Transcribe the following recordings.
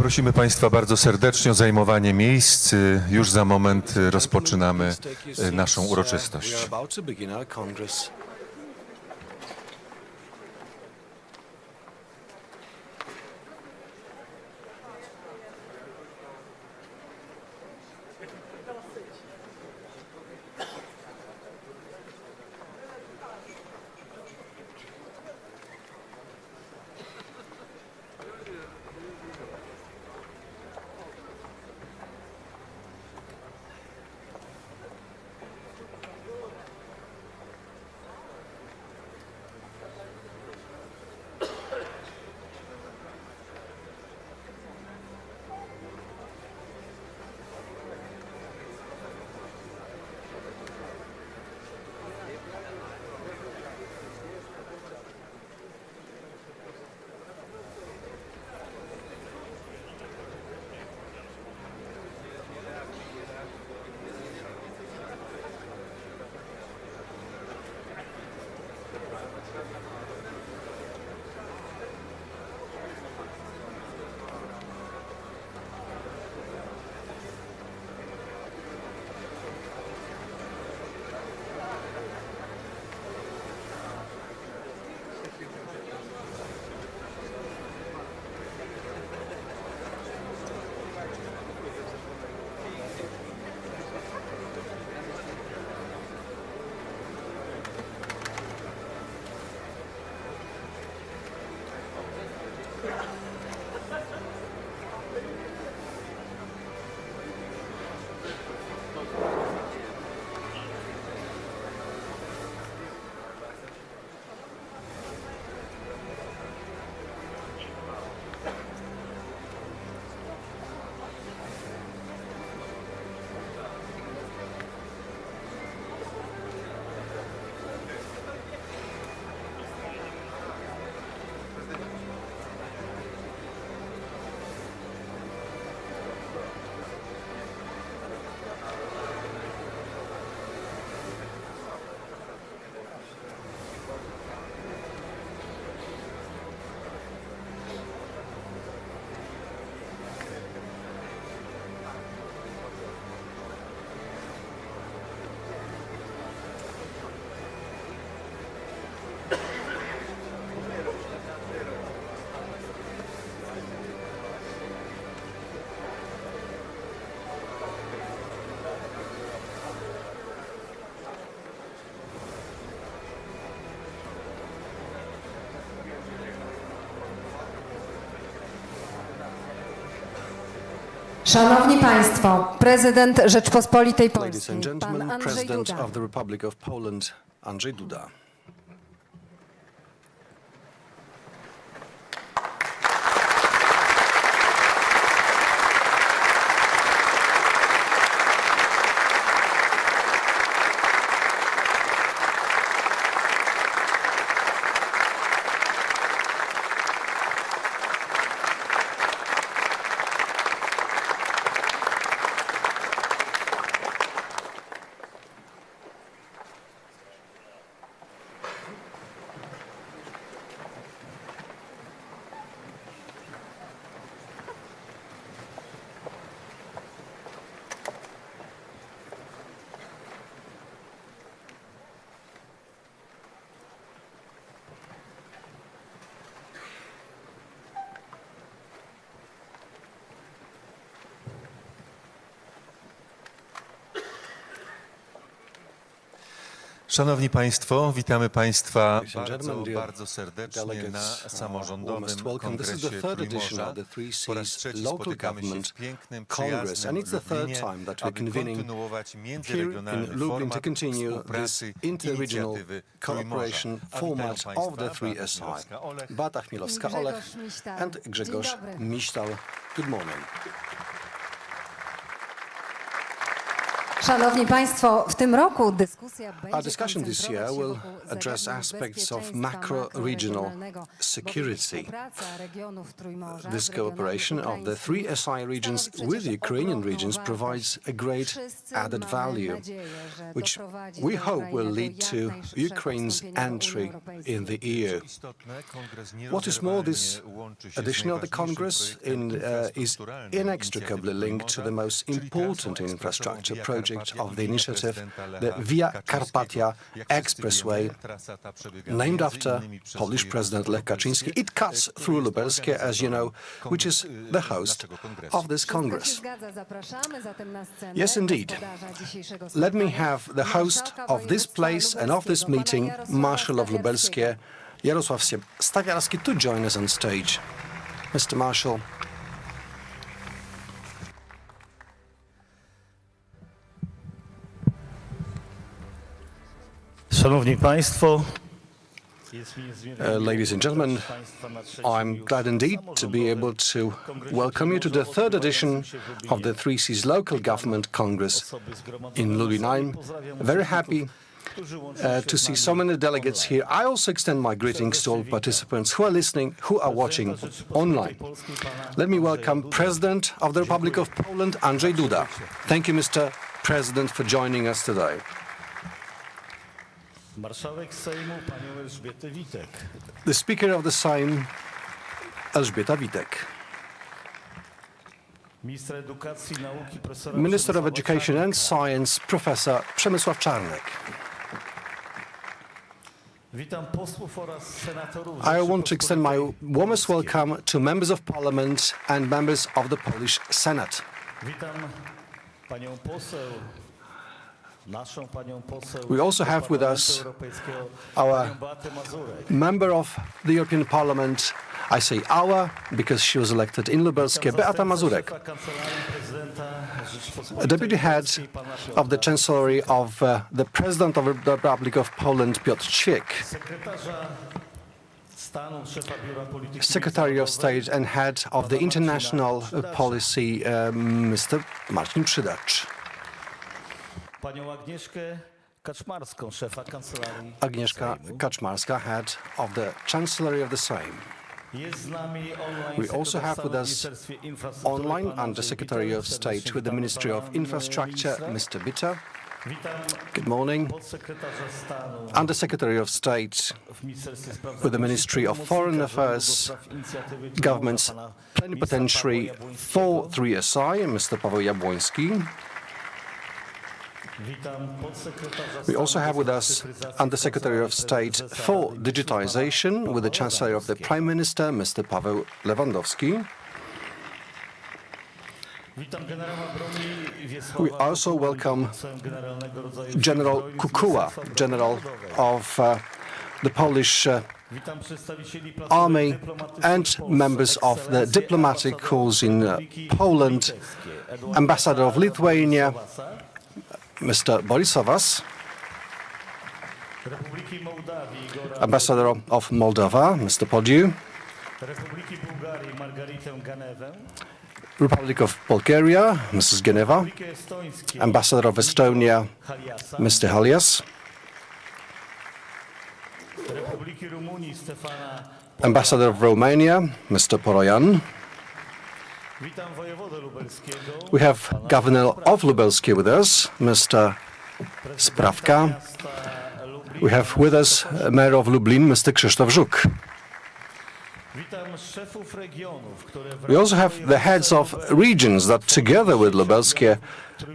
Prosimy Państwa bardzo serdecznie o zajmowanie miejsc. Już za moment rozpoczynamy naszą uroczystość. Szanowni Państwo, prezydent Rzeczpospolitej Polskiej, pan Andrzej President Duda. of the Republic of Poland, Andrzej Duda. Szanowni Państwo, witamy Państwa Ladies and gentlemen, dear bardzo serdecznie na delegates, samorządowym warmest welcome. This is the kongresie third edition Trójmorza. of the Three Po raz Seas trzeci Local spotykamy się Government w pięknym, Congress, przyjaznym and it's the third Lublinie, time that we're aby convening kontynuować here międzyregionalny in Lublin to format continue współpracy this interregional inicjatywy cooperation Trójmorza. A format witają of the Państwa Three Beata SI. Chmielowska-Olech. Beata Chmielowska-Olech Grzegorz Miśtal. and Dzień Grzegorz dobry. Miśtal. Good morning. Szanowni Państwo, w tym roku dyskusja będzie Our discussion this year koncentrować will się wokół address zagadnień aspects of bezpieczeństwa macro-regional makroregionalnego, security. bowiem współpraca regionów Trójmorza This z regionami cooperation of the three SI regions stanowi with the przecież Ukrainian ogromną regions wartość. provides a great Wszyscy added mamy value, nadzieję, że which doprowadzi we to hope will Ukrainę do lead jak to najszybszego Ukraine's wstąpienia do Unii entry Europejskiej. in the EU. What is more, this edition of the Congress is inextricably linked to the most important infrastructure project of the initiative, the Via Carpatia Expressway, named after Polish President Lech Kaczyński. It cuts through Lubelskie, as you know, which is the host of this Congress. Yes, indeed. Let me have the host of this place and of this meeting, Marshal of Lubelskie, Jarosław Stawiarski, to join us on stage. Mr. Marshal. Szanowni Państwo, Ladies and gentlemen, I'm glad indeed to be able to welcome you to the third edition of the Three Seas Local Government Congress in Lublin. I'm very happy to see so many delegates here. I also extend my greetings to all participants who are listening, who are watching online. Let me welcome President of the Republic of Poland, Andrzej Duda. Thank you, Mr. President, for joining us today. marszałek Sejmu panią Elżbietę Witek, The Speaker of the Sejm, Elżbieta Witek. minister edukacji i nauki profesor Minister of Education and Science, Professor Przemysław Czarnek. Witam posłów oraz senatorów. I want to extend my warmest welcome to members of Parliament and members of the Polish Senate. Witam panią poseł, naszą panią poseł. We also have with us Europejskiego, our panią Beatę Mazurek. member of the European Parliament. I say our because she was elected in Lubelskie, Beata Mazurek. Szefa Kancelarii Prezydenta A Rzeczypospolitej deputy head Polskiej, pana of the Piotra, Chancellery of the President of the Republic of Poland, Piotr Ćwiek. sekretarza stanu, szefa Biura Polityki Secretary of State and Head of the International Policy, Mr. Marcin Przydacz. panią Agnieszkę Kaczmarską, szefa Kancelarii Agnieszka Sejmu. Kaczmarska, Head of the Chancellery of the Sejm. Jest z nami online We also have with us Ministerstwie Infrastruktury online pan Under Andrzej Secretary Bittel. of State Serdecznie with the witamy Ministry of pana Infrastructure, ministra. Mr. Bitter. Witam Good morning. podsekretarza stanu Under Secretary of State w Ministerstwie Spraw with the Ministry of Foreign Affairs, Government's Plenipotentiary for 3SI, Mr. Paweł Jabłoński. Witam podsekretarza We also have with us cyfryzacji Under Secretary of State for Digitization with the Chancellor of the Prime Minister, Mr. Paweł Lewandowski. Witam generała broni Wiesława We also Kukuła, welcome generalnego rodzaju General zbrojeń Kukuła, Związku General Narodowej. of the Polish Witam przedstawicieli Army placówek dyplomatycznych and w Polsce, members of the ekscelencje diplomatic ambasador corps in Republiki Poland, Litewskiej, Eduarda Ambassador of Lithuania, Borisowasa, Mr. Borisovas, Republiki Mołdawii Igora Ambassador of Moldova, Mr. Podiu, Republiki Bułgarii Margaritę Ganewę, Republic of Bulgaria, Mrs. Geneva, Republiki Estońskiej Ambassador of Estonia, Haliasa, Mr. Halias, Republiki Rumunii Stefana. Ambassador of Romania, Mr. Poroyan. Witam wojewodę lubelskiego. We have Governor of Lubelskie with us, Mr. Sprawka. Miasta Lublin. We have with us Mayor of Lublin, Mr. Krzysztof Żuk. Witam szefów regionów, które w We also have the heads of regions that together with Lubelskie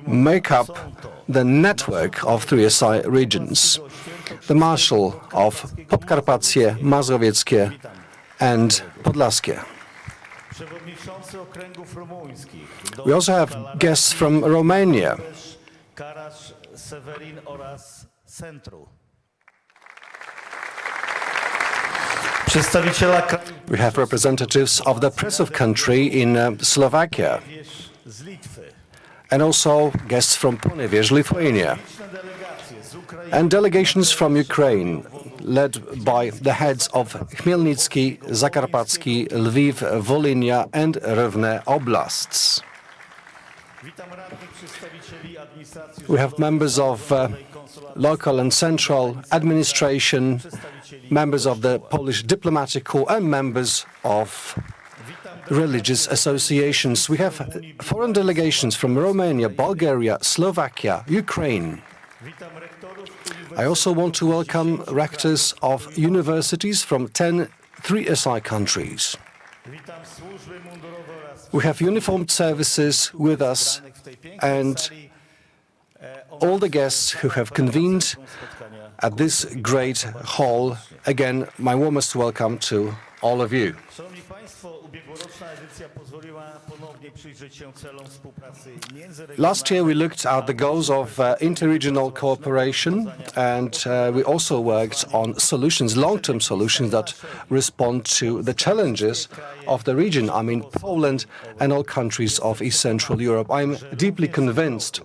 make up the network of 3SI regions. The Marshal of Podkarpackie, Mazowieckie and Podlaskie. przewodniczący okręgów rumuńskich. We also have guests from Romania. Karasz, Severin oraz Centru. przedstawiciela kraju We have representatives of the oppressive country in Slovakia, z Litwy, and also guests from Poneviež, Lithuania, liczne delegacje z Ukrainy, and delegations from Ukraine, led by the heads of Khmelnytsky, Zakarpatsky, Lviv, Volhynia, and Rivne oblasts. witam radnych przedstawicieli administracji We have members of local and central administration, members of the Polish diplomatic corps, and members of religious associations. We have foreign delegations from Romania, Bulgaria, Slovakia, Ukraine. witam rektorów I also want to welcome rectors of universities from 10 3SI countries. witam służby mundurowe oraz We have uniformed services with us w tej pięknej and sali all the guests who have convened spotkania. at this great hall. Again, my warmest welcome to all of you. Szanowni Państwo, ubiegłoroczna edycja pozwoliła ponownie przyjrzeć się celom współpracy międzyregionalnej. Last year we looked at the goals of interregional cooperation, and we also worked on solutions, long-term solutions that respond to the challenges of the region. I mean, Poland and all countries of East Central Europe. I'm deeply convinced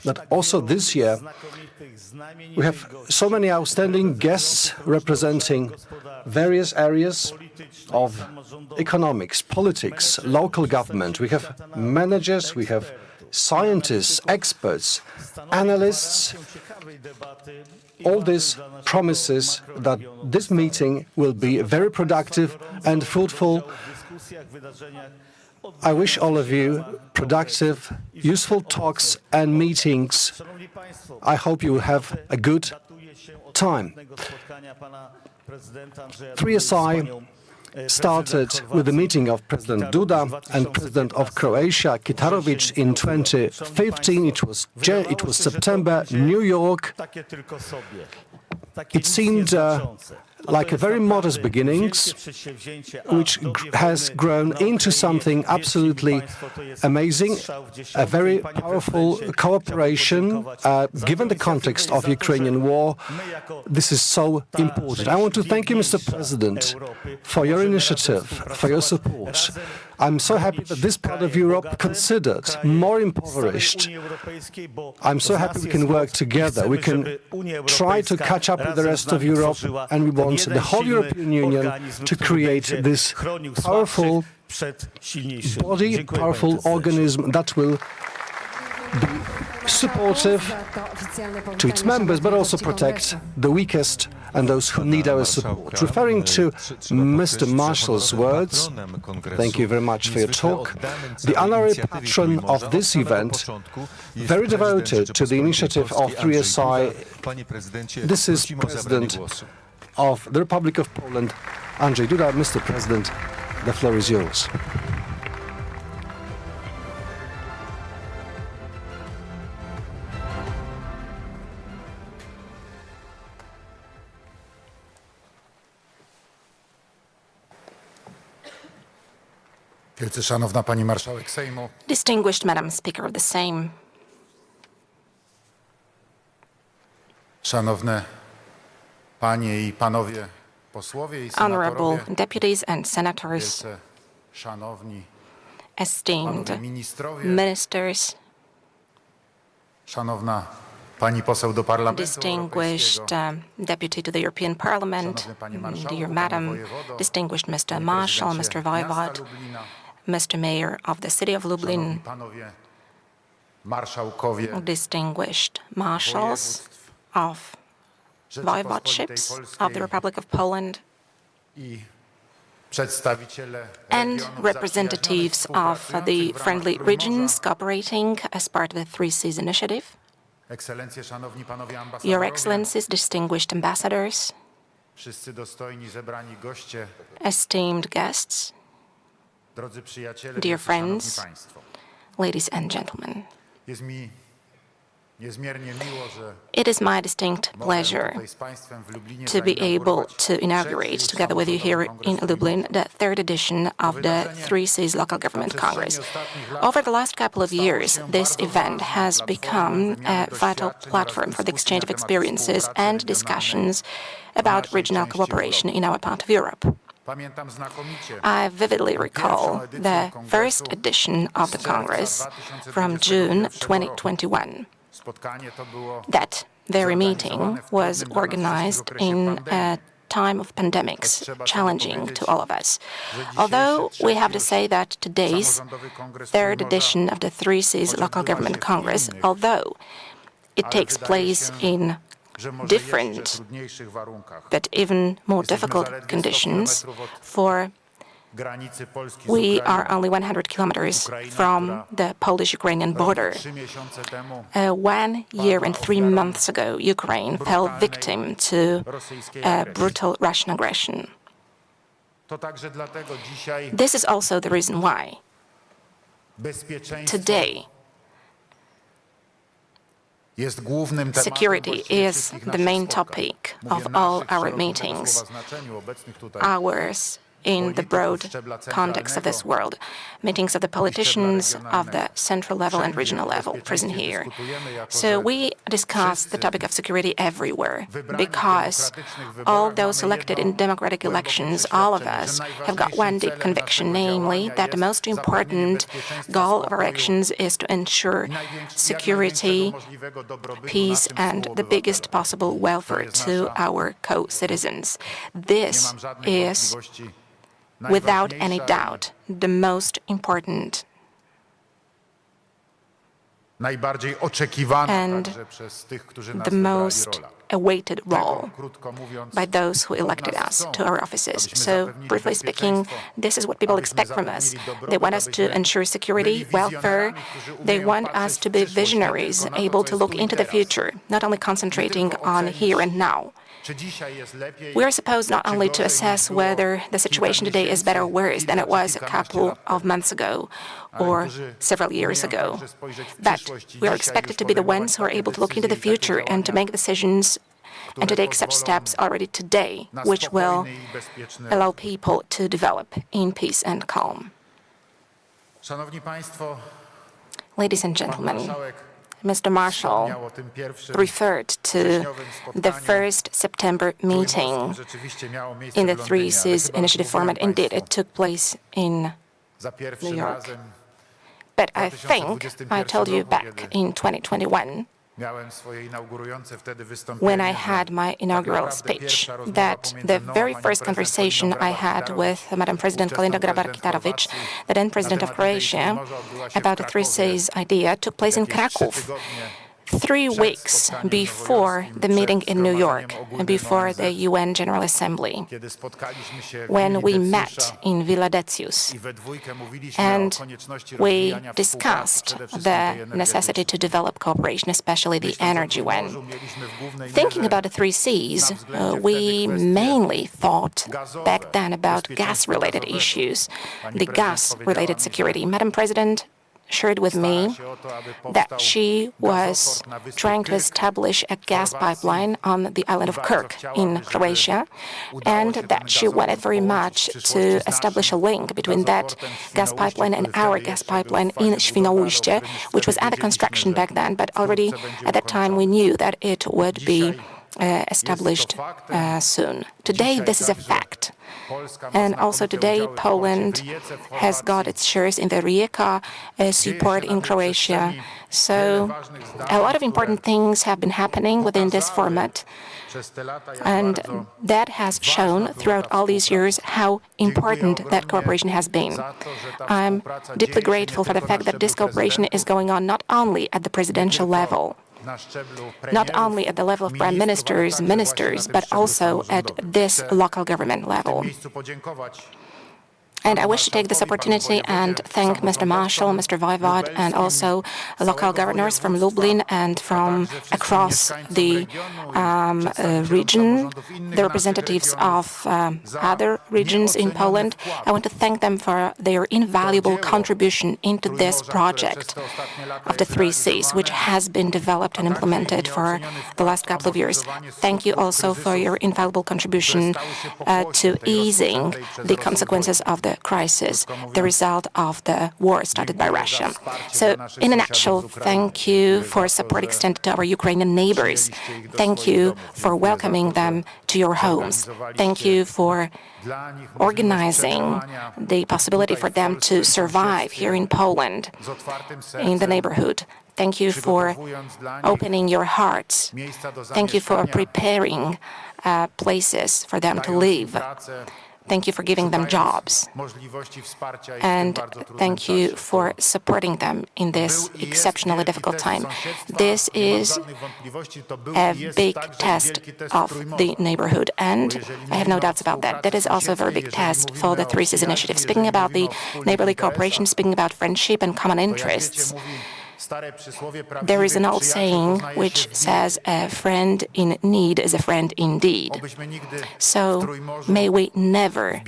that also this year we have so many outstanding guests representing various areas of economics, politics, local government. We have managers, we have scientists, experts, analysts. All this promises that this meeting will be very productive and fruitful. I wish all of you productive, useful talks and meetings. I hope you will have a good time. 3SI started with the meeting of President Duda and President of Croatia, Kitarovic, in 2015. It was September, New York. It seemed like a very modest beginnings, which has grown into something absolutely amazing, a very powerful cooperation. Given the context of Ukrainian war, this is so important. I want to thank you, Mr. President, for your initiative, for your support. I'm so happy that this part of Europe, considered more impoverished, I'm so happy we can work together. We can try to catch up with the rest of Europe, and we want the whole European Union to create this powerful body, powerful organism that will be supportive to its members, but also protect the weakest and those who need our support. Referring to Mr. Marshall's words, thank you very much for your talk. The honorary patron of this event, very devoted to the initiative of 3SI, this is President of the Republic of Poland, Andrzej Duda. Mr. President, the floor is yours. Wielce szanowna pani marszałek Sejmu, Distinguished Madam Speaker of the Sejm, szanowne panie i panowie posłowie i honorable senatorowie, deputies and senators, wielce szanowni esteemed panowie ministrowie, ministers, szanowna pani poseł do Parlamentu distinguished Europejskiego, deputy to the European Parliament, szanowny panie marszałku, dear panie Madam, wojewodo, distinguished Mr. panie Marshal, prezydencie Mr. miasta Voivod, Lublina, Mr. Mayor of the City of szanowni Lublin, panowie marszałkowie distinguished marshals województw of Rzeczypospolitej voivodeships of Polskiej the Republic of Poland, i przedstawiciele and regionów representatives zaprzyjaźnionych of the współpracujących w ramach friendly Trójmorza. regions cooperating as part of the Three Seas Initiative, Ekscelencje, szanowni panowie Your ambasadorowie, Excellencies, distinguished ambassadors, wszyscy dostojni zebrani goście, esteemed guests, drodzy przyjaciele, Dear wielce szanowni friends, państwo. ladies and gentlemen. Jest mi Niezmiernie miło, że It is my distinct pleasure tutaj z Państwem w Lublinie to be able zainaugurować to inaugurate, trzeci together with you here in Lublin, the third edition of the Three Seas Local Government Congress. Over the last couple of years, this event has become a vital platform for the exchange of experiences and discussions about regional cooperation in our part of Europe. Pamiętam znakomicie I vividly recall the first edition of the Congress from June 2021. spotkanie to było That very meeting was organized in a time of pandemics, challenging to all of us. Although we have to say that today's samorządowy kongres third edition of the Three Seas Local Government Congress, although it takes place in że może different jeszcze trudniejszych warunkach. but even more difficult conditions, for Granicy Polski z we are Ukrainą. only 100 kilometers from the Polish-Ukrainian border. 3 miesiące temu 1 year and 3 months ago, Ukraine fell victim to rosyjskiej a agresji. brutal Russian aggression. To także dlatego dzisiaj This is also the reason why bezpieczeństwo today jest głównym tematem security właściwie is wszystkich the naszych main spotkań. topic Mówię of all naszych w our szerokim tego meetings, słowa znaczeniu, obecnych tutaj. ours in the broad context of this world, meetings of the politicians of the central level and regional level present here. So we discuss the topic of security everywhere because all those elected in democratic elections, all of us, have got one deep conviction, namely that the most important goal of our actions is to ensure security, peace, and the biggest possible welfare to our co-citizens. This is, without any doubt, the most important najbardziej oczekiwana and także przez tych, którzy nas the wybrali most rola. awaited role Tego, krótko mówiąc, by those who elected od nas us chcą, to our offices. abyśmy So, zapewnili briefly speaking, bezpieczeństwo, this is what people abyśmy expect from us. zapewnili They dobrobyt, want us to abyśmy ensure security, byli welfare. wizjonerami, którzy They umieją want patrzeć us w to be przyszłość, nie visionaries, tylko na to, able co to jest look tu i into the teraz. future, not only concentrating tylko on ocenić, here and now. Czy dzisiaj jest lepiej, We are supposed not czy only to gorzej niż assess było whether the situation kilka today is better or miesięcy, worse than it kilka czy was a kilkanaście couple lat of temu. months ago Ale or którzy several years umieją ago. także spojrzeć w But przyszłość i we are dzisiaj expected już to be the podejmować ones who are takie able to look into the decyzje i takie future and to działania, make decisions and to take such steps already today, na which will spokojny i bezpieczny allow people to develop in peace and calm. Szanowni Państwo, Ladies and Pan gentlemen, Marszałek Mr. Marshall wspomniał o tym pierwszym referred to the first September meeting trójmorskim. Rzeczywiście miało miejsce in w the Three Londynie, ale Seas chyba Initiative mówiłem format. Indeed, państwu, it took place in za pierwszym New York. razem But I think I told you back in 2021, miałem swoje inaugurujące wtedy when wystąpienie, I had my inaugural speech, that the very first conversation I had with Madam President Kolinda Grabar-Kitarovic, the then President of Croatia, about the Three Seas idea took place in Kraków 3 weeks before the meeting in New York, before the UN General Assembly, kiedy spotkaliśmy się w when we Willi met Deciusza in Villa Decius. i we dwójkę mówiliśmy And o konieczności we rozwijania współpracy, discussed przede wszystkim the tej necessity to energetycznej. develop cooperation, especially the Myśląc o energy one. Trójmorzu, mieliśmy w głównej Thinking mierze about the Three Seas, we mainly thought back then about gas-related issues, the gas-related security. Madam President shared with me that she was trying to establish a gas pipeline on the island of Kirk in Croatia, and that she wanted very much to establish a link between that gas pipeline and our gas pipeline in Świnoujście, which was under construction back then, but already at that time we knew that it would be established soon. Today, this is a fact. And also today, Poland has got its shares in the Rijeka seaport in Croatia. So a lot of important things have been happening within this format. And that has shown throughout all these years how important that cooperation has been. I'm deeply grateful for the fact that this cooperation is going on not only at the presidential level, not only at the level of prime ministers, but also at this local government level. And I wish to take this opportunity and thank Mr. Marshall, Mr. Voivod, and also local governors from Lublin and from across the region, the representatives of other regions in Poland. I want to thank them for their invaluable contribution into this project of the 3 Cs, which has been developed and implemented for the last couple of years. Thank you also for your invaluable contribution to easing the consequences of the crisis, the result of the war started by Russia. So, in a nutshell, thank you for support extended to our Ukrainian neighbors. Thank you for welcoming them to your homes. Thank you for organizing the possibility for them to survive here in Poland, in the neighborhood. Thank you for opening your hearts. Thank you for preparing places for them to live. Thank you for giving them jobs. And thank you for supporting them in this exceptionally difficult time. This is a big test of the neighborhood, and I have no doubts about that. That is also a very big test for the 3 Cs initiative. Speaking about the neighborly cooperation, speaking about friendship and common interests, there is an old saying which says, a friend in need is a friend indeed. So may we never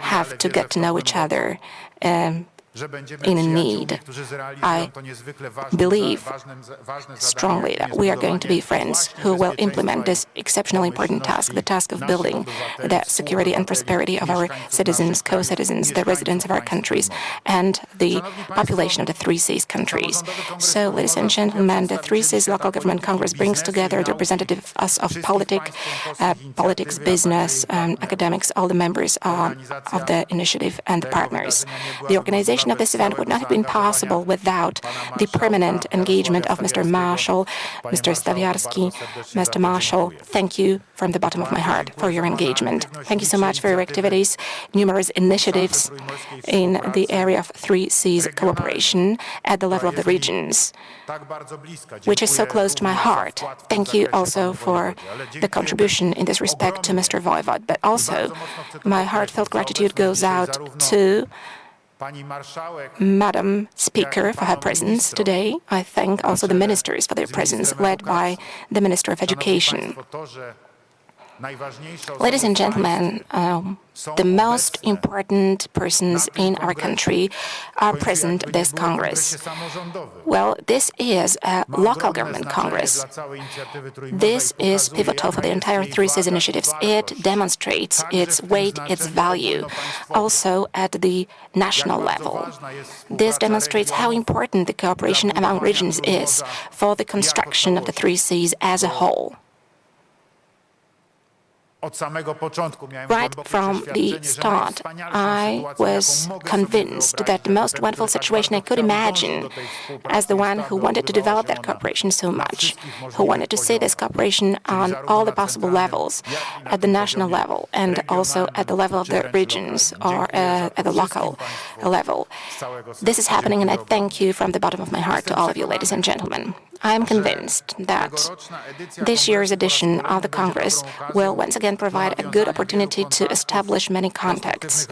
have to get to know each other in need. I believe strongly that we are going to be friends who will implement this exceptionally important task, the task of building the security and prosperity of our citizens, co-citizens, the residents of our countries, and the population of the 3 Cs countries. So, ladies and gentlemen, the 3 Cs Local Government Congress brings together the representatives of politics, business, academics, all the members of the initiative and the partners. The organization of this event would not have been possible without the permanent engagement of Mr. Marshall, Mr. Stawiarski. Mr. Marshall, thank you from the bottom of my heart for your engagement. Thank you so much for your activities, numerous initiatives in the area of 3 Cs cooperation at the level of the regions, which is so close to my heart. Thank you also for the contribution in this respect to Mr. Voivod, but also my heartfelt gratitude goes out to Madam Speaker for her presence today. I thank also the ministers for their presence, led by the Minister of Education. Ladies and gentlemen, the most important persons in our country are present at this Congress. Well, this is a local government Congress. This is pivotal for the entire 3 Cs initiatives. It demonstrates its weight, its value, also at the national level. This demonstrates how important the cooperation among regions is for the construction of the 3 Cs as a whole. Right from the start, I was convinced that the most wonderful situation I could imagine, as the one who wanted to develop that cooperation so much, who wanted to see this cooperation on all the possible levels, at the national level and also at the level of the regions or at the local level. This is happening, and I thank you from the bottom of my heart to all of you, ladies and gentlemen. I am convinced that this year's edition of the Congress will once again provide a good opportunity to establish many contacts,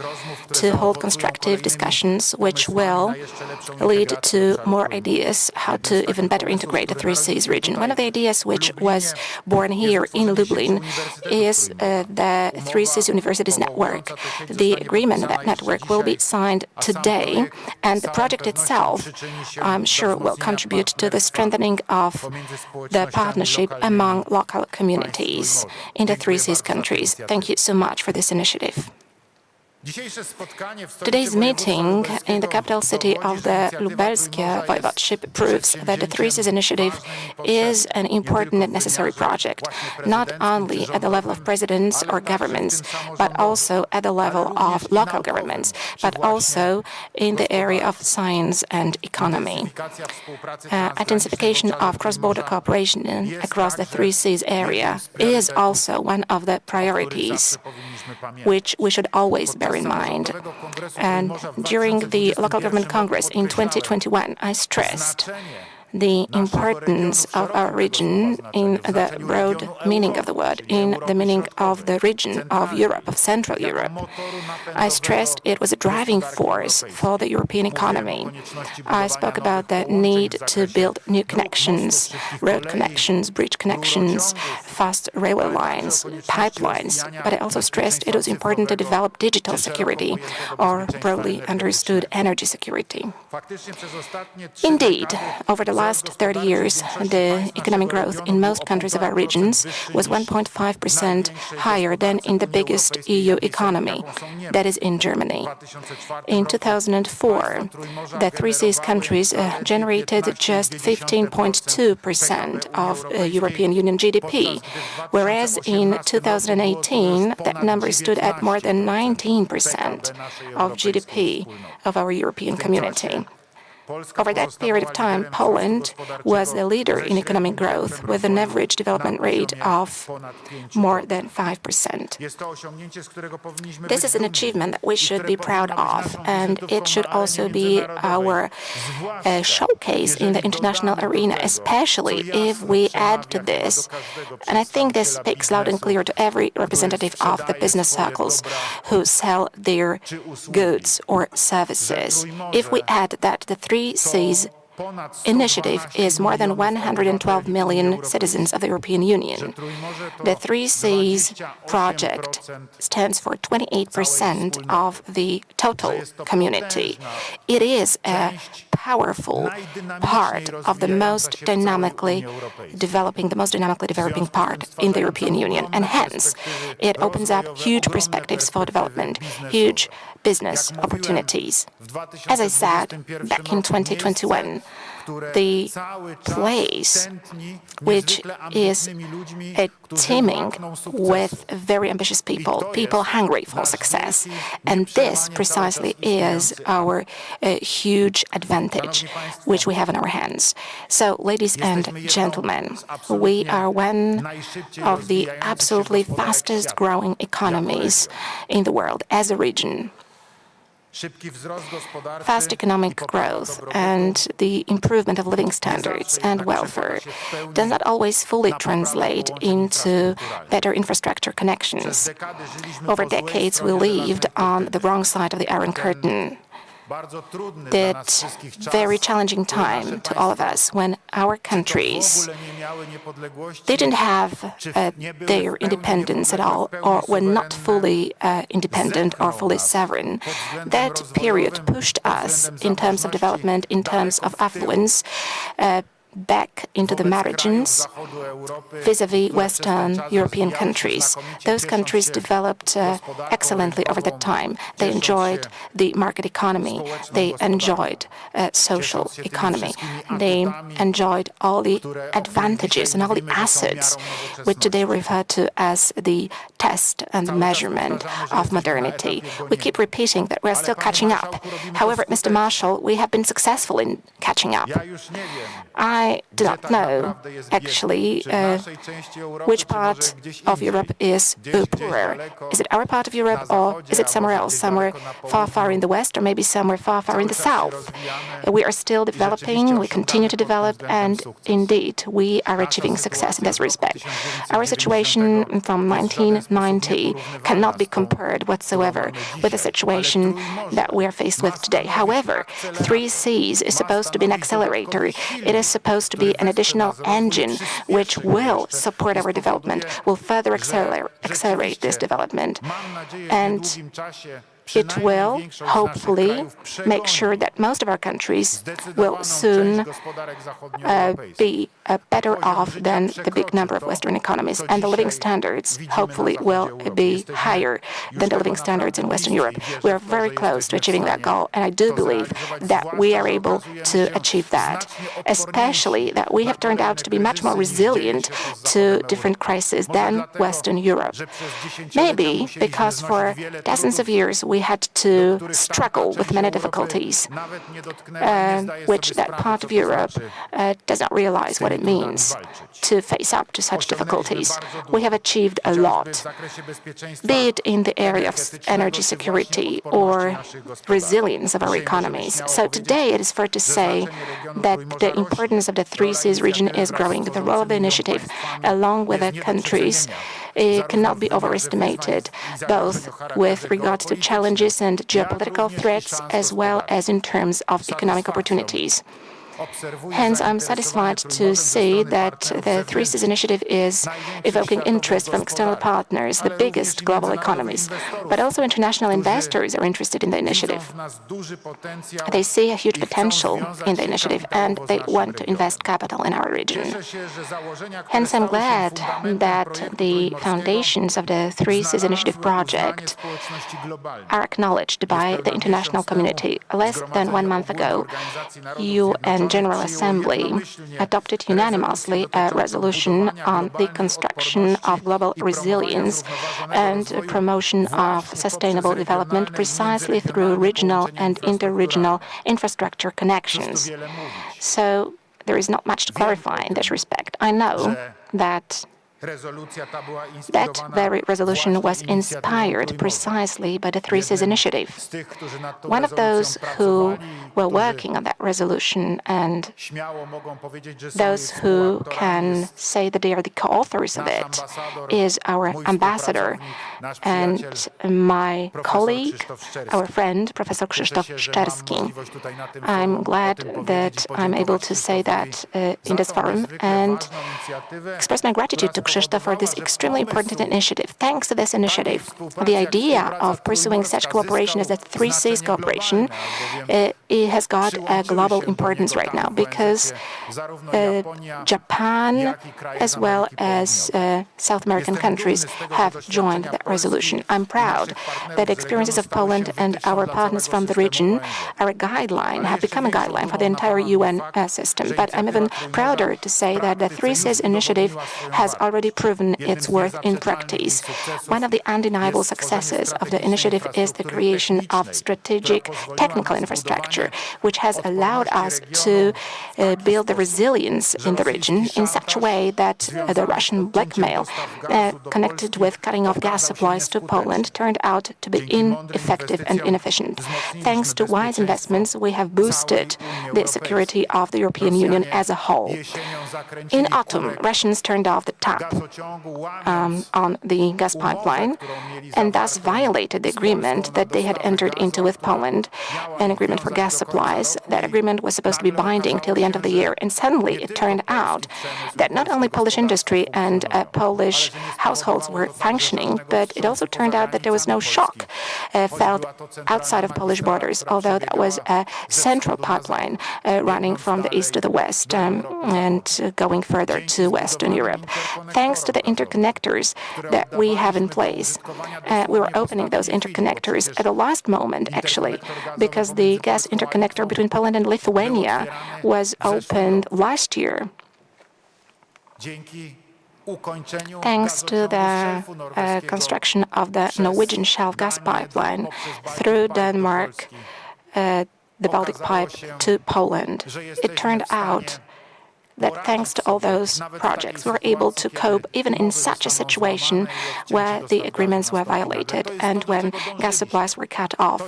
to hold constructive discussions which will lead to more ideas how to even better integrate the 3 Cs region. One of the ideas which was born here in Lublin is the 3 Cs Universities Network. The agreement of that network will be signed today, and the project itself, I'm sure, will contribute to the strengthening of the partnership among local communities in the 3 Cs countries. Thank you so much for this initiative. Today's meeting in the capital city of the Lubelskie Voivodeship proves that the 3 Cs initiative is an important and necessary project, not only at the level of presidents or governments, but also at the level of local governments, but also in the area of science and economy. Intensification of cross-border cooperation across the 3 Cs area is also one of the priorities which we should always bear in mind. And during the Local Government Congress in 2021, I stressed the importance of our region in the broad meaning of the word, in the meaning of the region of Europe, of Central Europe. I stressed it was a driving force for the European economy. I spoke about the need to build new connections, road connections, bridge connections, fast railway lines, pipelines, but I also stressed it was important to develop digital security, or broadly understood energy security. Indeed, over the last 30 years, the economic growth in most countries of our regions was 1.5% higher than in the biggest EU economy, that is in Germany. In 2004, the three Cs countries generated just 15.2% of European Union GDP, whereas in 2018, that number stood at more than 19% of GDP of our European community. Over that period of time, Poland was a leader in economic growth with an average development rate of more than 5%. This is an achievement that we should be proud of, and it should also be our showcase in the international arena, especially if we add to this, and I think this speaks loud and clear to every representative of the business circles who sell their goods or services. If we add that the three Cs initiative is more than 112 million citizens of the European Union. The three Cs project stands for 28% of the total community. It is a powerful part of the most dynamically developing part in the European Union, and hence it opens up huge perspectives for development, huge business opportunities. As I said, back in 2021, the place which is teeming with very ambitious people, people hungry for success. And this precisely is our huge advantage which we have in our hands. So, ladies and gentlemen, we are one of the absolutely fastest growing economies in the world as a region. Fast economic growth and the improvement of living standards and welfare does not always fully translate into better infrastructure connections. Over decades, we lived on the wrong side of the Iron Curtain. That very challenging time to all of us when our countries didn't have their independence at all, or were not fully independent or fully sovereign. That period pushed us in terms of development, in terms of affluence, back into the margins vis-à-vis Western European countries. Those countries developed excellently over that time. They enjoyed the market economy. They enjoyed social economy. They enjoyed all the advantages and all the assets which today refer to as the test and the measurement of modernity. We keep repeating that we're still catching up. However, Mr. Marshall, we have been successful in catching up. I do not know, actually, which part of Europe is poorer. Is it our part of Europe, or is it somewhere else, somewhere far, far in the west, or maybe somewhere far, far in the south? We are still developing, we continue to develop, and indeed, we are achieving success in this respect. Our situation from 1990 cannot be compared whatsoever with the situation that we are faced with today. However, 3 Cs is supposed to be an accelerator. It is supposed to be an additional engine which will support our development, will further accelerate this development. And it will hopefully make sure that most of our countries will soon be better off than the big number of Western economies, and the living standards hopefully will be higher than the living standards in Western Europe. We are very close to achieving that goal, and I do believe that we are able to achieve that, especially that we have turned out to be much more resilient to different crises than Western Europe. Maybe because for dozens of years we we had to struggle with many difficulties, which that part of Europe does not realize what it means to face up to such difficulties. We have achieved a lot, be it in the area of energy security or resilience of our economies. So today it is fair to say that the importance of the Three Seas region is growing. The role of the initiative, along with the countries, cannot be overestimated, both with regard to challenges and geopolitical threats, as well as in terms of economic opportunities. Hence, I'm satisfied to see that the Three Seas initiative is evoking interest from external partners, the biggest global economies, but also international investors are interested in the initiative. They see a huge potential in the initiative and they want to invest capital in our region. Hence, I'm glad that the foundations of the Three Seas initiative project are acknowledged by the international community. Less than 1 month ago, UN General Assembly adopted unanimously a resolution on the construction of global resilience and promotion of sustainable development precisely through regional and interregional infrastructure connections. So there is not much to clarify in this respect. I know that that very resolution was inspired precisely by the Three Seas initiative. One of those who were working on that resolution and those who can say that they are the co-authors of it is our ambassador and my colleague, our friend, Professor Krzysztof Szczerski. I'm glad that I'm able to say that in this forum and express my gratitude to Krzysztof for this extremely important initiative. Thanks to this initiative, the idea of pursuing such cooperation as the Three Seas cooperation it has got a global importance right now because Japan as well as South American countries have joined that resolution. I'm proud that the experiences of Poland and our partners from the region are a guideline, have become a guideline for the entire UN system. But I'm even prouder to say that the Three Seas initiative has already proven its worth in practice. One of the undeniable successes of the initiative is the creation of strategic technical infrastructure, which has allowed us to build the resilience in the region in such a way that the Russian blackmail connected with cutting off gas supplies to Poland turned out to be ineffective and inefficient. Thanks to wise investments, we have boosted the security of the European Union as a whole. In autumn, Russians turned off the tap on the gas pipeline and thus violated the agreement that they had entered into with Poland, an agreement for gas supplies. That agreement was supposed to be binding till the end of the year, and suddenly it turned out that not only Polish industry and Polish households were functioning, but it also turned out that there was no shock felt outside of Polish borders, although that was a central pipeline running from the east to the west and going further to Western Europe. Thanks to the interconnectors that we have in place, we were opening those interconnectors at the last moment, actually, because the gas interconnector between Poland and Lithuania was opened last year. Thanks to the construction of the Norwegian shelf gas pipeline through Denmark, the Baltic pipe to Poland, it turned out that thanks to all those projects, we were able to cope even in such a situation where the agreements were violated and when gas supplies were cut off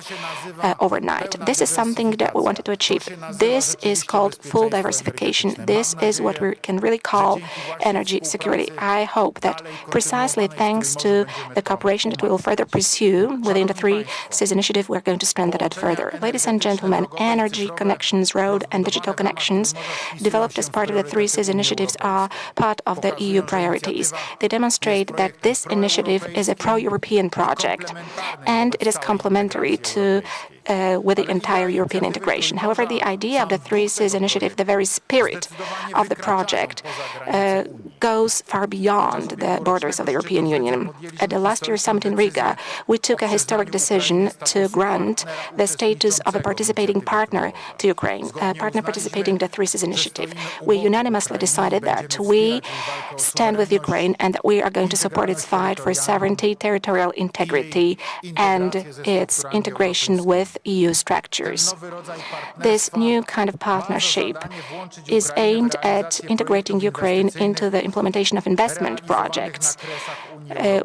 overnight. This is something that we wanted to achieve. This is called full diversification. This is what we can really call energy security. I hope that precisely thanks to the cooperation that we will further pursue within the Three Seas initiative, we're going to strengthen it further. Ladies and gentlemen, energy connections, road and digital connections developed as part of the Three Seas initiatives are part of the EU priorities. They demonstrate that this initiative is a pro-European project and it is complementary to with the entire European integration. However, the idea of the Three Seas initiative, the very spirit of the project, goes far beyond the borders of the European Union. At the last year's summit in Riga, we took a historic decision to grant the status of a participating partner to Ukraine, a partner participating in the Three Seas initiative. We unanimously decided that we stand with Ukraine and that we are going to support its fight for sovereignty, territorial integrity, and its integration with EU structures. This new kind of partnership is aimed at integrating Ukraine into the implementation of investment projects,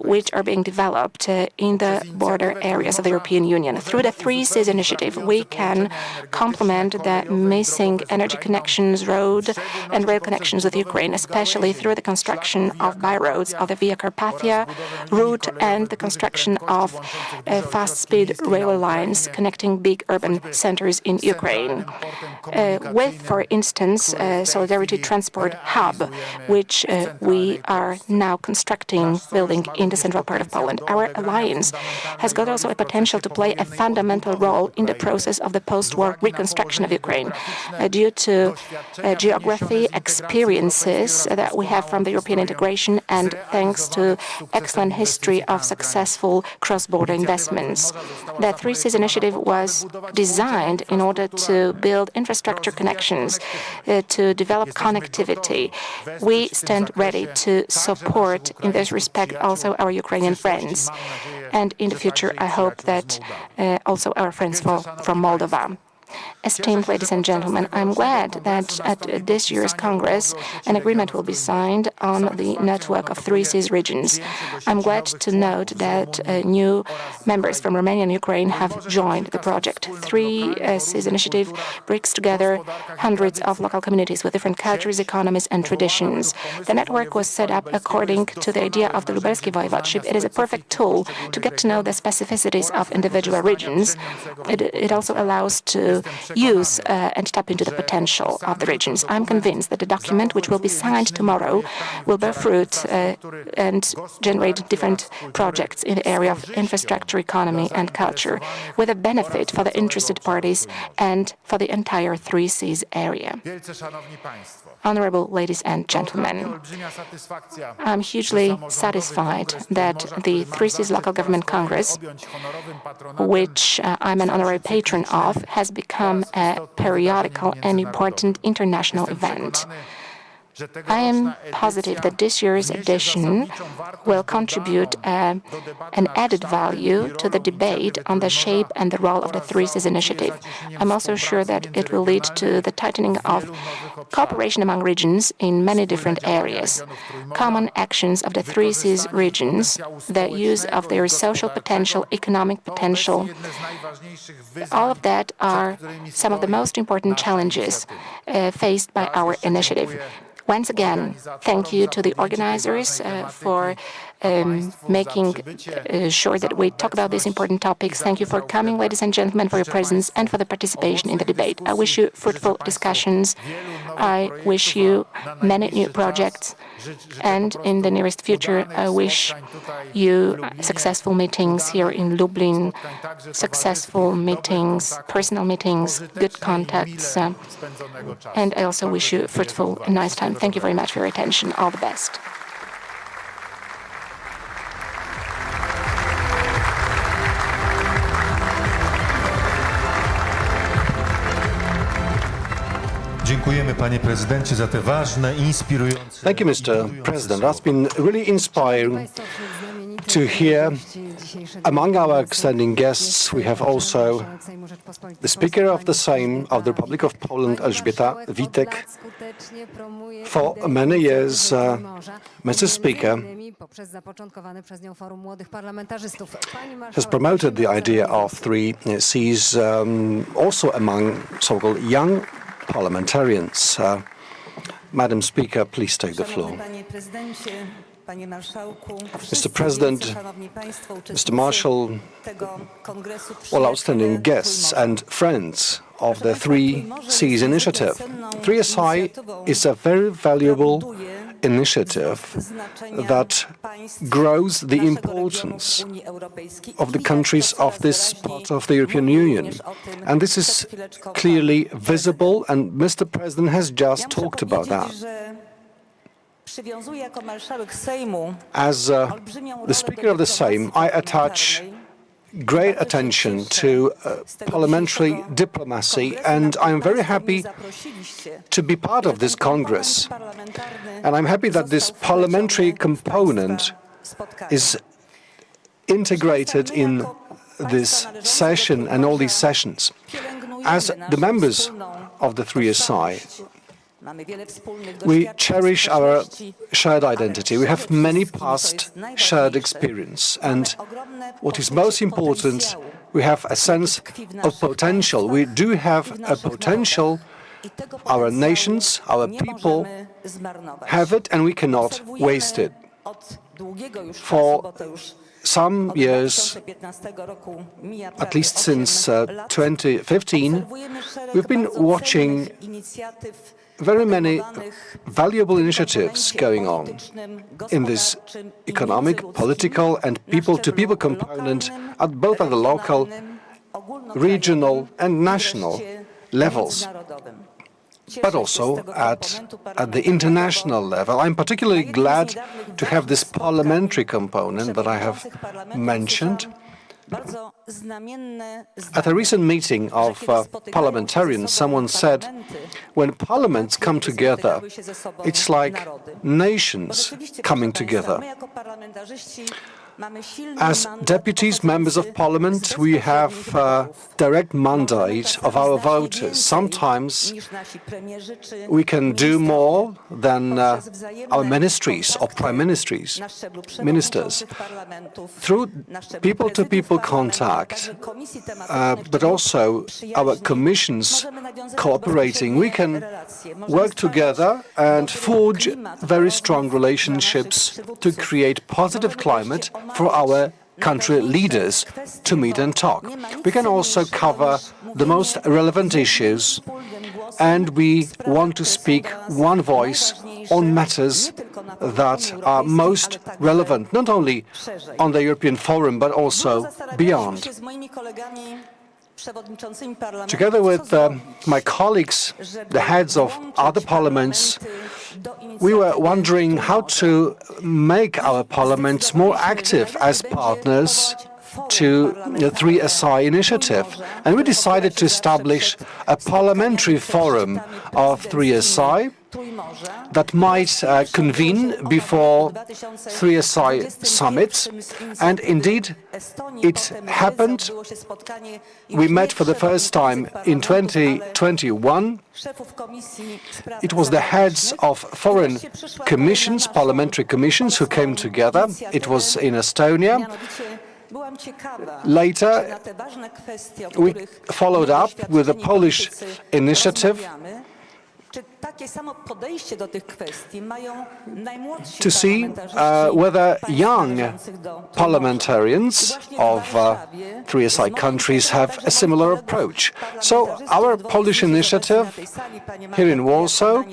which are being developed in the border areas of the European Union. Through the Three Seas initiative, we can complement the missing energy connections, road and rail connections with Ukraine, especially through the construction of byroads of the Via Carpathia route and the construction of fast-speed railway lines connecting big urban centers in Ukraine. With, for instance, Solidarity Transport Hub, which we are now constructing, building in the central part of Poland. Our alliance has got also a potential to play a fundamental role in the process of the post-war reconstruction of Ukraine due to geography, experiences that we have from the European integration, and thanks to excellent history of successful cross-border investments. The Three Seas initiative was designed in order to build infrastructure connections, to develop connectivity. We stand ready to support in this respect also our Ukrainian friends. And in the future, I hope that also our friends from Moldova. Esteemed ladies and gentlemen, I'm glad that at this year's Congress, an agreement will be signed on the network of Three Seas regions. I'm glad to note that new members from Romania and Ukraine have joined the project. Three Seas initiative brings together hundreds of local communities with different cultures, economies, and traditions. The network was set up according to the idea of the Lubelski Voivodeship. It is a perfect tool to get to know the specificities of individual regions. It also allows to use and tap into the potential of the regions. I'm convinced that the document, which will be signed tomorrow, will bear fruit and generate different projects in the area of infrastructure, economy, and culture, with a benefit for the interested parties and for the entire Three Seas area. Honorable ladies and gentlemen, I'm hugely satisfied that the Three Seas Local Government Congress, which I'm an honorary patron of, has become a periodical and important international event. I am positive that this year's edition will contribute an added value to the debate on the shape and the role of the Three Seas initiative. I'm also sure that it will lead to the tightening of cooperation among regions in many different areas. Common actions of the Three Seas regions, the use of their social potential, economic potential, all of that are some of the most important challenges faced by our initiative. Once again, thank you to the organizers for making sure that we talk about these important topics. Thank you for coming, ladies and gentlemen, for your presence and for the participation in the debate. I wish you fruitful discussions. I wish you many new projects. And in the nearest future, I wish you successful meetings here in Lublin, successful meetings, personal meetings, good contacts. And I also wish you a fruitful and nice time. Thank you very much for your attention. All the best. Dziękujemy, panie prezydencie, za te ważne, inspirujące... Thank you, Mr. President. That's been really inspiring to hear. Among our outstanding guests, we have also the Speaker of the Sejm of the Republic of Poland, Elżbieta Witek. For many years, Mr. Speaker has promoted the idea of Three Seas also among so-called young parliamentarians. Madam Speaker, please take the floor. Mr. President, Mr. Marshal, all outstanding guests and friends of the Three Seas initiative. 3SI is a very valuable initiative that grows the importance of the countries of this part of the European Union. And this is clearly visible, and Mr. President has just talked about that. As the Speaker of the Sejm, I attach great attention to parliamentary diplomacy, and I'm very happy to be part of this Congress. And I'm happy that this parliamentary component is integrated in this session and all these sessions. As the members of the 3SI, we cherish our shared identity. We have many past shared experience. And what is most important, we have a sense of potential. We do have a potential. Our nations, our people have it, and we cannot waste it. For some years, at least since 2015, we've been watching very many valuable initiatives going on in this economic, political, and people-to-people component both at the local, regional, and national levels, but also at the international level. I'm particularly glad to have this parliamentary component that I have mentioned. At a recent meeting of parliamentarians, someone said, when parliaments come together, it's like nations coming together. As deputies, members of parliament, we have a direct mandate of our voters. Sometimes we can do more than our ministries or prime ministers through people-to-people contact, but also our commissions cooperating. We can work together and forge very strong relationships to create positive climate for our country leaders to meet and talk. We can also cover the most relevant issues, and we want to speak one voice on matters that are most relevant, not only on the European Forum, but also beyond. Together with my colleagues, the heads of other parliaments, we were wondering how to make our parliaments more active as partners to the 3SI initiative. And we decided to establish a parliamentary forum of 3SI that might convene before 3SI summits. And indeed, it happened. We met for the first time in 2021. It was the heads of foreign commissions, parliamentary commissions, who came together. It was in Estonia. Later, we followed up with a Polish initiative to see whether young parliamentarians of 3SI countries have a similar approach. So our Polish initiative here in Warsaw,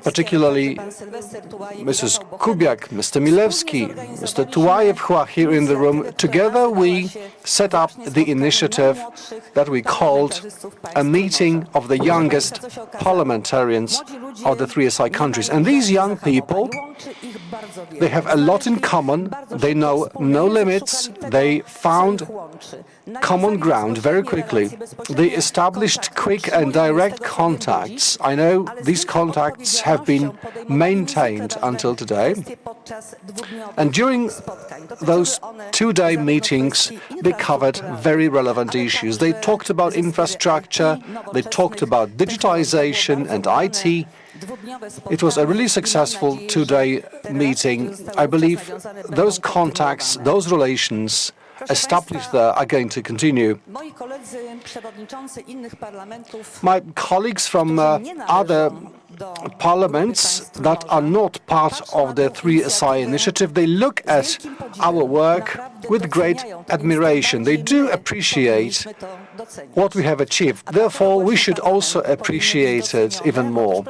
particularly Mrs. Kubiak, Mr. Milewski, Mr. Tułajew, who are here in the room, together we set up the initiative that we called a meeting of the youngest parliamentarians of the 3SI countries. And these young people, they have a lot in common. They know no limits. They found common ground very quickly. They established quick and direct contacts. I know these contacts have been maintained until today. And during those two-day meetings, they covered very relevant issues. They talked about infrastructure, they talked about digitization and IT. It was a really successful two-day meeting. I believe those contacts, those relations established there are going to continue. My colleagues from other parliaments that are not part of the 3SI initiative, they look at our work with great admiration. They do appreciate what we have achieved. Therefore, we should also appreciate it even more.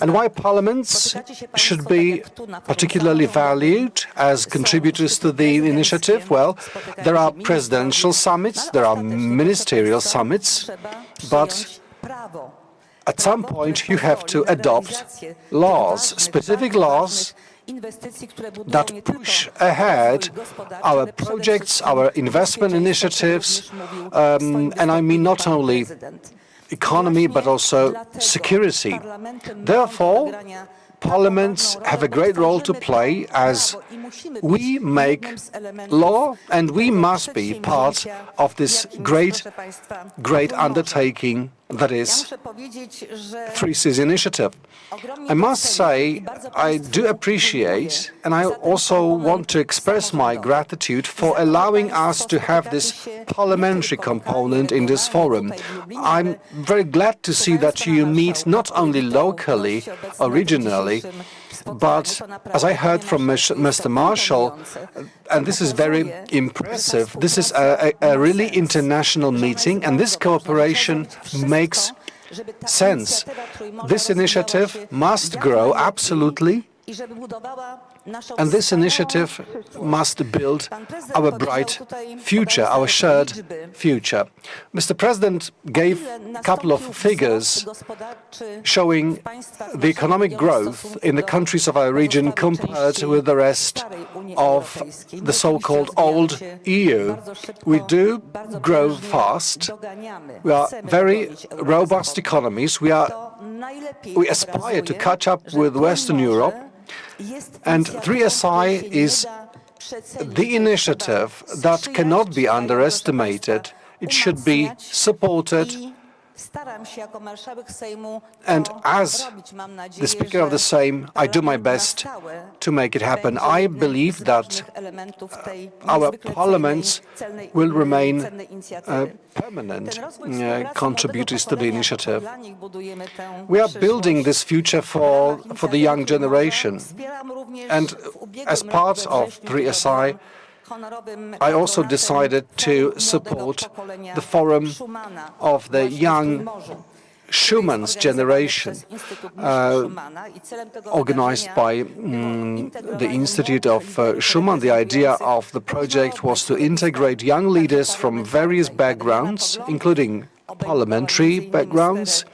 And why parliaments should be particularly valued as contributors to the initiative? Well, there are presidential summits, there are ministerial summits, but at some point you have to adopt laws, specific laws that push ahead our projects, our investment initiatives, and I mean not only economy but also security. Therefore, parliaments have a great role to play as we make law, and we must be part of this great undertaking that is 3C's initiative. I must say, I do appreciate, and I also want to express my gratitude for allowing us to have this parliamentary component in this forum. I'm very glad to see that you meet not only locally or regionally, but as I heard from Mr. Marshall, and this is very impressive, this is a really international meeting, and this cooperation makes sense. This initiative must grow, absolutely, and this initiative must build our bright future, our shared future. Mr. President gave a couple of figures showing the economic growth in the countries of our region compared with the rest of the so-called old EU. We do grow fast. We are very robust economies. We aspire to catch up with Western Europe. And 3SI is the initiative that cannot be underestimated. It should be supported. And as the Speaker of the Sejm, I do my best to make it happen. I believe that our parliaments will remain permanent contributors to the initiative. We are building this future for the young generation. And as part of 3SI, I also decided to support the Forum of the Young Schumann's Generation, organized by the Institute of Schumann. The idea of the project was to integrate young leaders from various backgrounds, including parliamentary backgrounds.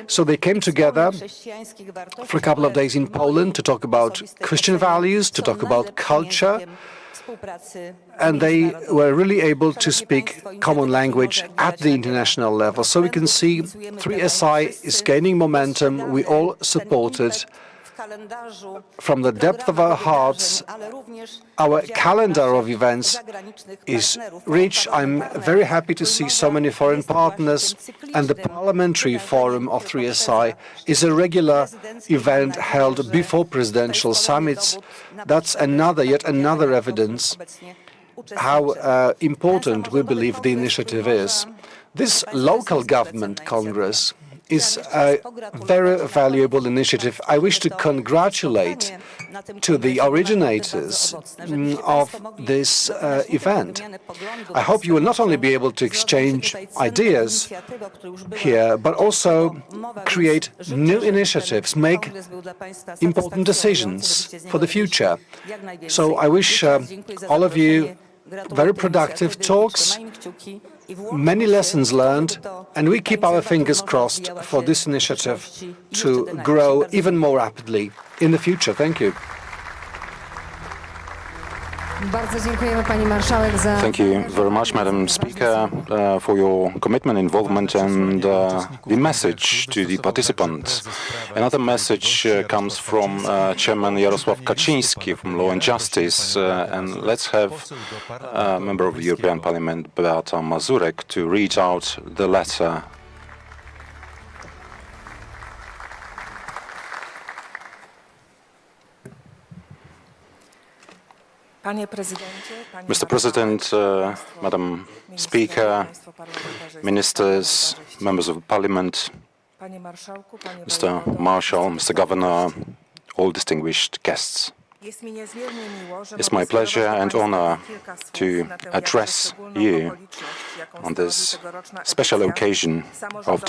So they came together for a couple of days in Poland to talk about Christian values, to talk about culture, and they were really able to speak common language at the international level. So we can see 3SI is gaining momentum. We all support it. From the depth of our hearts, our calendar of events is rich. I'm very happy to see so many foreign partners, and the Parliamentary Forum of 3SI is a regular event held before presidential summits. That's yet another evidence how important we believe the initiative is. This local government congress is a very valuable initiative. I wish to congratulate to the originators of this event. I hope you will not only be able to exchange ideas here, but also create new initiatives, make important decisions for the future. So I wish all of you very productive talks, many lessons learned, and we keep our fingers crossed for this initiative to grow even more rapidly in the future. Thank you. Thank you very much, Madam Speaker, for your commitment, involvement, and the message to the participants. Another message comes from Chairman Jarosław Kaczyński from Law and Justice, and let's have a member of the European Parliament, Beata Mazurek, to read out the letter. Mr. President, Madam Speaker, Ministers, Members of Parliament, Mr. Marshall, Mr. Governor, all distinguished guests. It's my pleasure and honor to address you on this special occasion of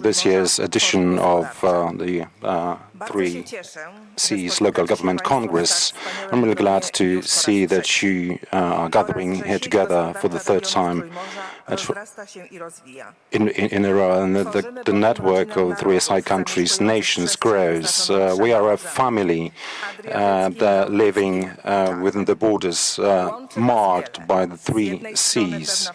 this year's edition of the Three Seas Local Government Congress. I'm really glad to see that you are gathering here together for the third time in a row, and the network of 3SI countries, nations grows. We are a family living within the borders marked by the three seas.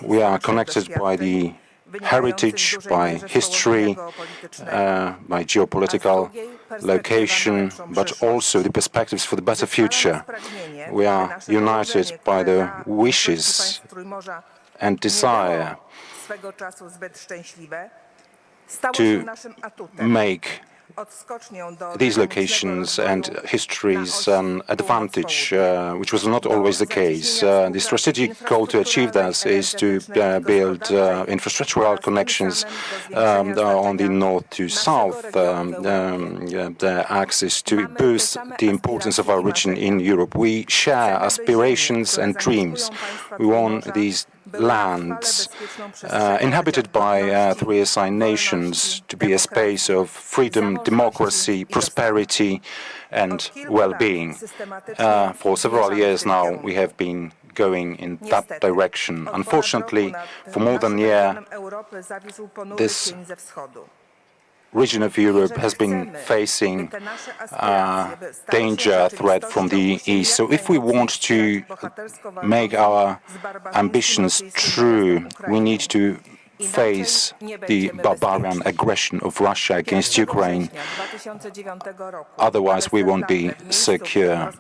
We are connected by the heritage, by history, by geopolitical location, but also the perspectives for the better future. We are united by the wishes and desire to make these locations and histories an advantage, which was not always the case. The strategic goal to achieve that is to build infrastructural connections on the north to south, the axis to boost the importance of our region in Europe. We share aspirations and dreams. We want these lands inhabited by 3SI nations to be a space of freedom, democracy, prosperity and well-being. For several years now we have been going in that direction. Unfortunately, for more than a year, this region of Europe has been facing danger, threat from the east. So if we want to make our ambitions true, we need to face the barbarian aggression of Russia against Ukraine. Otherwise, we won't be secure.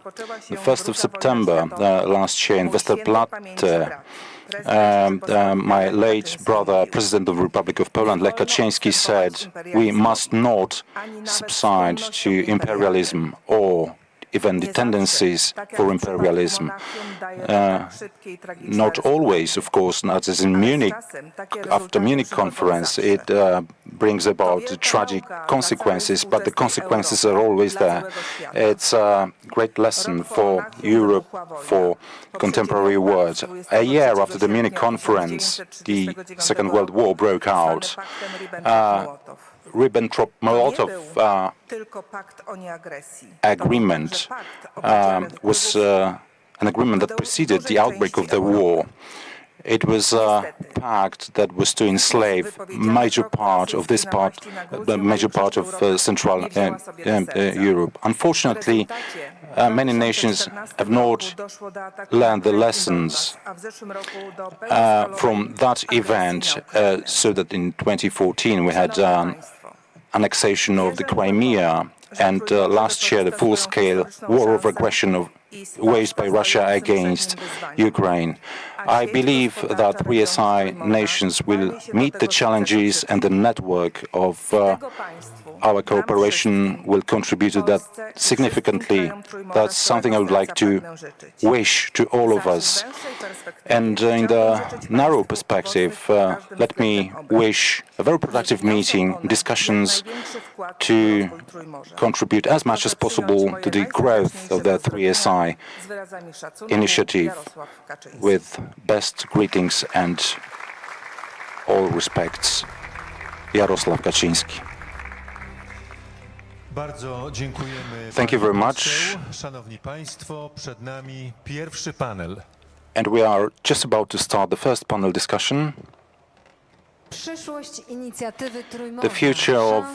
The 1st of September last year in Westerplatte, my late brother, President of the Republic of Poland, Lech Kaczyński, said, "We must not subside to imperialism or even the tendencies for imperialism." Not always, of course, not as in Munich. After Munich conference, it brings about tragic consequences, but the consequences are always there. It's a great lesson for Europe, for contemporary world. A year after the Munich conference, the Second World War broke out. Ribbentrop-Molotov agreement was an agreement that preceded the outbreak of the war. It was a pact that was to enslave major part of Central Europe. Unfortunately, many nations have not learned the lessons from that event, so that in 2014 we had annexation of the Crimea, and last year the full-scale war of aggression waged by Russia against Ukraine. I believe that 3SI nations will meet the challenges, and the network of our cooperation will contribute to that significantly. That's something I would like to wish to all of us. And in the narrow perspective, let me wish a very productive meeting, discussions to contribute as much as possible to the growth of the 3SI initiative. With best greetings and all respects, Jarosław Kaczyński. Thank you very much. And we are just about to start the first panel discussion. The future of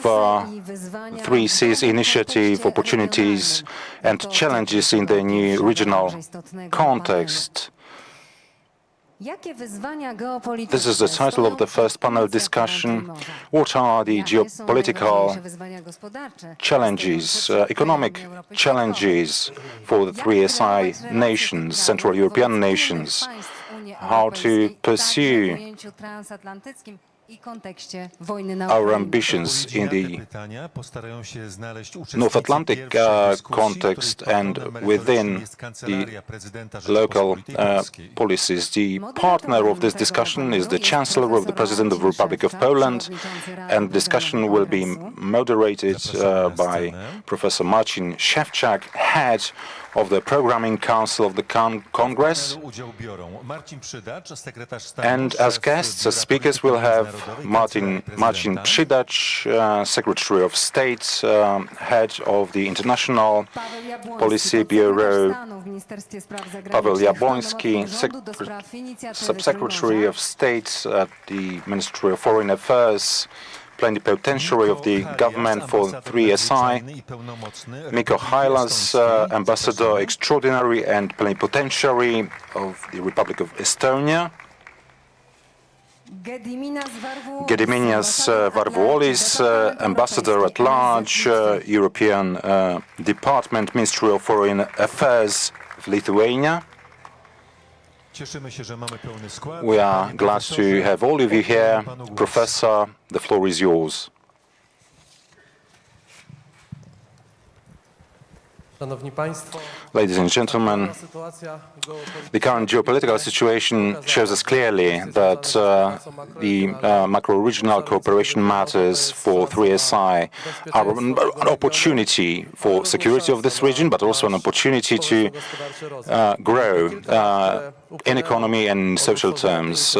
Three Seas Initiative, opportunities and challenges in the new regional context. This is the title of the first panel discussion. What are the geopolitical challenges, economic challenges for the 3SI nations, Central European nations? How to pursue i kontekście wojny na our Ukrainie. ambitions in the Pytania postarają się znaleźć North Atlantic pierwszej dyskusji, context której and patronem within merytorycznym jest the Kancelaria Prezydenta local Rzeczypospolitej Polskiej. policies. The partner of this discussion is the Chancellor of the President of the Republic of Poland, and discussion will be moderated by Professor Marcin Szewczak, head of the Programming Council of the Congress. Udział biorą Marcin Przydacz, sekretarz stanu, And as szef guests, as Biura speakers, Polityki we'll have Międzynarodowej, Marcin Kancelarii Przydacz, Secretary of State, head of the International Policy Bureau, Paweł Jabłoński, Subsecretary of State at the Ministry of Foreign Affairs, Plenipotentiary of the Government for 3SI, Mikko Hailas, Ambassador Extraordinary and Plenipotentiary of the Republic of Estonia, Gediminas Varvuolis, Ambassador at Large, European Department, Ministry of Foreign Affairs of Lithuania. Cieszymy się, że mamy pełny skład. We are glad to have all of you here. Professor, the floor is yours. Szanowni Państwo, Ladies and gentlemen, the current geopolitical situation shows us clearly that the macro-regional cooperation matters for 3SI are an opportunity for security of this region, but also an opportunity to grow in economy and in social terms.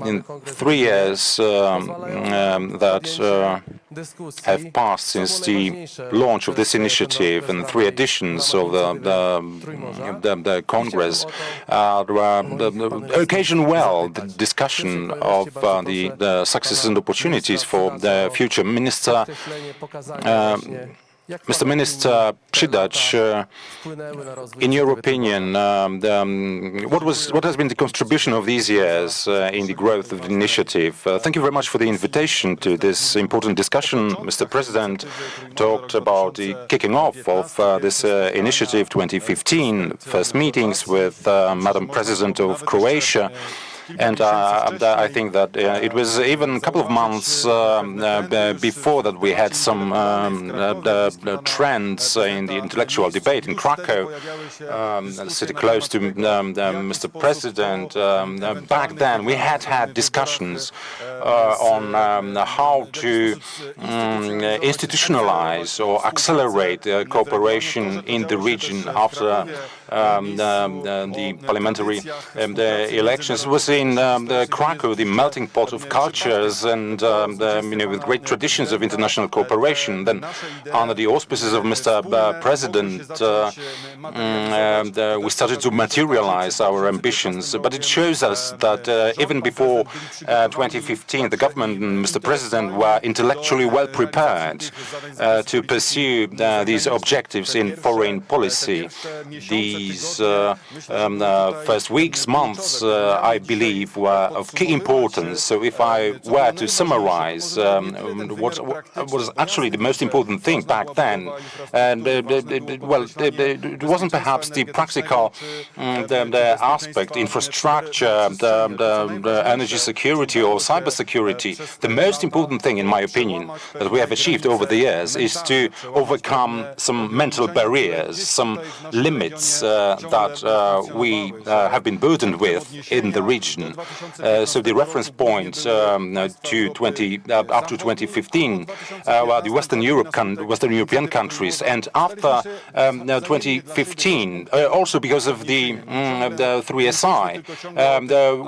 In 3 years that have passed since the launch of this initiative and 3 editions of the Congress, occasion well the discussion of the successes and opportunities for the future. Mr. Minister Przydacz, in your opinion, what has been the contribution of these years in the growth of the initiative? Thank you very much for the invitation to this important discussion. Mr. President talked about the kicking off of this initiative 2015, first meetings with Madam President of Croatia. And I think that it was even a couple of months before that we had some trends in the intellectual debate in Krakow, a city close to Mr. President. Back then, we had discussions on how to institutionalize or accelerate cooperation in the region after the parliamentary elections. It was in Krakow, the melting pot of cultures and with great traditions of international cooperation. Then, under the auspices of Mr. President, we started to materialize our ambitions. But it shows us that even before 2015, the government and Mr. President were intellectually well prepared to pursue these objectives in foreign policy. These first weeks, months, I believe, were of key importance. So if I were to summarize what was actually the most important thing back then, and it wasn't perhaps the practical the aspect, infrastructure, the energy security or cybersecurity. The most important thing, in my opinion, that we have achieved over the years is to overcome some mental barriers, some limits that we have been burdened with in the region. So the reference point to up to 2015 were the Western European countries, and after 2015, also because of the 3SI,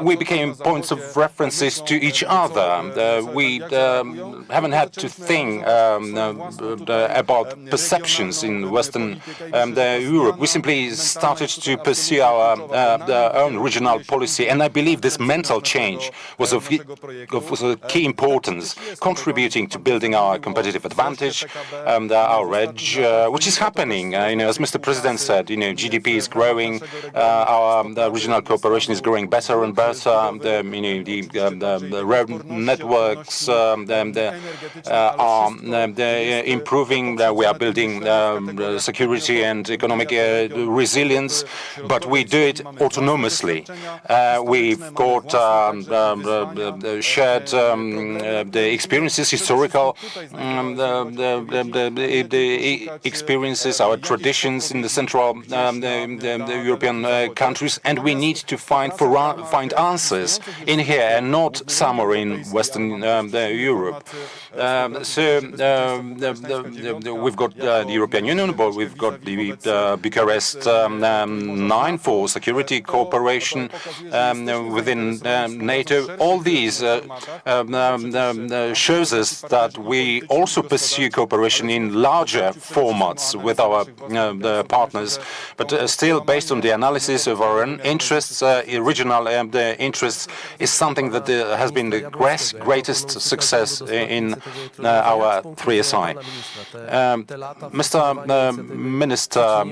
we became points of references to each other. We haven't had to think about perceptions in Western Europe. We simply started to pursue our own regional policy, and I believe this mental change was of key importance, contributing to building our competitive advantage, our edge, which is happening. As Mr. President said, GDP is growing, our regional cooperation is growing better and better. The road networks are improving. We are building security and economic resilience, but we do it autonomously. We got shared the experiences, historical the experiences, our traditions in the Central the European countries, and we need to find answers in here and not somewhere in Western Europe. So we've got the European Union, but we've got the Bucharest 9 for security cooperation within NATO. All these shows us that we also pursue cooperation in larger formats with our partners, but still based on the analysis of our own interests, regional interests, is something that has been the greatest success in our 3SI. Mr. Minister,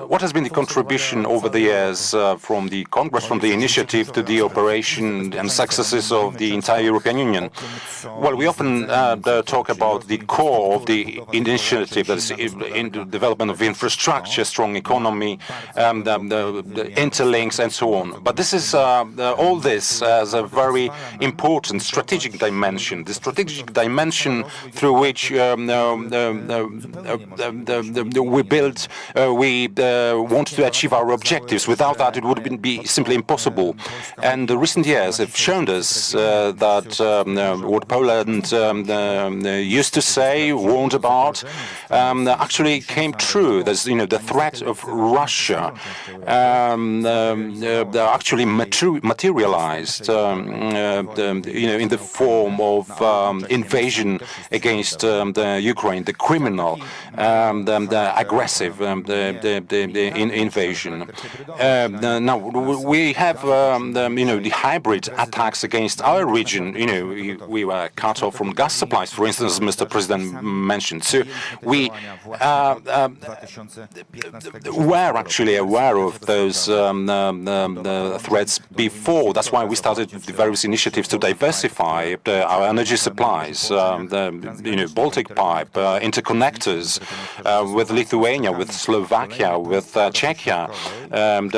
what has been the contribution over the years from the Congress, from the initiative to the operation and successes of the entire European Union? Well, we often talk about the core of the initiative, that is in the development of infrastructure, strong economy, the interlinks and so on. But this is all this has a very important strategic dimension, the strategic dimension through which we want to achieve our objectives. Without that, it would be simply impossible. And the recent years have shown us that what Poland used to say, warned about, actually came true. There's, the threat of Russia actually materialized, in the form of invasion against Ukraine, the criminal, the aggressive invasion. Now we have, the hybrid attacks against our region. We were cut off from gas supplies, for instance, as Mr. President mentioned. So we were actually aware of those threats before. That's why we started the various initiatives to diversify our energy supplies, the Baltic pipe, interconnectors with Lithuania, with Slovakia, with Czechia, and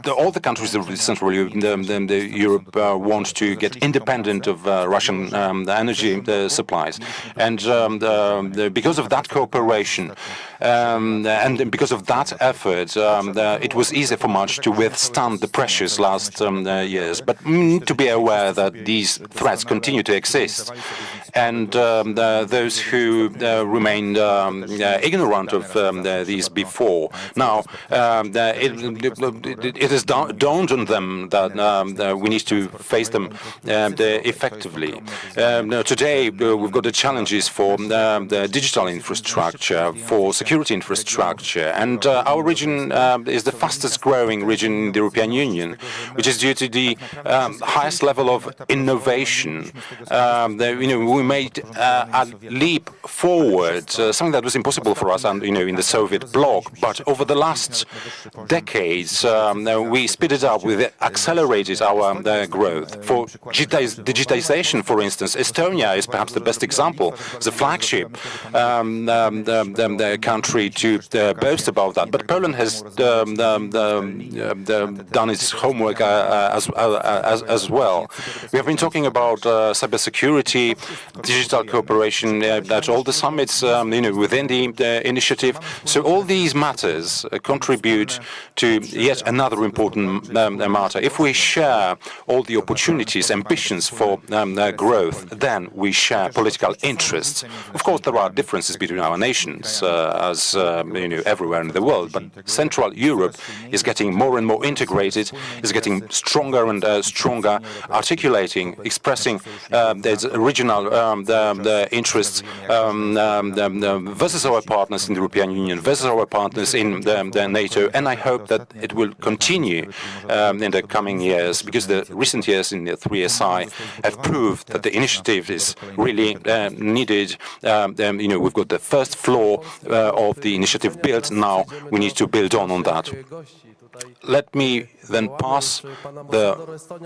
all the countries of Central Europe want to get independent of Russian energy supplies. And because of that cooperation and because of that effort, it was easy for much to withstand the pressures last years. But we need to be aware that these threats continue to exist. And those who remained ignorant of these before, now it has dawned on them that we need to face them effectively. Today, we've got the challenges for the digital infrastructure, for security infrastructure, and our region is the fastest growing region in the European Union, which is due to the highest level of innovation. We made a leap forward, something that was impossible for us, in the Soviet bloc. But over the last decades, we speeded up, we accelerated our growth. For digitization, for instance, Estonia is perhaps the best example, the flagship country to boast about that. But Poland has done its homework as well. We have been talking about cybersecurity, digital cooperation at all the summits, within the initiative. So all these matters contribute to yet another important matter. If we share all the opportunities, ambitions for growth, then we share political interests. Of course, there are differences between our nations, as everywhere in the world, but Central Europe is getting more and more integrated, is getting stronger and stronger, articulating, expressing its regional interests versus our partners in the European Union, versus our partners in the NATO, and I hope that it will continue in the coming years, because the recent years in the 3SI have proved that the initiative is really needed. We've got the first floor of the initiative built. Now we need to build on that. Let me then pass the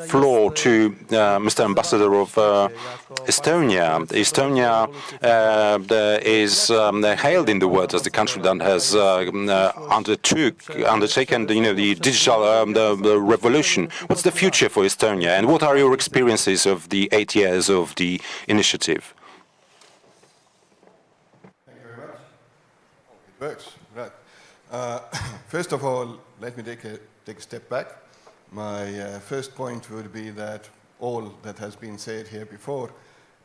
floor to Mr. Ambassador of Estonia. Estonia is hailed in the world as the country that has undertaken the digital the revolution. What's the future for Estonia, and what are your experiences of the 8 years of the initiative? Thank you very much. It works, right. First of all, let me take a step back. My first point would be that all that has been said here before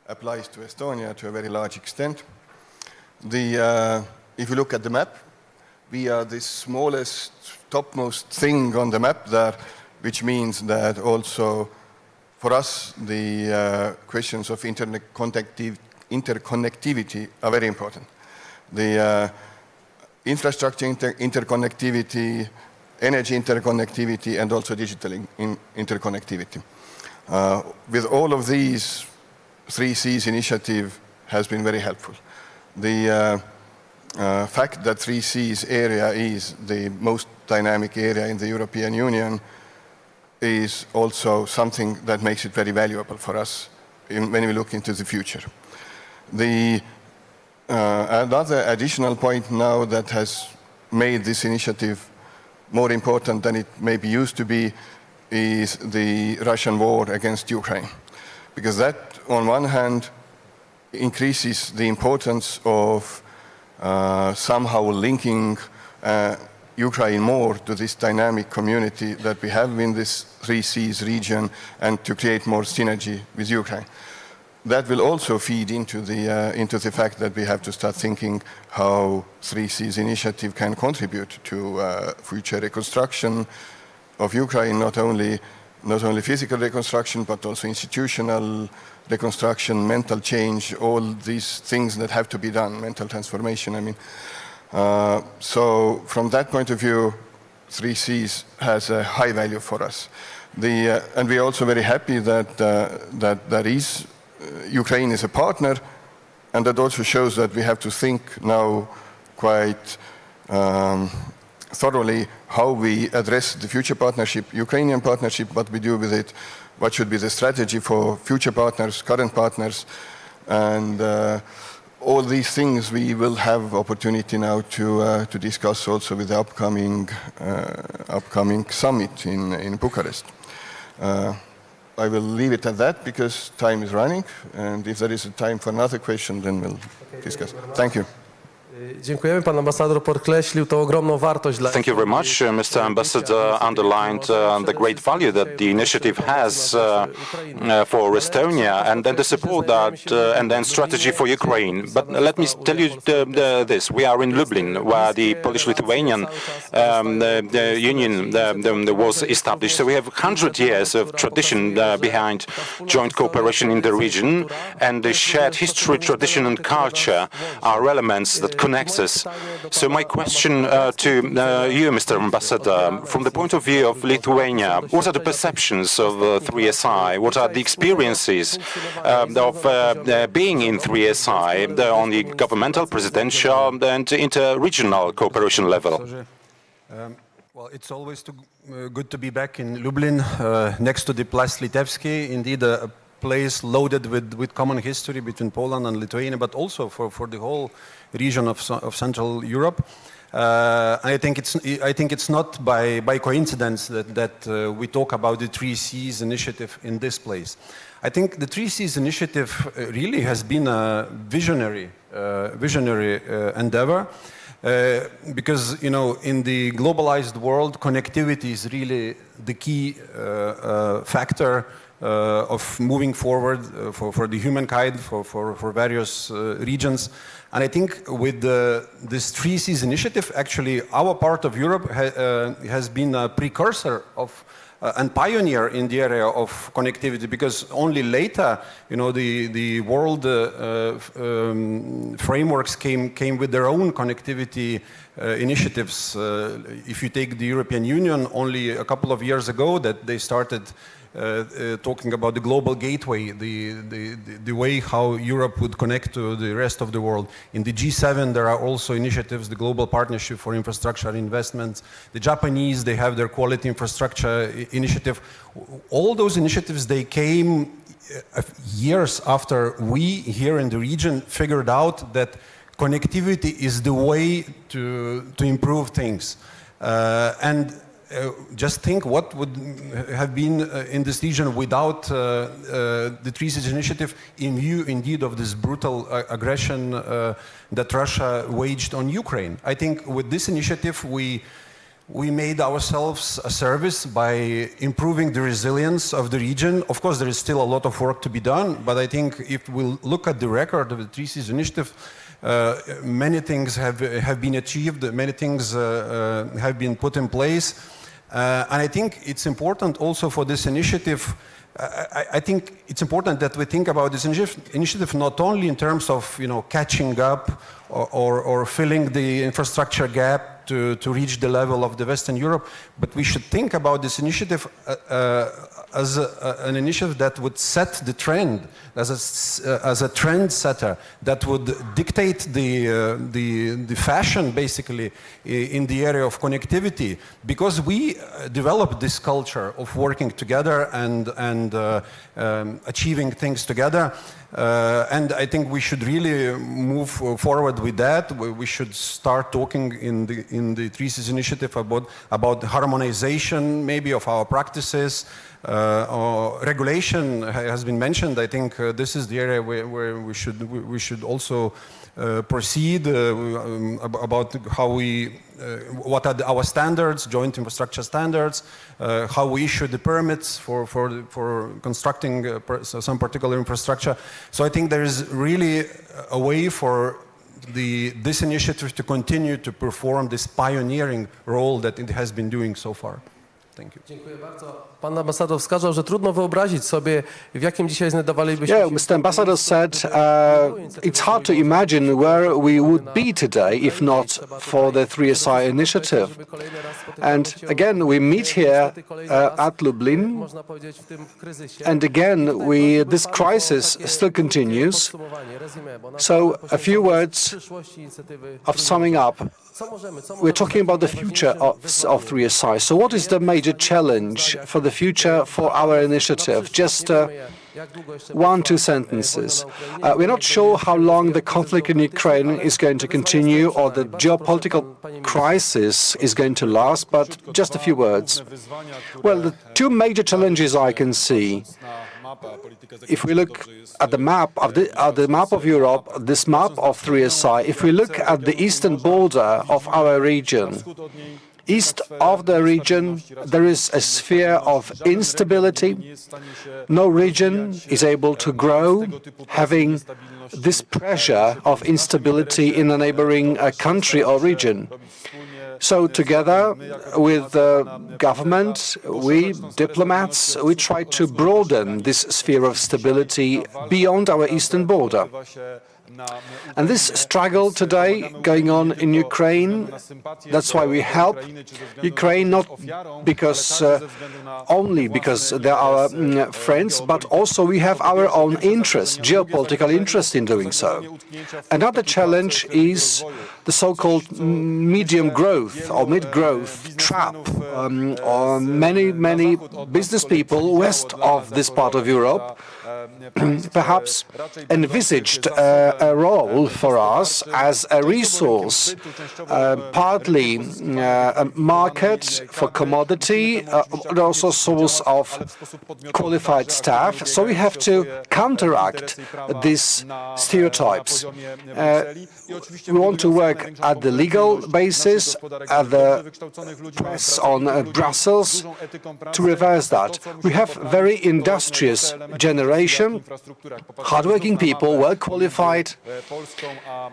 applies to Estonia to a very large extent. If you look at the map, we are the smallest, topmost thing on the map there, which means that also for us the questions of interconnectivity are very important. The infrastructure interconnectivity, energy interconnectivity, and also digital interconnectivity. With all of these, 3Cs initiative has been very helpful. The fact that 3Cs area is the most dynamic area in the European Union is also something that makes it very valuable for us when we look into the future. Another additional point now that has made this initiative more important than it maybe used to be is the Russian war against Ukraine. Because that, on one hand, increases the importance of somehow linking Ukraine more to this dynamic community that we have in this 3Cs region and to create more synergy with Ukraine. That will also feed into the fact that we have to start thinking how 3Cs initiative can contribute to future reconstruction of Ukraine, not only physical reconstruction, but also institutional reconstruction, mental change, all these things that have to be done, mental transformation, I mean. So from that point of view, 3Cs has a high value for us. And we are also very happy that Ukraine is a partner, and that also shows that we have to think now quite thoroughly how we address the future partnership, Ukrainian partnership, what we do with it, what should be the strategy for future partners, current partners, and all these things we will have opportunity now to discuss also with the upcoming summit in Bucharest. I will leave it at that because time is running, and if there is a time for another question, then we'll discuss. Thank you. Dziękujemy. Pan ambasador podkreślił tą ogromną wartość dla Thank you very much. Mr. Ambassador underlined the great value that the initiative has for Estonia, and then the support that and then strategy for Ukraine. But let me tell you this: we are in Lublin, where the Polish-Lithuanian union was established. So we have 100 years of tradition behind joint cooperation in the region, and the shared history, tradition, and culture are elements that connects us. So my question to you, Mr. Ambassador, from the point of view of Lithuania, what are the perceptions of 3SI? What are the experiences of being in 3SI on the governmental, presidential, and inter-regional cooperation level? Well, it's always good to be back in Lublin, next to the Place Litewski. Indeed, a place loaded with common history between Poland and Lithuania, but also for the whole region of Central Europe. I think it's not by coincidence that we talk about the 3Cs initiative in this place. I think the 3Cs initiative really has been a visionary endeavor. Because in the globalized world, connectivity is really the key factor of moving forward for the humankind, for various regions. And I think with this 3Cs initiative, actually our part of Europe has been a precursor of and pioneer in the area of connectivity, because only later, the world frameworks came with their own connectivity initiatives. If you take the European Union, only a couple of years ago that they started talking about the global gateway, the way how Europe would connect to the rest of the world. In the G7, there are also initiatives, the Global Partnership for Infrastructure Investments. The Japanese, they have their Quality Infrastructure Initiative. All those initiatives, they came years after we here in the region figured out that connectivity is the way to improve things. Just think what would have been in this region without the Three Seas Initiative in view indeed of this brutal aggression that Russia waged on Ukraine. I think with this initiative we made ourselves a service by improving the resilience of the region. Of course, there is still a lot of work to be done, but I think if we look at the record of the Three Seas Initiative, many things have been achieved, many things have been put in place. And I think it's important also for this initiative, I think it's important that we think about this initiative not only in terms of catching up or filling the infrastructure gap to reach the level of the Western Europe, but we should think about this initiative as an initiative that would set the trend, as a trend setter, that would dictate the fashion basically in the area of connectivity, because we developed this culture of working together and achieving things together. And I think we should really move forward with that. We should start talking in the Three Seas Initiative about harmonization maybe of our practices. Regulation has been mentioned. I think this is the area where we should also proceed about how what are our standards, joint infrastructure standards, how we issue the permits for constructing some particular infrastructure. So I think there is really a way for this initiative to continue to perform this pioneering role that it has been doing so far. Thank you. Dziękuję bardzo. Pan ambasador wskazał, że trudno wyobrazić sobie, w jakim dzisiaj znajdowalibyśmy się. Yeah, Mr. Ambassador said it's hard to imagine where we would be today if not for the 3SI initiative. And again, we meet here at Lublin, and again, this crisis still continues. So a few words of summing up. We're talking about the future of 3SI. So what is the major challenge for the future for our initiative? Just 1-2 sentences. We're not sure how long the conflict in Ukraine is going to continue or the geopolitical crisis is going to last, but just a few words. Well, the two major challenges I can see, if we look at the map of Europe, this map of 3SI, if we look at the eastern border of our region, east of the region, there is a sphere of instability. No region is able to grow, having this pressure of instability in a neighboring country or region. So together with the government, we diplomats, we try to broaden this sphere of stability beyond our eastern border. And this struggle today going on in Ukraine, that's why we help Ukraine, not because only because they're our friends, but also we have our own interest, geopolitical interest in doing so. Another challenge is the so-called medium growth or mid-growth trap. Many business people west of this part of Europe perhaps envisaged a role for us as a resource, partly a market for commodity, but also source of qualified staff. So we have to counteract these stereotypes. We want to work at the legal basis, at the press on Brussels, to reverse that. We have very industrious generation population, hardworking people, well qualified,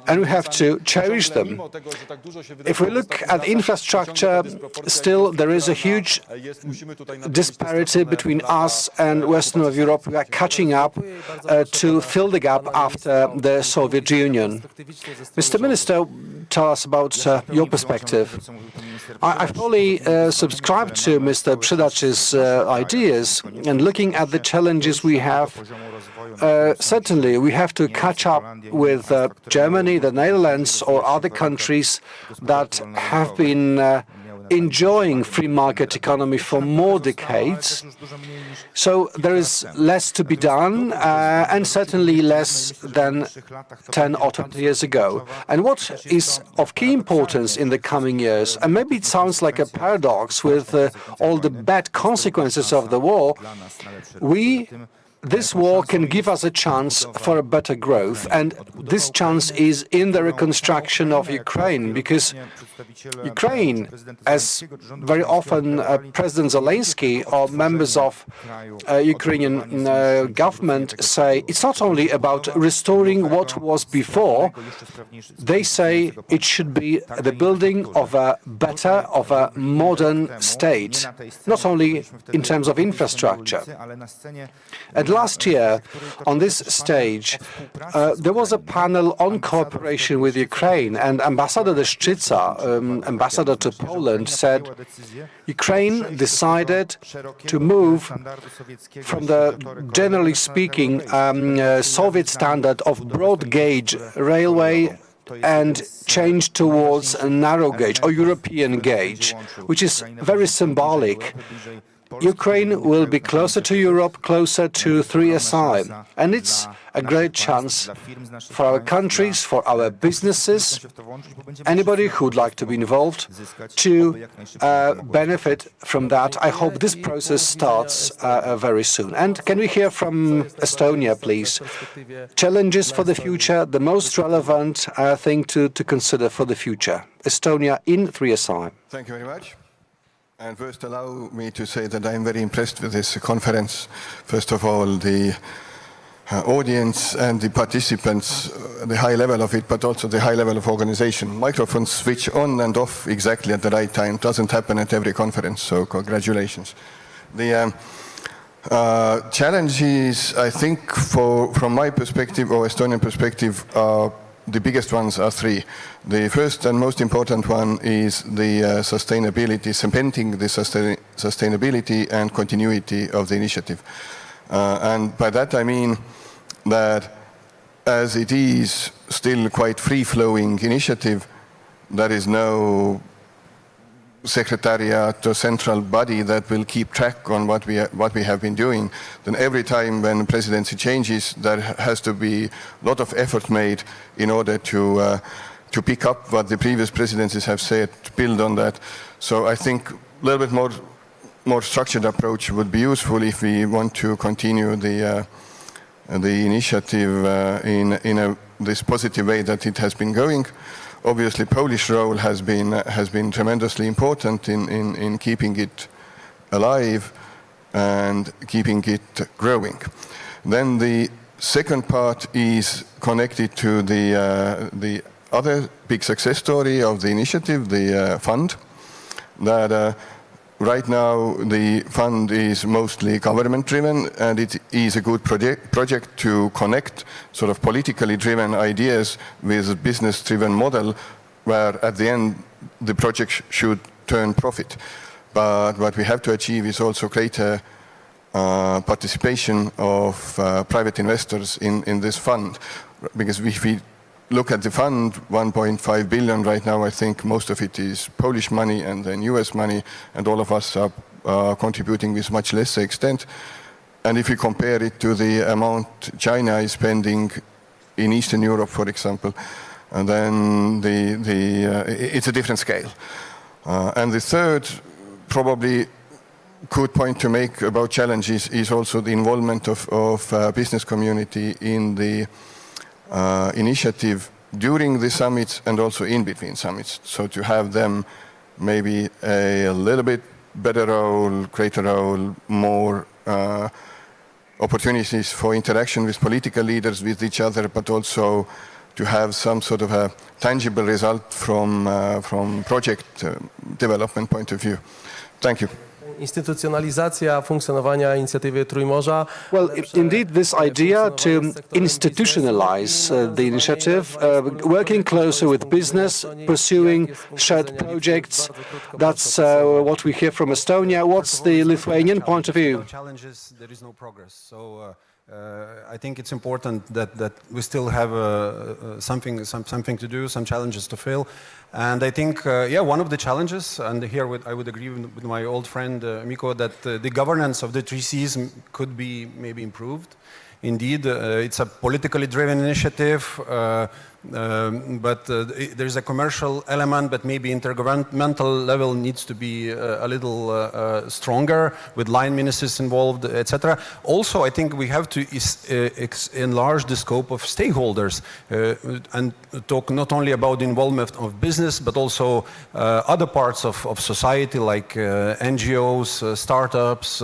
and we have to cherish them. If we look at infrastructure, still there is a huge disparity between us and Western Europe. We are catching up to fill the gap after the Soviet Union. Mr. Minister, tell us about your perspective. I fully subscribe to Mr. Przydaczy's ideas, and looking at the challenges we have, certainly we have to catch up with Germany, the Netherlands, or other countries that have been enjoying free market economy for more decades. So there is less to be done, and certainly less than 10 or 20 years ago. And what is of key importance in the coming years, and maybe it sounds like a paradox with all the bad consequences of the war, this war can give us a chance for a better growth, and this chance is in the reconstruction of Ukraine, because Ukraine, as very often President Zelensky or members of Ukrainian government say, it's not only about restoring what was before, they say it should be the building of a better, of a modern state, not only in terms of infrastructure. And last year, on this stage, there was a panel on cooperation with Ukraine, and Ambassador Deszczyca, ambassador to Poland, said Ukraine decided to move from the, generally speaking, Soviet standard of broad gauge railway and change towards a narrow gauge or European gauge, which is very symbolic. Ukraine will be closer to Europe, closer to 3SI, and it's a great chance for our countries, for our businesses, anybody who would like to be involved, to benefit from that. I hope this process starts very soon. And can we hear from Estonia, please? Challenges for the future, the most relevant thing to consider for the future. Estonia in 3SI. Thank you very much. And first, allow me to say that I'm very impressed with this conference. First of all, the audience and the participants, the high level of it, but also the high level of organization. Microphones switch on and off exactly at the right time. Doesn't happen at every conference, so congratulations. The challenges, I think, from my perspective or Estonian perspective, the biggest ones are three. The first and most important one is the sustainability, cementing the sustainability and continuity of the initiative. And by that I mean that as it is still quite free-flowing initiative, there is no secretariat or central body that will keep track on what we have been doing. Then every time when presidency changes, there has to be a lot of effort made in order to pick up what the previous presidencies have said, to build on that. So I think a little bit more structured approach would be useful if we want to continue the initiative in this positive way that it has been going. Obviously, Polish role has been tremendously important in keeping it alive and keeping it growing. Then the second part is connected to the other big success story of the initiative, the fund. That right now the fund is mostly government-driven, and it is a good project to connect sort of politically driven ideas with a business-driven model, where at the end the project should turn profit. But what we have to achieve is also greater participation of private investors in this fund, because if we look at the fund, 1.5 billion right now, I think most of it is Polish money and then US money, and all of us are contributing with much lesser extent. And if we compare it to the amount China is spending in Eastern Europe, for example, and then it's a different scale. And the third, probably good point to make about challenges is also the involvement of business community in the initiative during the summits and also in between summits. So to have them maybe a little bit better role, greater role, more opportunities for interaction with political leaders, with each other, but also to have some sort of a tangible result from project development point of view. Thank you. Instytucjonalizacja funkcjonowania inicjatywy Trójmorza. Well, indeed, this idea to institutionalize the initiative, working closer with business, pursuing shared projects, that's what we hear from Estonia. What's the Lithuanian point of view? Challenges, there is no progress. So I think it's important that we still have something to do, some challenges to fill. And I think, one of the challenges, and here I would agree with my old friend Miko, that the governance of the 3Cs could be maybe improved. Indeed, it's a politically driven initiative, but there's a commercial element, but maybe intergovernmental level needs to be a little stronger with line ministers involved, etc. Also, I think we have to enlarge the scope of stakeholders and talk not only about the involvement of business, but also other parts of society like NGOs, startups,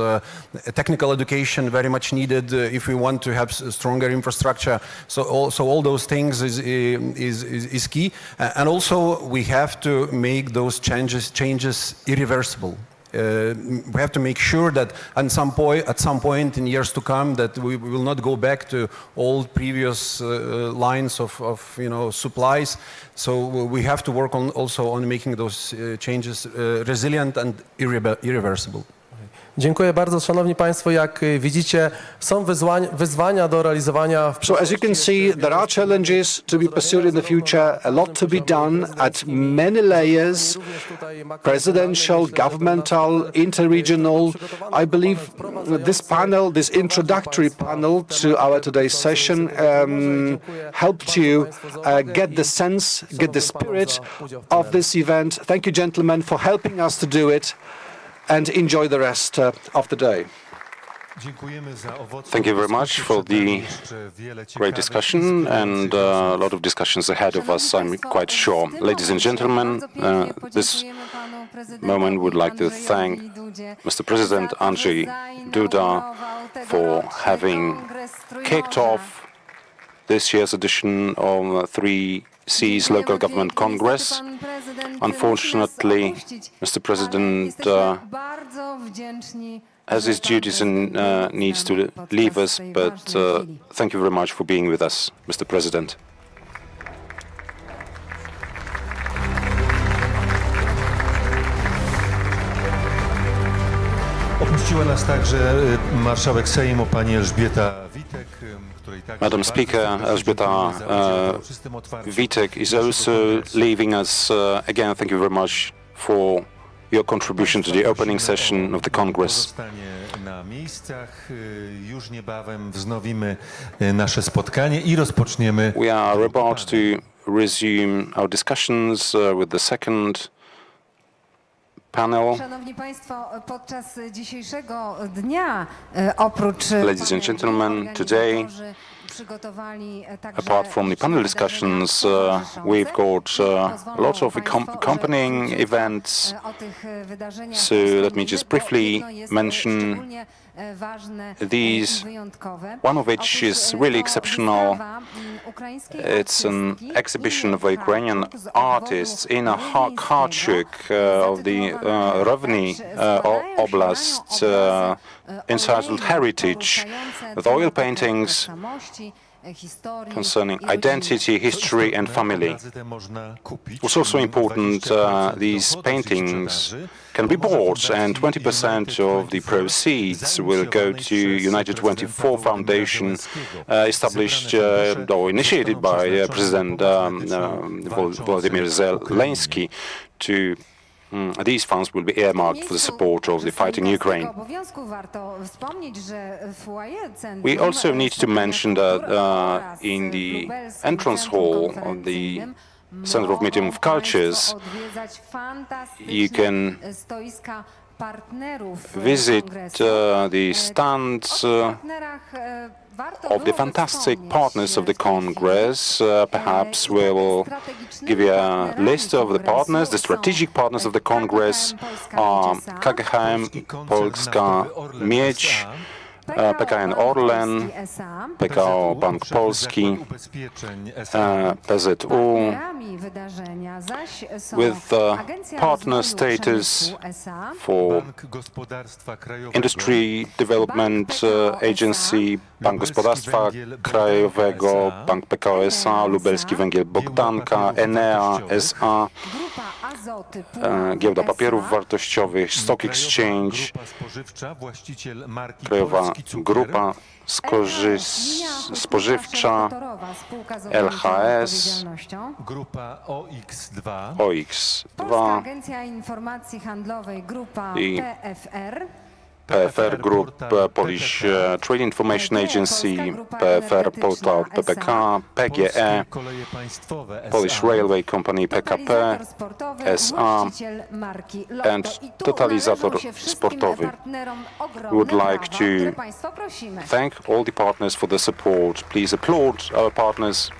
technical education very much needed if we want to have stronger infrastructure. So all those things is key, and also we have to make those changes irreversible. We have to make sure that at some point in years to come that we will not go back to old previous lines of supplies. So we have to work also on making those changes resilient and irreversible. Dziękuję bardzo, szanowni państwo. Jak widzicie, są wyzwania do realizowania. So as you can see, there are challenges to be pursued in the future, a lot to be done at many layers, presidential, governmental, interregional. I believe this panel, this introductory panel to our today's session helped you get the sense, get the spirit of this event. Thank you, gentlemen, for helping us to do it. And enjoy the rest of the day. Thank you very much for the great discussion and a lot of discussions ahead of us, I'm quite sure. Ladies and gentlemen, this moment would like to thank Mr. President Andrzej Duda for having kicked off this year's edition of 3C's Local Government Congress. Unfortunately, Mr. President has his duties and needs to leave us, but thank you very much for being with us, Mr. President. Opuściła nas także marszałek Sejmu pani Elżbieta Witek, której także Madam Speaker, Elżbieta Witek is also leaving us. Again, thank you very much for your contribution to the opening session of the Congress. na miejscach. Już niebawem wznowimy nasze spotkanie i rozpoczniemy. We are about to resume our discussions with the second panel. Szanowni Państwo, podczas dzisiejszego dnia oprócz Ladies and gentlemen, today, apart from the panel discussions, we've got a lot of accompanying events. So let me just briefly mention these, one of which is really exceptional. It's an exhibition of Ukrainian artists in a Kharchuk of the Rovny Oblast, entitled Heritage, with oil paintings concerning identity, history and family. What's also important, these paintings can be bought, and 20% of the proceeds will go to United 24 Foundation, established or initiated by President Volodymyr Zelensky. These funds will be earmarked for the support of the fighting Ukraine. We also need to mention that in the entrance hall of the Center of Museum of Cultures, you can visit the stands of the fantastic partners of the Congress. Perhaps we will give you a list of the partners. The strategic partners of the Congress are KGHM, Polska Miedź, PKN Orlen, PKO Bank Polski, PZU, Partnerami wydarzenia zaś są with Agencja partner Rozwoju status Przemysłu SA, for Bank Gospodarstwa Krajowego, Industry Development Agency, Bank Gospodarstwa Krajowego, Bank PKO SA, Lubelski Węgiel Bogdanka, Enea SA, Grupa Azoty Puławy Giełda SA, Papierów Wartościowych, Stock Exchange, Grupa Spożywcza, właściciel marki Krajowa Polski Cukier, Grupa Spożywcza, LHS, Grupa OX2, Polska OX2, Agencja Informacji Handlowej, Grupa I PFR, PFR Group, Polish Trade Information Agency, PFR Portal PPK, PGE, Polskie Koleje Państwowe Polish SA, Railway Company PKP, Totalizator Sportowy, SA, właściciel marki Lotto. and I tu Totalizator należą się wszystkim Sportowy. partnerom ogromne We would like brawa, które to Państwo prosimy. thank all the partners for their support. Please applaud our partners.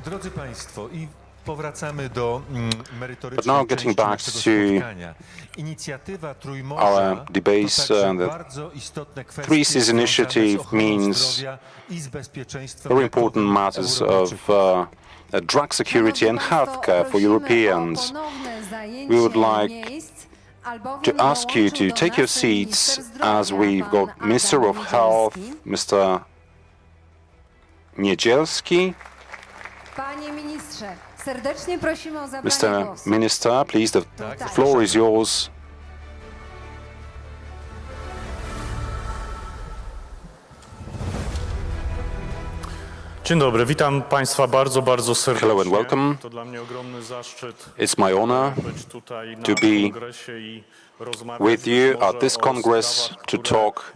Drodzy Państwo, i powracamy do But merytorycznej now getting części back naszego to spotkania. Inicjatywa Trójmorza our debates, to także the bardzo istotne kwestie Three Seas związane Initiative z ochroną means zdrowia i z bezpieczeństwem very important lekowym matters Europejczyków. of drug security and healthcare for Europeans. We would like to ask you to take your seats as we've got Minister of Health, Mr. Niedzielski. Panie ministrze, serdecznie prosimy o zabranie Mr. głosu. Minister, please, the floor is yours. Dzień dobry, witam Państwa bardzo, bardzo serdecznie. Hello and welcome. To dla mnie ogromny zaszczyt It's my honor być tutaj na to be kongresie i rozmawiać with you być może at this o Congress sprawach, to które, talk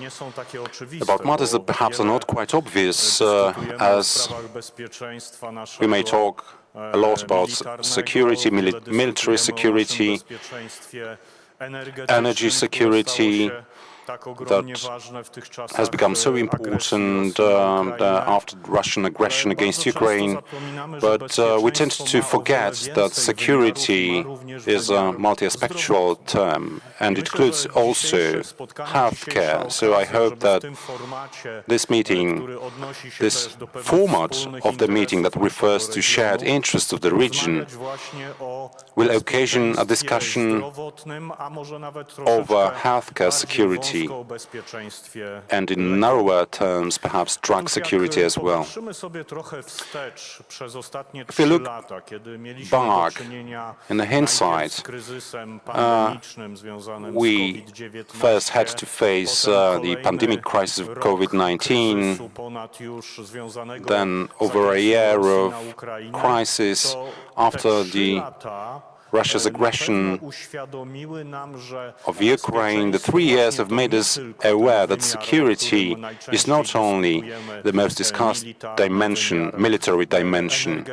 nie są takie oczywiste, about matters bo that perhaps are wiele not quite obvious, dyskutujemy o as sprawach bezpieczeństwa naszego, we may talk a lot about militarnego, security, wiele military dyskutujemy o security, naszym bezpieczeństwie energetycznym, energy które security, stało się tak ogromnie that ważne w tych czasach has become so agresji important Rosji na Ukrainę. after Russian aggression Ale against bardzo często Ukraine. zapominamy, że But we tend bezpieczeństwo to ma o forget wiele that więcej security wymiarów, ma również is a wymiar multi-aspectual term, and it Myślę, includes że also dzisiejsze spotkanie, healthcare. dzisiejsza So I okazja, hope żeby that w tym formacie, this meeting, który odnosi się this też do pewnych format wspólnych of the meeting that interesów refers naszego to shared regionu, interests of the region rozmawiać właśnie o will occasion a bezpieczeństwie discussion zdrowotnym, a może nawet troszeczkę over healthcare bardziej security wąsko o bezpieczeństwie and in narrower terms perhaps drug Otóż security jak as well. popatrzymy sobie trochę wstecz przez ostatnie we 3 look lata, kiedy mieliśmy do back czynienia in the hindsight, najpierw z kryzysem pandemicznym związanym z we COVID-19, first had to face potem the pandemic crisis of rok COVID-19, kryzysu ponad już związanego then z over a agresją year Rosji of na Ukrainę, crisis to after te 3 the lata Russia's na aggression pewno uświadomiły nam, że of Ukraine. The 3 years have made us aware that security is not only the most discussed dimension, military dimension,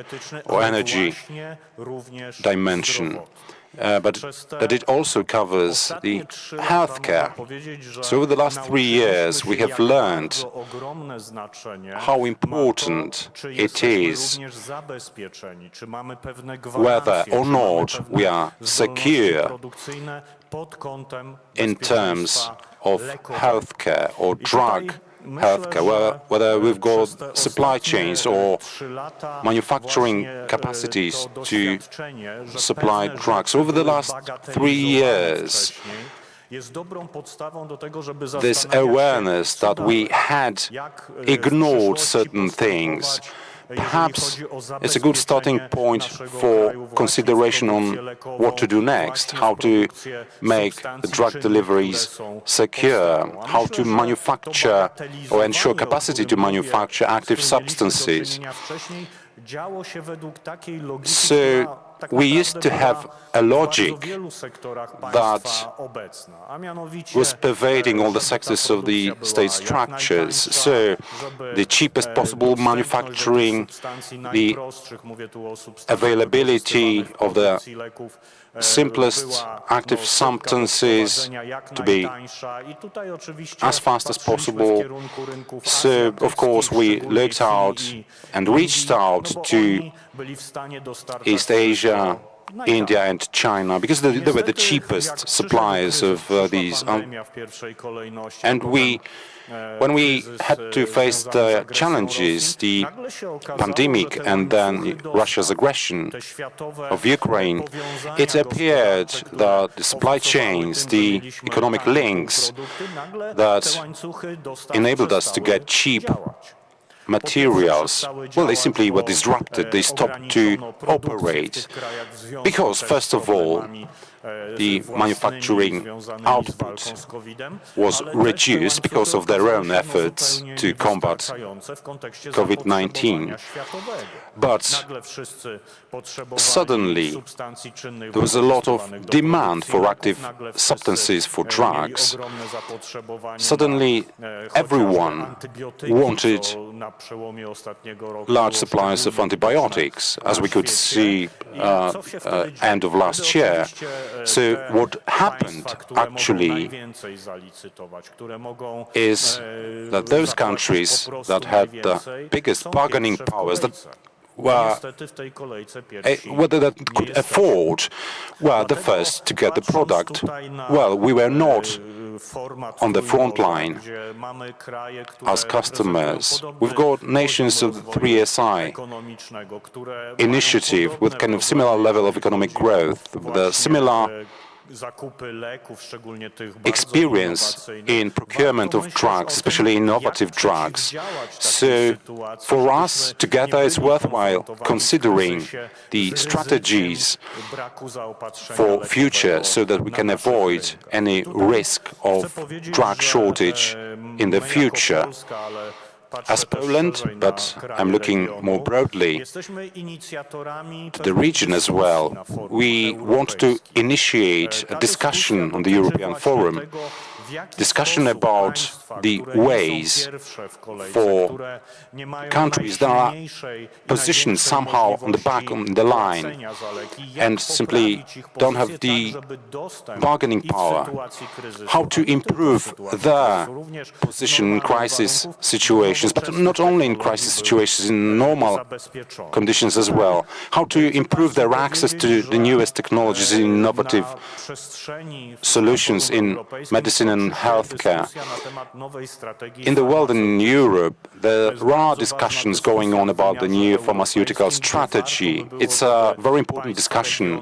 or energy dimension, but that it also covers the healthcare. So over the last 3 years, we have learned how important it is whether or not we are secure in terms of healthcare or drug healthcare, whether we've got supply chains or manufacturing capacities to supply drugs. Over the last 3 years, this awareness that we had ignored certain things, perhaps it's a good starting point for consideration on what to do next, how to make the drug deliveries secure, how to manufacture or ensure capacity to manufacture active substances. So we used to have a logic that was pervading all the sectors of the state structures. So the cheapest possible manufacturing, the availability of the simplest active substances to be as fast as possible. So, of course, we looked out and reached out to East Asia, India and China, because they were the cheapest suppliers of these. And when we had to face the challenges, the pandemic and then Russia's aggression of Ukraine, it appeared that the supply chains, the economic links that enabled us to get cheap materials, well, they simply were disrupted. They stopped to operate because, first of all, the manufacturing output was reduced because of their own efforts to combat COVID-19. But suddenly, there was a lot of demand for active substances, for drugs. Suddenly, everyone wanted large supplies of antibiotics, as we could see end of last year. So what happened actually is that those countries that had the biggest bargaining powers, that that could afford, were the first to get the product. Well, we were not on the front line as customers. We've got nations of the 3SI initiative with kind of similar level of economic growth, with a similar experience in procurement of drugs, especially innovative drugs. So for us together it's worthwhile considering the strategies for future so that we can avoid any risk of drug shortage in the future. As Poland, but I'm looking more broadly to the region as well, we want to initiate a discussion on the European Forum, discussion about the ways for countries that are positioned somehow on the back of the line and simply don't have the bargaining power, how to improve their position in crisis situations, but not only in crisis situations, in normal conditions as well, how to improve their access to the newest technologies and innovative solutions in medicine and healthcare. In the world and in Europe, there are discussions going on about the new pharmaceutical strategy. It's a very important discussion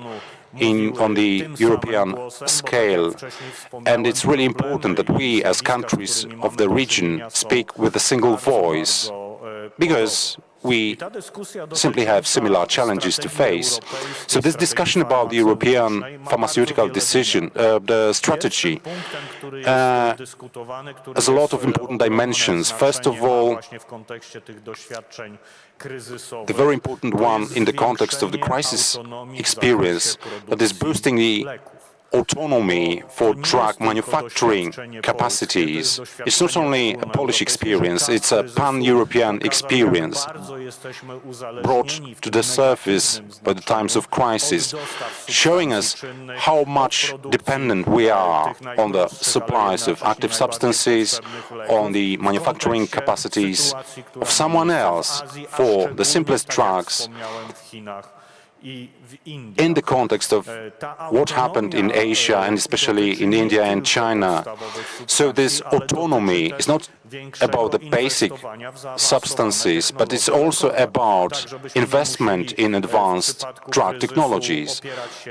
on the European scale, and it's really important that we, as countries of the region, speak with a single voice, because we simply have similar challenges to face. So this discussion about the European pharmaceutical the strategy, has a lot of important dimensions. First of all, the very important one in the context of the crisis experience, that is boosting the autonomy for drug manufacturing capacities. It's not only a Polish experience, it's a pan-European experience brought to the surface by the times of crisis, showing us how much dependent we are on the supplies of active substances, on the manufacturing capacities of someone else for the simplest drugs, in the context of what happened in Asia and especially in India and China. So this autonomy is not about the basic substances, but it's also about investment in advanced drug technologies,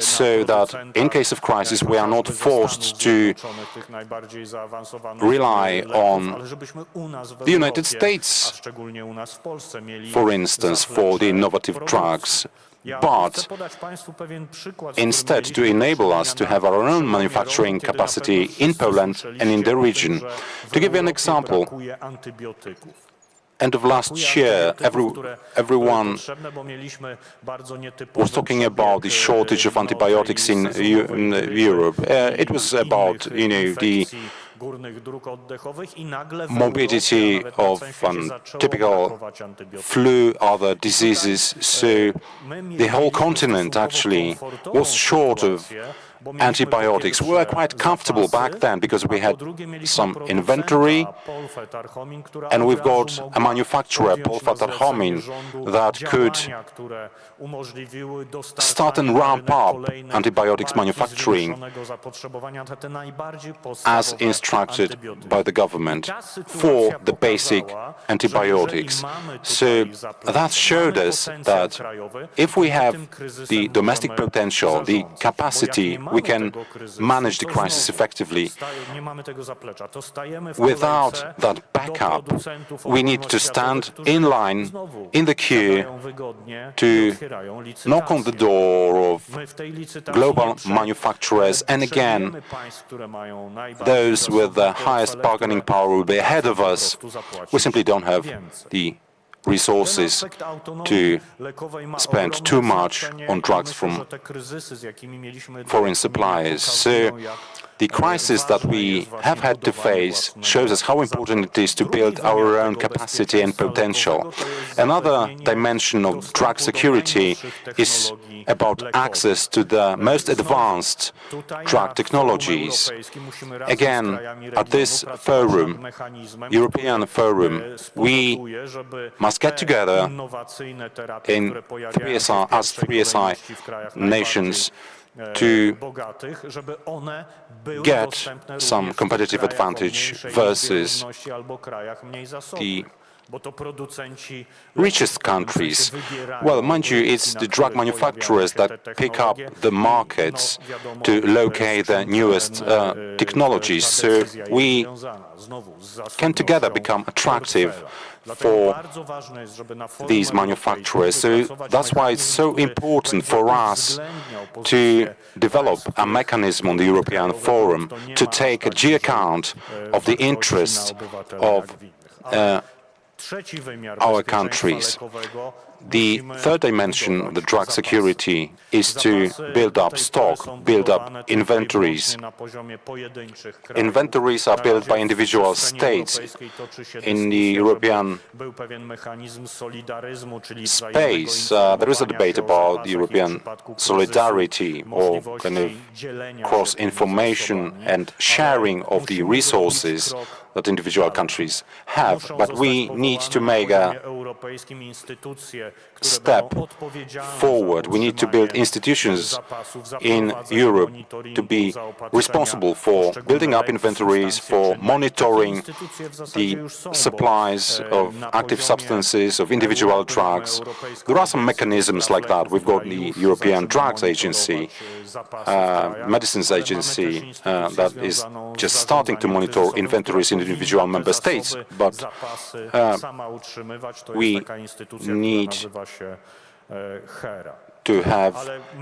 so that in case of crisis we are not forced to rely on the United States, for instance, for the innovative drugs, but instead to enable us to have our own manufacturing capacity in Poland and in the region. To give you an example, end of last year, everyone was talking about the shortage of antibiotics in Europe. It was about, the morbidity of typical flu, other diseases. So the whole continent actually was short of antibiotics. We were quite comfortable back then because we had some inventory, and we've got a manufacturer, Polfatarchomin, that could start and ramp up antibiotics manufacturing as instructed by the government for the basic antibiotics. So that showed us that if we have the domestic potential, the capacity, we can manage the crisis effectively. Without that backup, we need to stand in line, in the queue, to knock on the door of global manufacturers, and again, those with the highest bargaining power will be ahead of us. We simply don't have the resources to spend too much on drugs from foreign suppliers. So the crisis that we have had to face shows us how important it is to build our own capacity and potential. Another dimension of drug security is about access to the most advanced drug technologies. Again, at this forum, European forum, we must get together in 3SI, as 3SI nations, to get some competitive advantage versus the richest countries. Well, mind you, it's the drug manufacturers that pick up the markets to locate the newest technologies. So we can together become attractive for these manufacturers. So that's why it's so important for us to develop a mechanism on the European Forum to take due account of the interests of our countries. The third dimension of the drug security is to build up stock, build up inventories. Inventories are built by individual states. In the European space, there is a debate about the European solidarity or kind of cross-information and sharing of the resources that individual countries have. But we need to make a step forward. We need to build institutions in Europe to be responsible for building up inventories, for monitoring the supplies of active substances, of individual drugs. There are some mechanisms like that. We've got the European Drugs Agency, Medicines Agency, that is just starting to monitor inventories in individual member states. But we need to have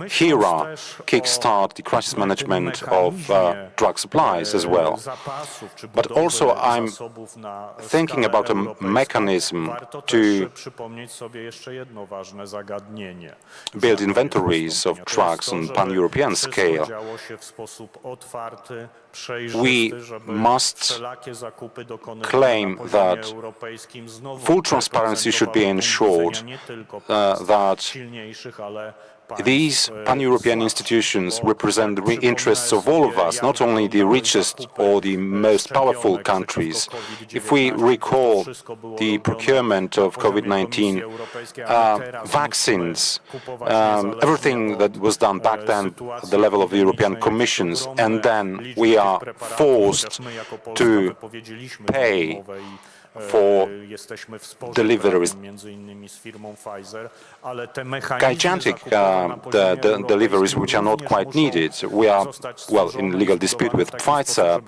HERA kickstart the crisis management of drug supplies as well. But also I'm thinking about a mechanism to build inventories of drugs on pan-European scale. We must claim that full transparency should be ensured, that these pan-European institutions represent the interests of all of us, not only the richest or the most powerful countries. If we recall the procurement of COVID-19 vaccines, everything that was done back then at the level of the European Commissions, and then we are forced to pay for deliveries, gigantic deliveries which are not quite needed. We are, well, in legal dispute with Pfizer.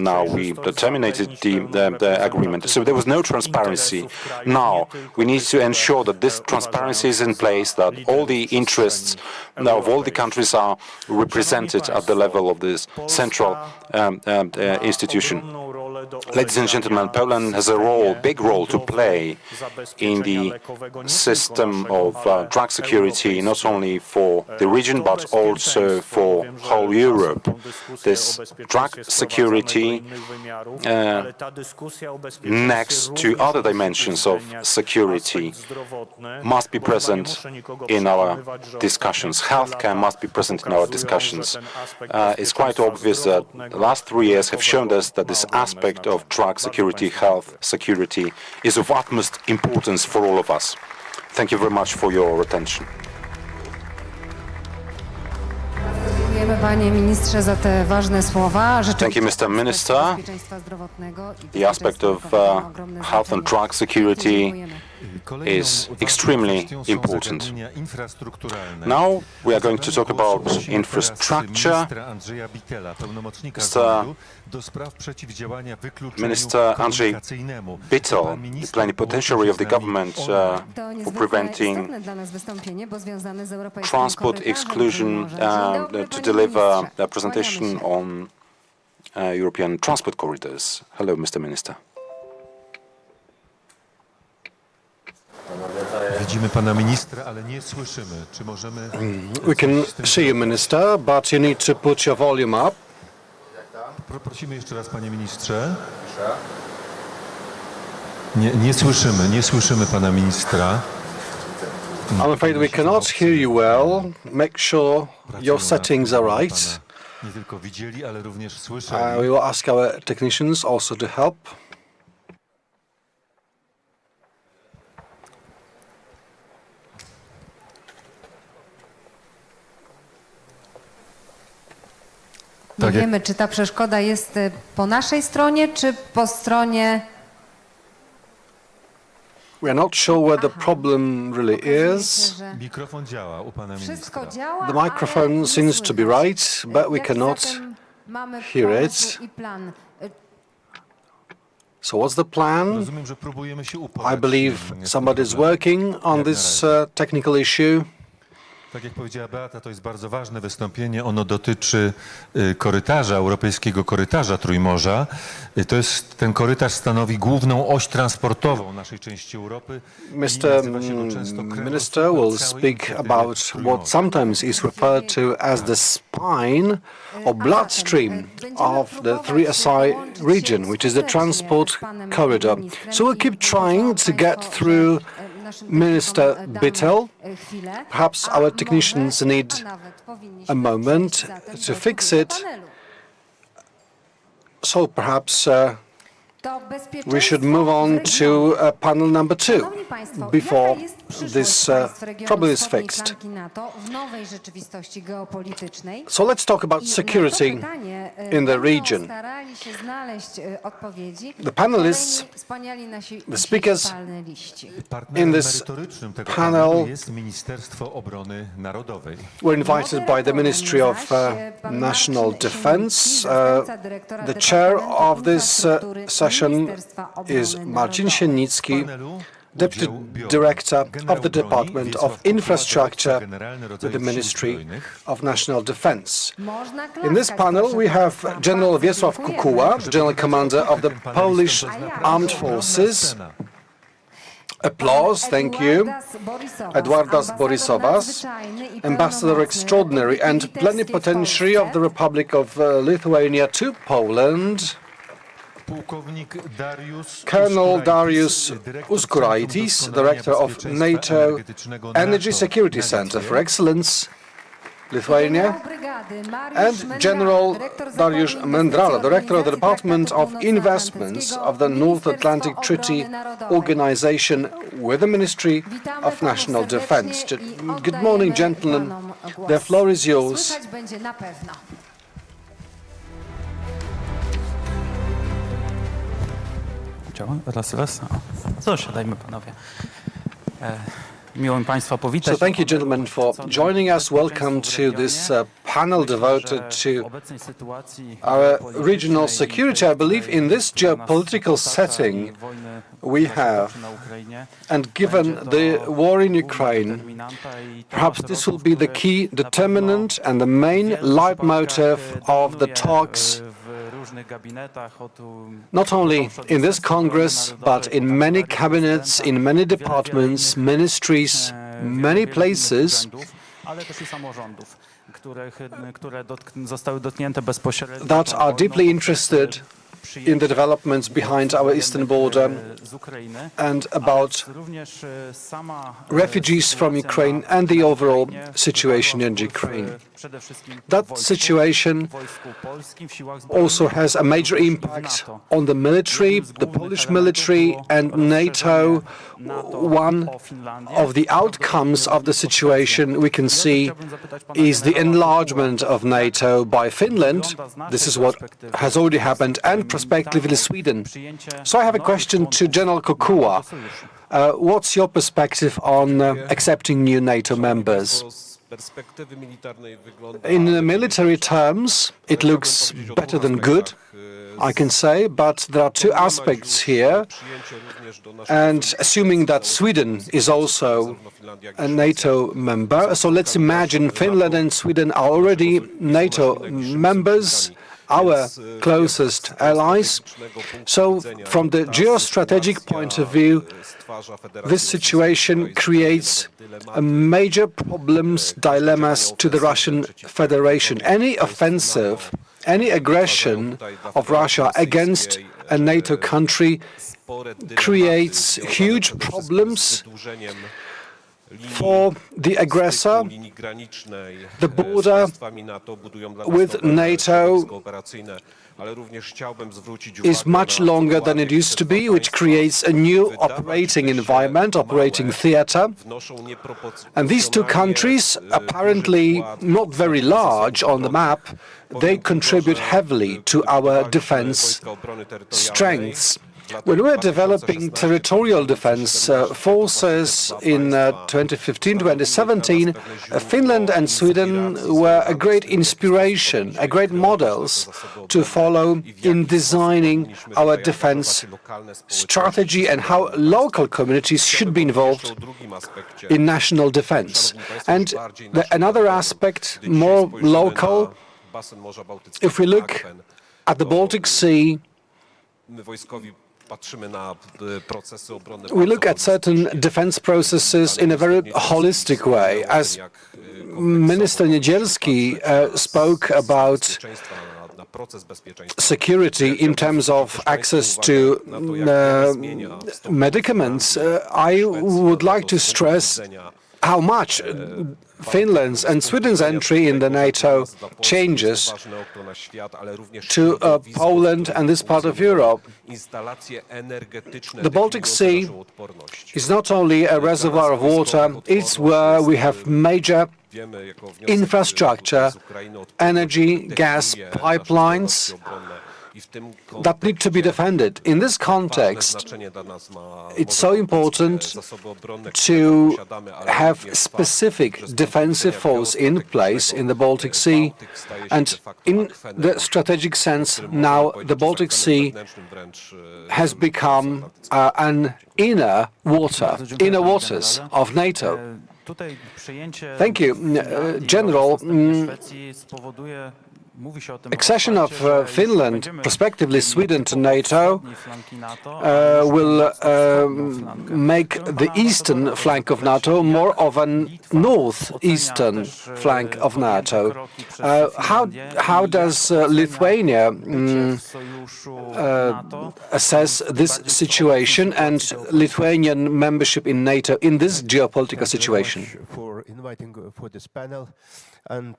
Now we terminated the agreement. So there was no transparency. Now we need to ensure that this transparency is in place, that all the interests of all the countries are represented at the level of this central institution. Ladies and gentlemen, Poland has a big role to play in the system of drug security, not only for the region, but also for whole Europe. This drug security, next to other dimensions of security, must be present in our discussions. Healthcare must be present in our discussions. It's quite obvious that the last 3 years have shown us that this aspect of drug security, health security, is of utmost importance for all of us. Thank you very much for your attention. Dziękujemy panie ministrze za te ważne słowa. Thank you, Mr. Minister. The aspect of health and drug security is extremely important. Now we are going to talk about infrastructure. Minister Andrzej Bittel, the plenipotentiary of the government for preventing transport exclusion, to deliver a presentation on European transport corridors. Hello, Mr. Minister. Widzimy pana ministra, ale nie słyszymy. Czy możemy... We can see you, Minister, but you need to put your volume up. Prosimy jeszcze raz, panie ministrze. Nie słyszymy pana ministra. I'm afraid we cannot hear you well. Make sure your settings are right. Nie tylko widzieli, ale również słyszeli. We will ask our technicians also to help. Nie wiemy, czy ta przeszkoda jest po naszej stronie, czy po stronie... We are not sure where the problem really is. Mikrofon działa u pana Wszystko ministra. działa, The microphone ale nie seems to be słychać. right, but we Jaki cannot zatem mamy hear pomysł it. i plan? So what's the plan? Rozumiem, że próbujemy się uporać. I believe somebody is working on this technical issue. Tak jak powiedziała Beata, to jest bardzo ważne wystąpienie. Ono dotyczy korytarza, europejskiego korytarza Trójmorza. Ten korytarz stanowi główną oś transportową naszej części Europy. Mr. Minister will speak about what sometimes is referred to as the spine or bloodstream of the 3SI region, which is the transport corridor. So we'll keep trying to get through Minister Bittel. Perhaps our technicians need a moment to fix it. So perhaps we should move on to panel number 2 before this problem is fixed. So let's talk about security in the region. The panelists, the speakers in this panel were invited by the Ministry of National Defense. The chair of this session is Marcin Siennicki, Deputy Director of the Department of Infrastructure with the Ministry of National Defense. In this panel, we have General Wiesław Kukuła, General Commander of the Polish Armed Forces. Applause, thank you. Eduardas Borisovas, Ambassador Extraordinary and Plenipotentiary of the Republic of Lithuania to Poland. Colonel Darius Uskuraitis, Director of NATO Energy Security Center for Excellence, Lithuania, and General Dariusz Mendrala, Director of the Department of Investments of the North Atlantic Treaty Organization with the Ministry of National Defense. Good morning, gentlemen. The floor is yours. Raz. Co, siadajmy panowie. Miło mi państwa powitać. So thank you, gentlemen, for joining us. Welcome to this panel devoted to our regional security. I believe in this geopolitical setting we have, and given the war in Ukraine, perhaps this will be the key determinant and the main leitmotif of the talks not only in this Congress, but in many cabinets, in many departments, ministries, many places, that are deeply interested in the developments behind our eastern border and about refugees from Ukraine and the overall situation in Ukraine. That situation also has a major impact on the military, the Polish military and NATO. One of the outcomes of the situation we can see is the enlargement of NATO by Finland. This is what has already happened, and prospectively Sweden. So I have a question to General Kokua. What's your perspective on accepting new NATO members? In military terms, it looks better than good, I can say, but there are two aspects here. And assuming that Sweden is also a NATO member, so let's imagine Finland and Sweden are already NATO members, our closest allies. So from the geostrategic point of view, this situation creates major problems, dilemmas to the Russian Federation. Any offensive, any aggression of Russia against a NATO country creates huge problems for the aggressor. The border with NATO is much longer than it used to be, which creates a new operating environment, operating theater. And these two countries, apparently not very large on the map, they contribute heavily to our defense strengths. When we were developing territorial defense forces in 2015-2017, Finland and Sweden were a great inspiration, a great models to follow in designing our defense strategy and how local communities should be involved in national defense. And another aspect, more local, if we look at the Baltic Sea, we look at certain defense processes in a very holistic way. As Minister Niedzielski spoke about security in terms of access to medicaments, I would like to stress how much Finland's and Sweden's entry in the NATO changes to Poland and this part of Europe. The Baltic Sea is not only a reservoir of water, it's where we have major infrastructure, energy, gas pipelines that need to be defended. In this context, it's so important to have specific defensive force in place in the Baltic Sea. And in the strategic sense, now the Baltic Sea has become an inner waters of NATO. Thank you, General. Accession of Finland, prospectively Sweden, to NATO will make the eastern flank of NATO more of a northeastern flank of NATO. How does Lithuania assess this situation and Lithuanian membership in NATO in this geopolitical situation? For inviting for this panel and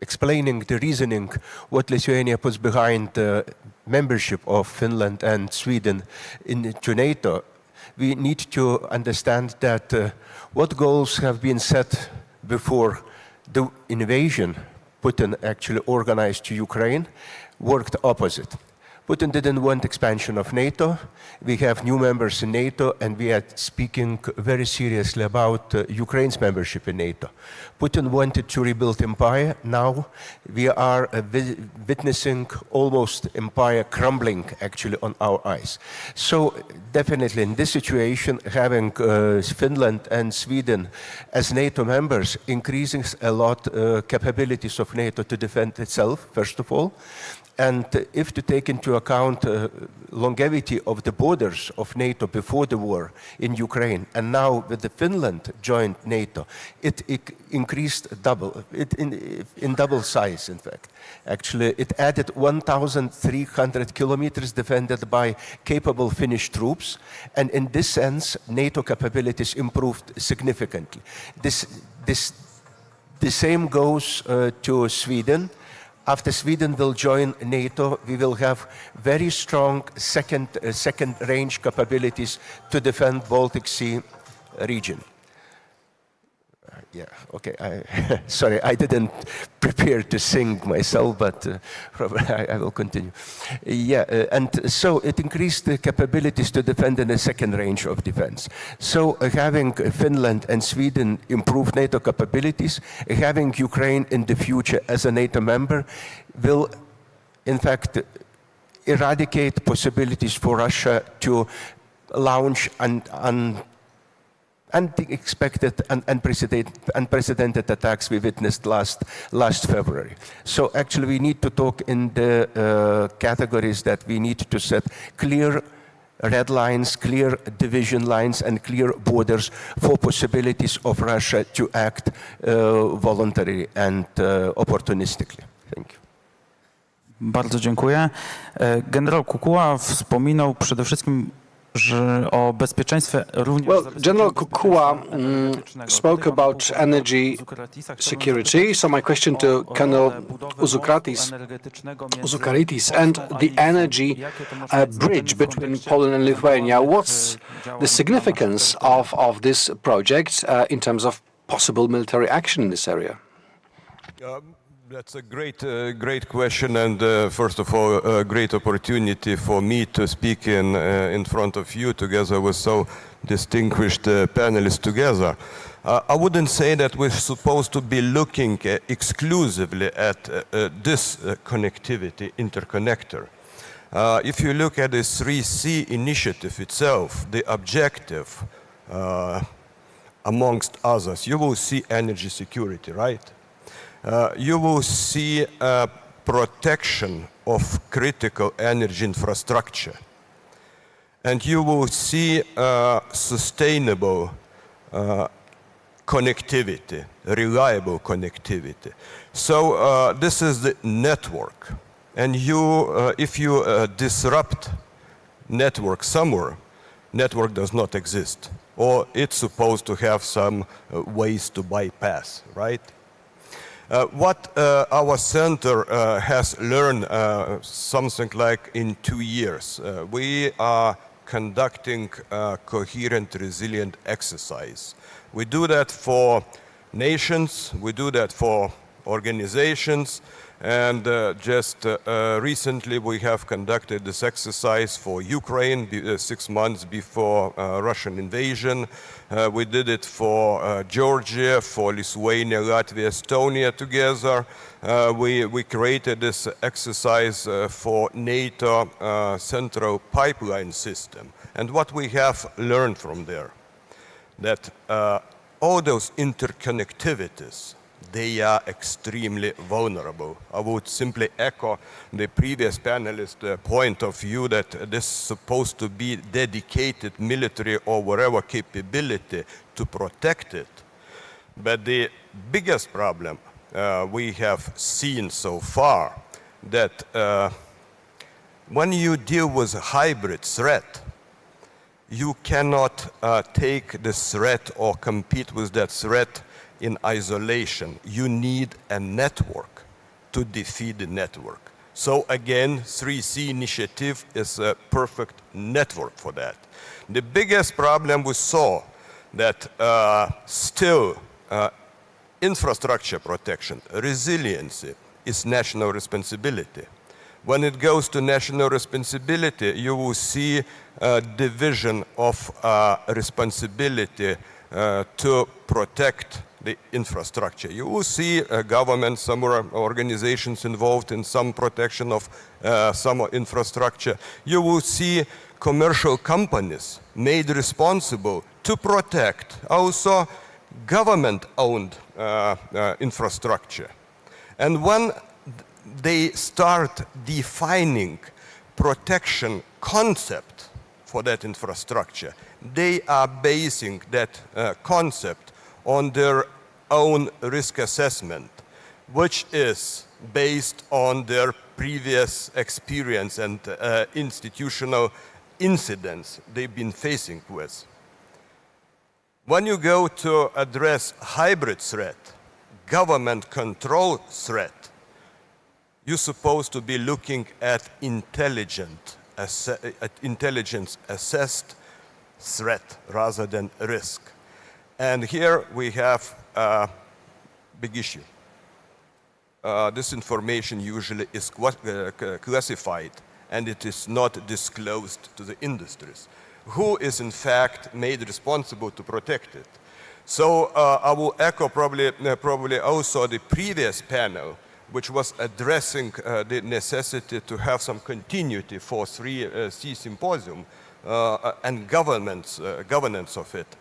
explaining the reasoning what Lithuania puts behind the membership of Finland and Sweden into NATO. We need to understand that what goals have been set before the invasion Putin actually organized to Ukraine worked opposite. Putin didn't want expansion of NATO. We have new members in NATO, and we are speaking very seriously about Ukraine's membership in NATO. Putin wanted to rebuild empire. Now we are witnessing almost empire crumbling actually on our eyes. So definitely in this situation, having Finland and Sweden as NATO members increases a lot capabilities of NATO to defend itself, first of all. And if to take into account longevity of the borders of NATO before the war in Ukraine, and now with the Finland joined NATO, it increased double, in double size, in fact. Actually, it added 1,300 kilometers defended by capable Finnish troops, and in this sense, NATO capabilities improved significantly. The same goes to Sweden. After Sweden will join NATO, we will have very strong second range capabilities to defend Baltic Sea region. Yeah, okay. Sorry, I didn't prepare to sing myself, but I will continue. Yeah, and so it increased the capabilities to defend in the second range of defense. So having Finland and Sweden improve NATO capabilities, having Ukraine in the future as a NATO member will, in fact, eradicate possibilities for Russia to launch unexpected and unprecedented attacks we witnessed last February. So actually we need to talk in the categories that we need to set clear red lines, clear division lines, and clear borders for possibilities of Russia to act voluntarily and opportunistically. Thank you. Bardzo dziękuję. Generał Kukuła wspominał przede wszystkim o bezpieczeństwie również. Well, General Kukua spoke about energy security, so my question to Colonel Uzukaritis and the energy bridge between Poland and Lithuania. What's the significance of this project in terms of possible military action in this area? That's a great question, and first of all, a great opportunity for me to speak in front of you together with so distinguished panelists together. I wouldn't say that we're supposed to be looking exclusively at this connectivity interconnector. If you look at the 3C initiative itself, the objective, amongst others, you will see energy security, right? You will see protection of critical energy infrastructure. And you will see sustainable connectivity, reliable connectivity. So this is the network. And if you disrupt network somewhere, network does not exist. Or it's supposed to have some ways to bypass, right? What our center has learned something like in 2 years, we are conducting a coherent, resilient exercise. We do that for nations, we do that for organizations, and just recently we have conducted this exercise for Ukraine 6 months before Russian invasion. We did it for Georgia, for Lithuania, Latvia, Estonia together. We created this exercise for NATO central pipeline system. And what we have learned from there, that all those interconnectivities, they are extremely vulnerable. I would simply echo the previous panelist's point of view that this is supposed to be dedicated military or whatever capability to protect it. But the biggest problem we have seen so far, that when you deal with a hybrid threat, you cannot take the threat or compete with that threat in isolation. You need a network to defeat the network. So again, 3C initiative is a perfect network for that. The biggest problem we saw that still infrastructure protection, resiliency is national responsibility. When it goes to national responsibility, you will see a division of responsibility to protect the infrastructure. You will see government, some organizations involved in some protection of some infrastructure. You will see commercial companies made responsible to protect also government-owned infrastructure. And when they start defining protection concept for that infrastructure, they are basing that concept on their own risk assessment, which is based on their previous experience and institutional incidents they've been facing with. When you go to address hybrid threat, government control threat, you're supposed to be looking at intelligence-assessed threat rather than risk. And here we have a big issue. This information usually is classified and it is not disclosed to the industries. Who is in fact made responsible to protect it? So I will echo probably also the previous panel, which was addressing the necessity to have some continuity for 3C symposium and governance of it.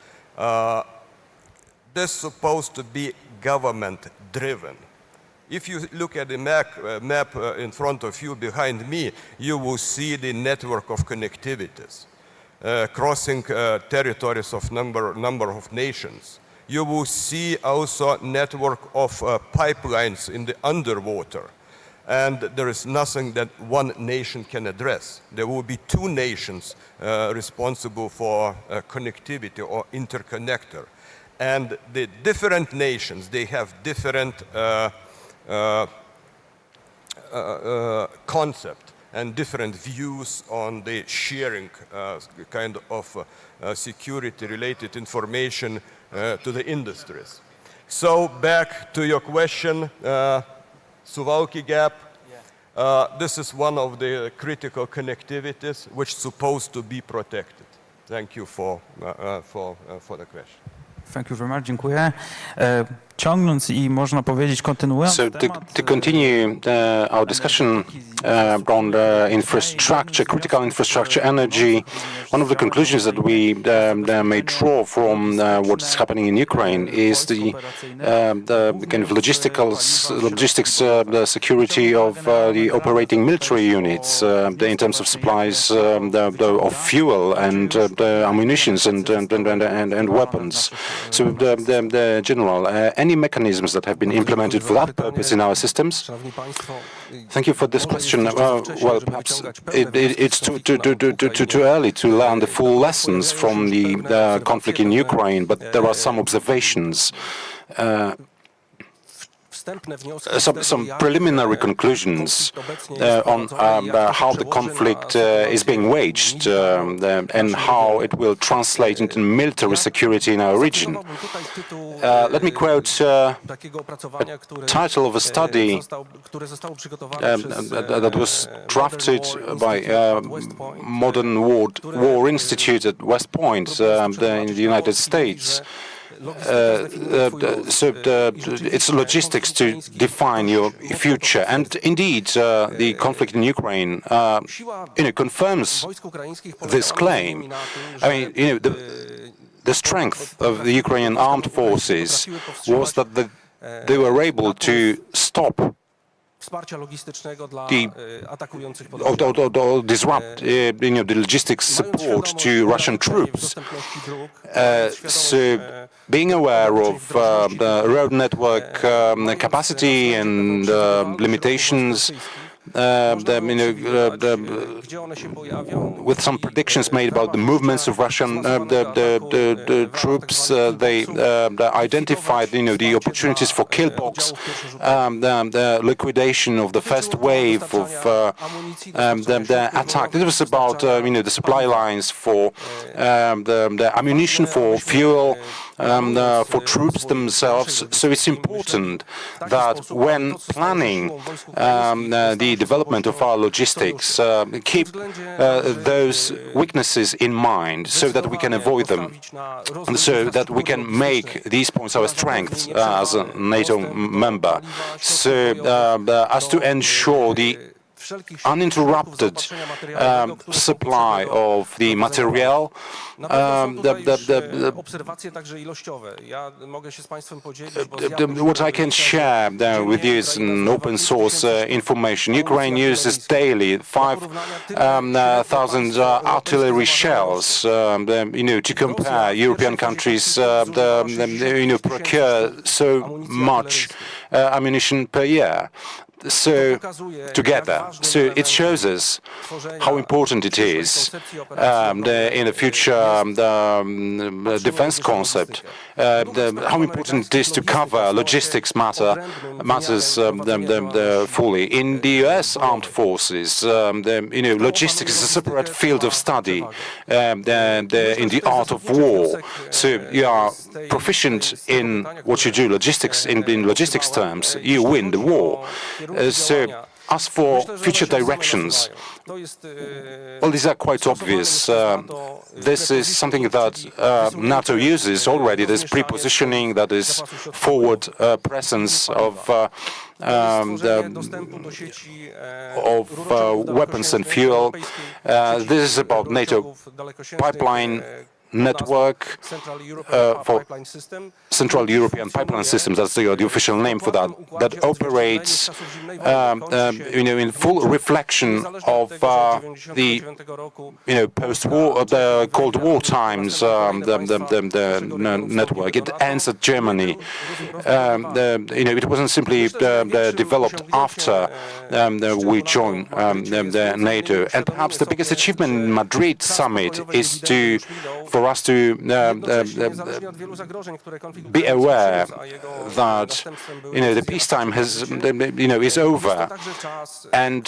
This is supposed to be government-driven. If you look at the map in front of you, behind me, you will see the network of connectivities crossing territories of number of nations. You will see also network of pipelines in the underwater. And there is nothing that one nation can address. There will be two nations responsible for connectivity or interconnector. And the different nations, they have different concept and different views on the sharing kind of security-related information to the industries. So back to your question, Suwałki Gap. This is one of the critical connectivities which is supposed to be protected. Thank you for the question. Thank you very much, dziękuję. Ciągnąc i można powiedzieć, kontynuując So to continue our discussion on infrastructure, critical infrastructure, energy, one of the conclusions that we may draw from what's happening in Ukraine is the kind of logistics, the security of the operating military units in terms of supplies of fuel and ammunitions and weapons. So the general, any mechanisms that have been implemented for that purpose in our systems? Thank you for this question. Well, perhaps it's too early to learn the full lessons from the conflict in Ukraine, but there are some observations. Some preliminary conclusions on how the conflict is being waged and how it will translate into military security in our region. Let me quote a title of a study that was drafted by Modern War Institute at West Point in the United States. So it's logistics to define your future, and indeed the conflict in Ukraine confirms this claim. I mean, the strength of the Ukrainian armed forces was that they were able to stop disrupt the logistics support to Russian troops. So being aware of the road network capacity and limitations, with some predictions made about the movements of Russian the troops, they identified the opportunities for killbox, the liquidation of the first wave of the attack. It was about the supply lines for the ammunition, for fuel, for troops themselves. So it's important that when planning the development of our logistics, keep those weaknesses in mind so that we can avoid them, and so that we can make these points our strengths as a NATO member, so as to ensure the uninterrupted supply of the material. What I can share with you is an open source information. Ukraine uses daily 5,000 artillery shells. To compare, European countries procure so much ammunition per year. So together, so it shows us how important it is in the future defense concept, how important it is to cover logistics matters fully. In the U.S. armed forces, logistics is a separate field of study in the art of war. So you are proficient in what you do, logistics in logistics terms, you win the war. So, as for future directions, well, these are quite obvious. This is something that NATO uses already. There's pre-positioning, that is forward presence of weapons and fuel. This is about NATO pipeline network for Central European Pipeline System, that's the official name for that, that operates in full reflection of the post-war, the Cold War times, the network. It ends at Germany. It wasn't simply developed after we joined NATO. And perhaps the biggest achievement in Madrid summit is for us to be aware that the peacetime is over, and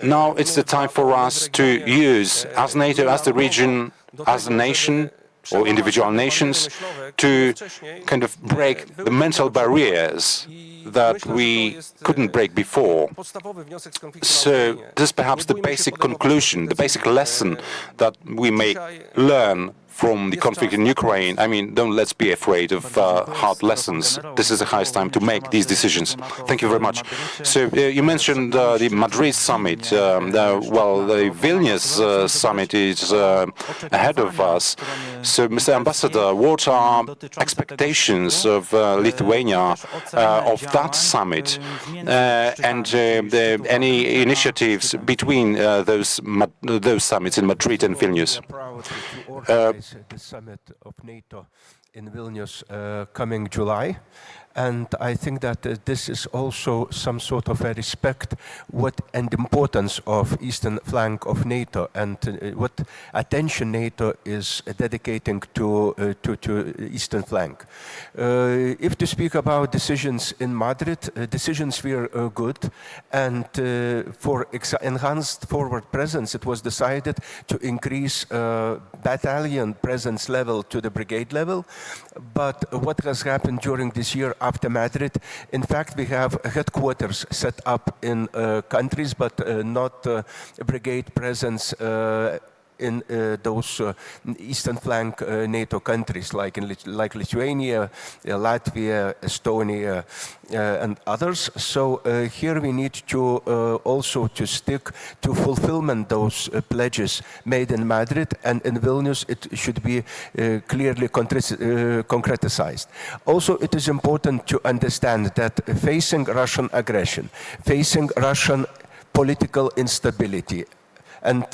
now it's the time for us to use, as NATO, as the region, as a nation, or individual nations, to kind of break the mental barriers that we couldn't break before. So this is perhaps the basic conclusion, the basic lesson that we may learn from the conflict in Ukraine. I mean, let's be afraid of hard lessons. This is the highest time to make these decisions. Thank you very much. So you mentioned the Madrid summit. The Vilnius summit is ahead of us. So, Mr. Ambassador, what are expectations of Lithuania of that summit, and any initiatives between those summits in Madrid and Vilnius? The summit of NATO in Vilnius coming July. And I think that this is also some sort of a respect and importance of eastern flank of NATO, and what attention NATO is dedicating to eastern flank. If to speak about decisions in Madrid, decisions were good, and for enhanced forward presence, it was decided to increase battalion presence level to the brigade level. But what has happened during this year after Madrid, in fact, we have headquarters set up in countries, but not brigade presence in those eastern flank NATO countries, like Lithuania, Latvia, Estonia, and others. So here we need to also to stick to fulfillment those pledges made in Madrid, and in Vilnius it should be clearly concretized. Also, it is important to understand that facing Russian aggression, facing Russian political instability, and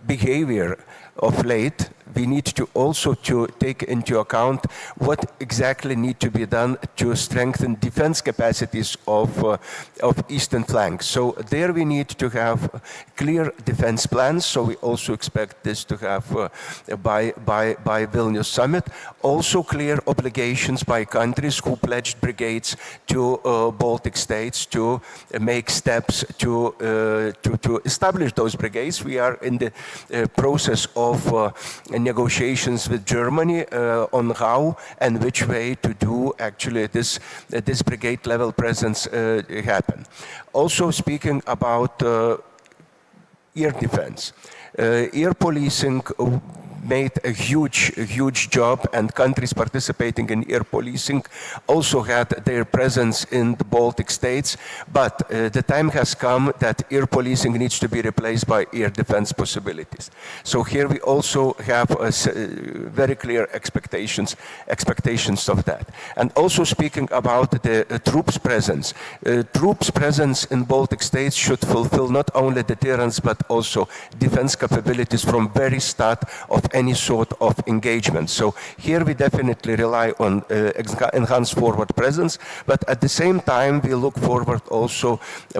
behavior of late, we need to also to take into account what exactly need to be done to strengthen defense capacities of eastern flank. So there we need to have clear defense plans. So we also expect this to have by Vilnius summit. Also clear obligations by countries who pledged brigades to Baltic states to make steps to establish those brigades. We are in the process of negotiations with Germany on how and which way to do actually this brigade level presence happen. Also speaking about air defense. Air policing made a huge job, and countries participating in air policing also had their presence in the Baltic states, but the time has come that air policing needs to be replaced by air defense possibilities. So here we also have very clear expectations of that. And also speaking about the troops presence in Baltic states should fulfill not only deterrence but also defense capabilities from very start of any sort of engagement. So here we definitely rely on enhanced forward presence, but at the same time we look forward also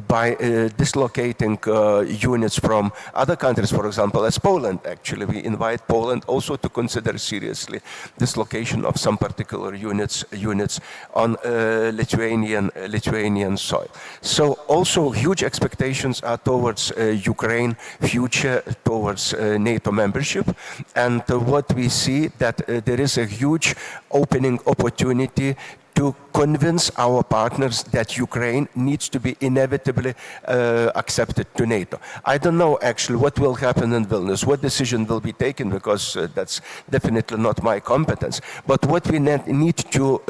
by dislocating units from other countries, for example, as Poland. Actually, we invite Poland also to consider seriously dislocation of some particular units on Lithuanian soil. So also huge expectations are towards Ukraine future, towards NATO membership. And what we see that there is a huge opening opportunity to convince our partners that Ukraine needs to be inevitably accepted to NATO. I don't know actually what will happen in Vilnius, what decision will be taken, because that's definitely not my competence. But what we need to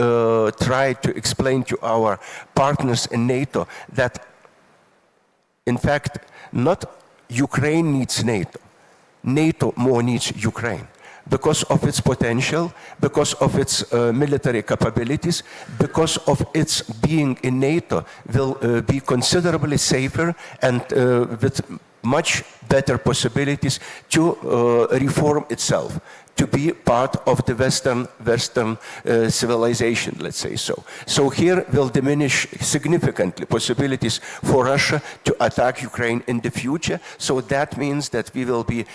try to explain to our partners in NATO that, in fact, not Ukraine needs NATO. NATO more needs Ukraine because of its potential, because of its military capabilities, because of its being in NATO will be considerably safer and with much better possibilities to reform itself, to be part of the Western civilization, let's say so. So here will diminish significantly possibilities for Russia to attack Ukraine in the future. So that means that we will be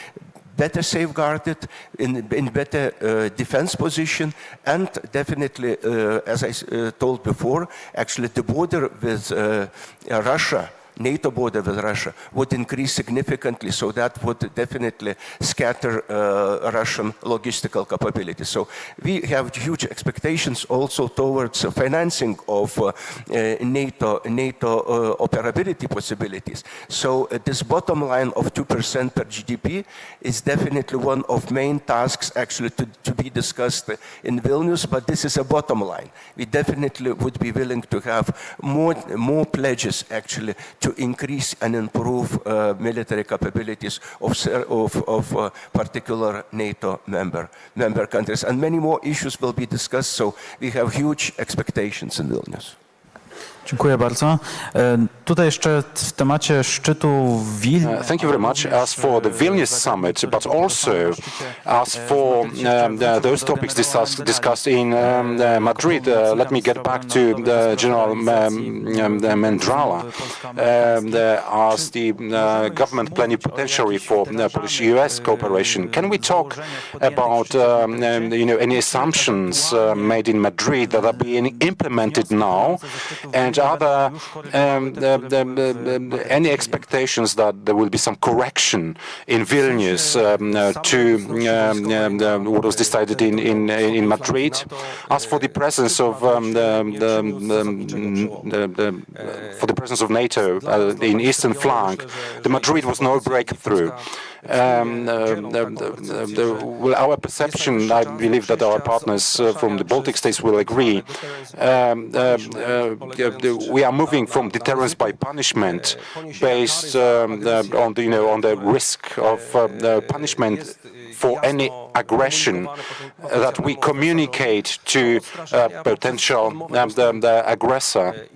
better safeguarded, in better defense position, and definitely, as I told before, actually the border with Russia, NATO border with Russia, would increase significantly, so that would definitely scatter Russian logistical capabilities. So we have huge expectations also towards financing of NATO operability possibilities. So this bottom line of 2% per GDP is definitely one of main tasks actually to be discussed in Vilnius, but this is a bottom line. We definitely would be willing to have more pledges actually to increase and improve military capabilities of particular NATO member countries. And many more issues will be discussed, so we have huge expectations in Vilnius. Dziękuję bardzo. Tutaj jeszcze w temacie szczytu w Wilnie. Thank you very much. As for the Vilnius summit, but also as for those topics discussed in Madrid, let me get back to General Mendrala as the government plenipotentiary for Polish-US cooperation. Can we talk about any assumptions made in Madrid that are being implemented now, and other any expectations that there will be some correction in Vilnius to what was decided in Madrid? As for the presence of NATO in eastern flank, the Madrid was no breakthrough. Well, our perception, I believe that our partners from the Baltic states will agree, we are moving from deterrence by punishment based on the risk of punishment for any aggression that we communicate to potential aggressor.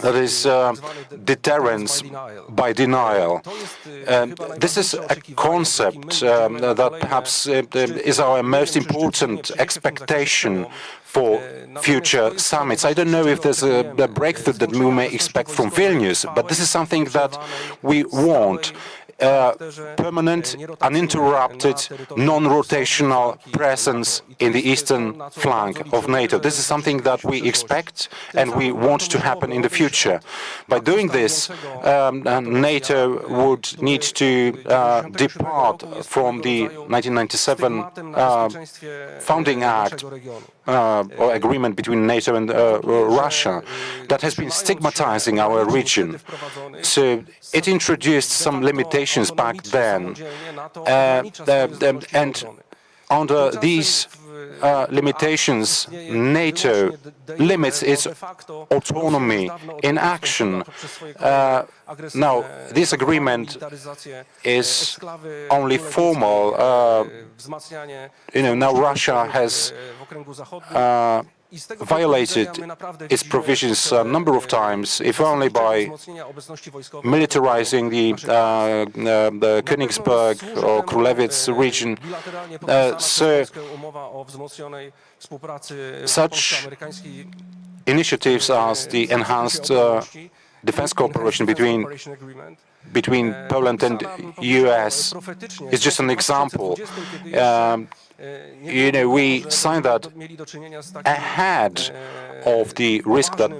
That is deterrence by denial. This is a concept that perhaps is our most important expectation for future summits. I don't know if there's a breakthrough that we may expect from Vilnius, but this is something that we want. permanent, uninterrupted, non-rotational presence in the eastern flank of NATO. This is something that we expect and we want to happen in the future. By doing this, NATO would need to depart from the 1997 founding act or agreement between NATO and Russia that has been stigmatizing our region. So it introduced some limitations back then. And under these limitations, NATO limits its autonomy in action. Now, this agreement is only formal. Now Russia has violated its provisions a number of times, if only by militarizing the Königsberg or Królewicz region. So such initiatives as the enhanced defense cooperation between Poland and US is just an example. We signed that ahead of the risk that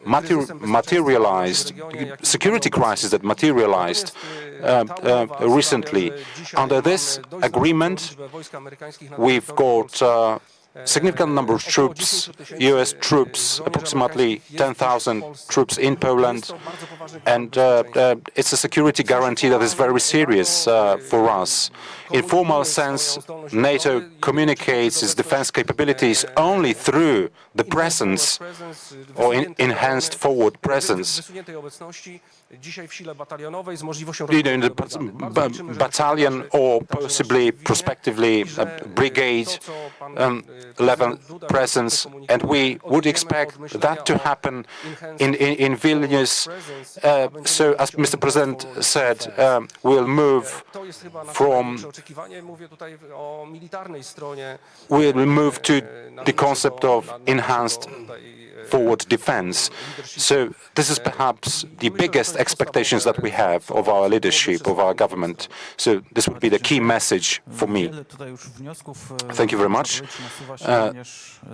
materialized, security crisis that materialized recently. Under this agreement, we've got significant number of troops, US troops, approximately 10,000 troops in Poland, and it's a security guarantee that is very serious for us. In formal sense, NATO communicates its defense capabilities only through the presence or enhanced forward presence. In the battalion or possibly prospectively a brigade level presence, and we would expect that to happen in Vilnius. So, as Mr. President said, we'll move to the concept of enhanced forward defense. So this is perhaps the biggest expectations that we have of our leadership, of our government. So this would be the key message for me. Thank you very much.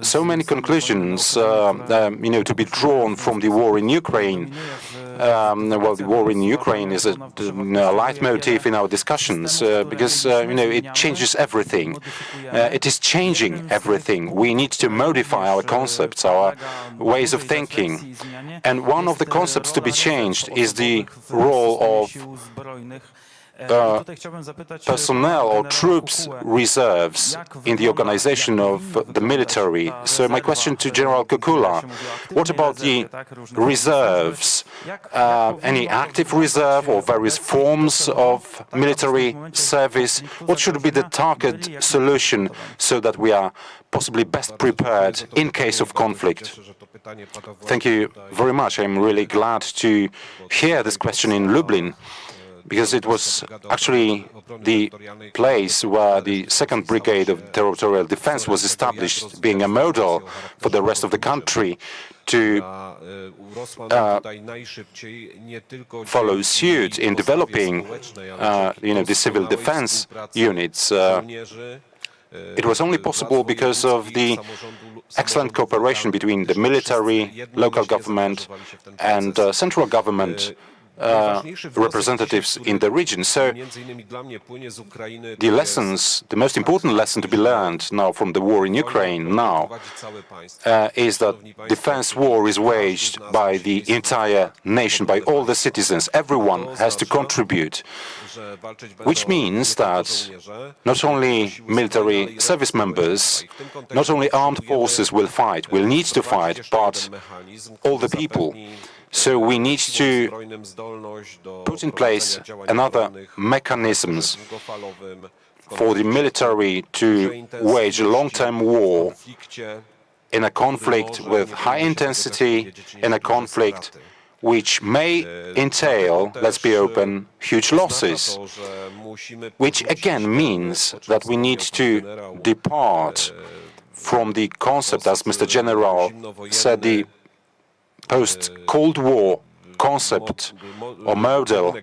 So many conclusions, to be drawn from the war in Ukraine. Well, the war in Ukraine is a leitmotif in our discussions because, it changes everything. It is changing everything. We need to modify our concepts, our ways of thinking. And one of the concepts to be changed is the role of personnel or troops reserves in the organization of the military. So my question to General Kukula, what about the reserves? Any active reserve or various forms of military service? What should be the target solution so that we are possibly best prepared in case of conflict? Thank you very much. I'm really glad to hear this question in Lublin, because it was actually the place where the 2nd Brigade of Territorial Defense was established, being a model for the rest of the country to follow suit in developing, the civil defense units. It was only possible because of the excellent cooperation between the military, local government, and central government representatives in the region. So the lessons, the most important lesson to be learned now from the war in Ukraine now is that defense war is waged by the entire nation, by all the citizens. Everyone has to contribute, which means that not only military service members, not only armed forces will need to fight, but all the people. So we need to put in place another mechanisms for the military to wage a long-term war in a conflict with high intensity, in a conflict which may entail, let's be open, huge losses, which again means that we need to depart from the concept, as Mr. General said, the post-Cold War concept or model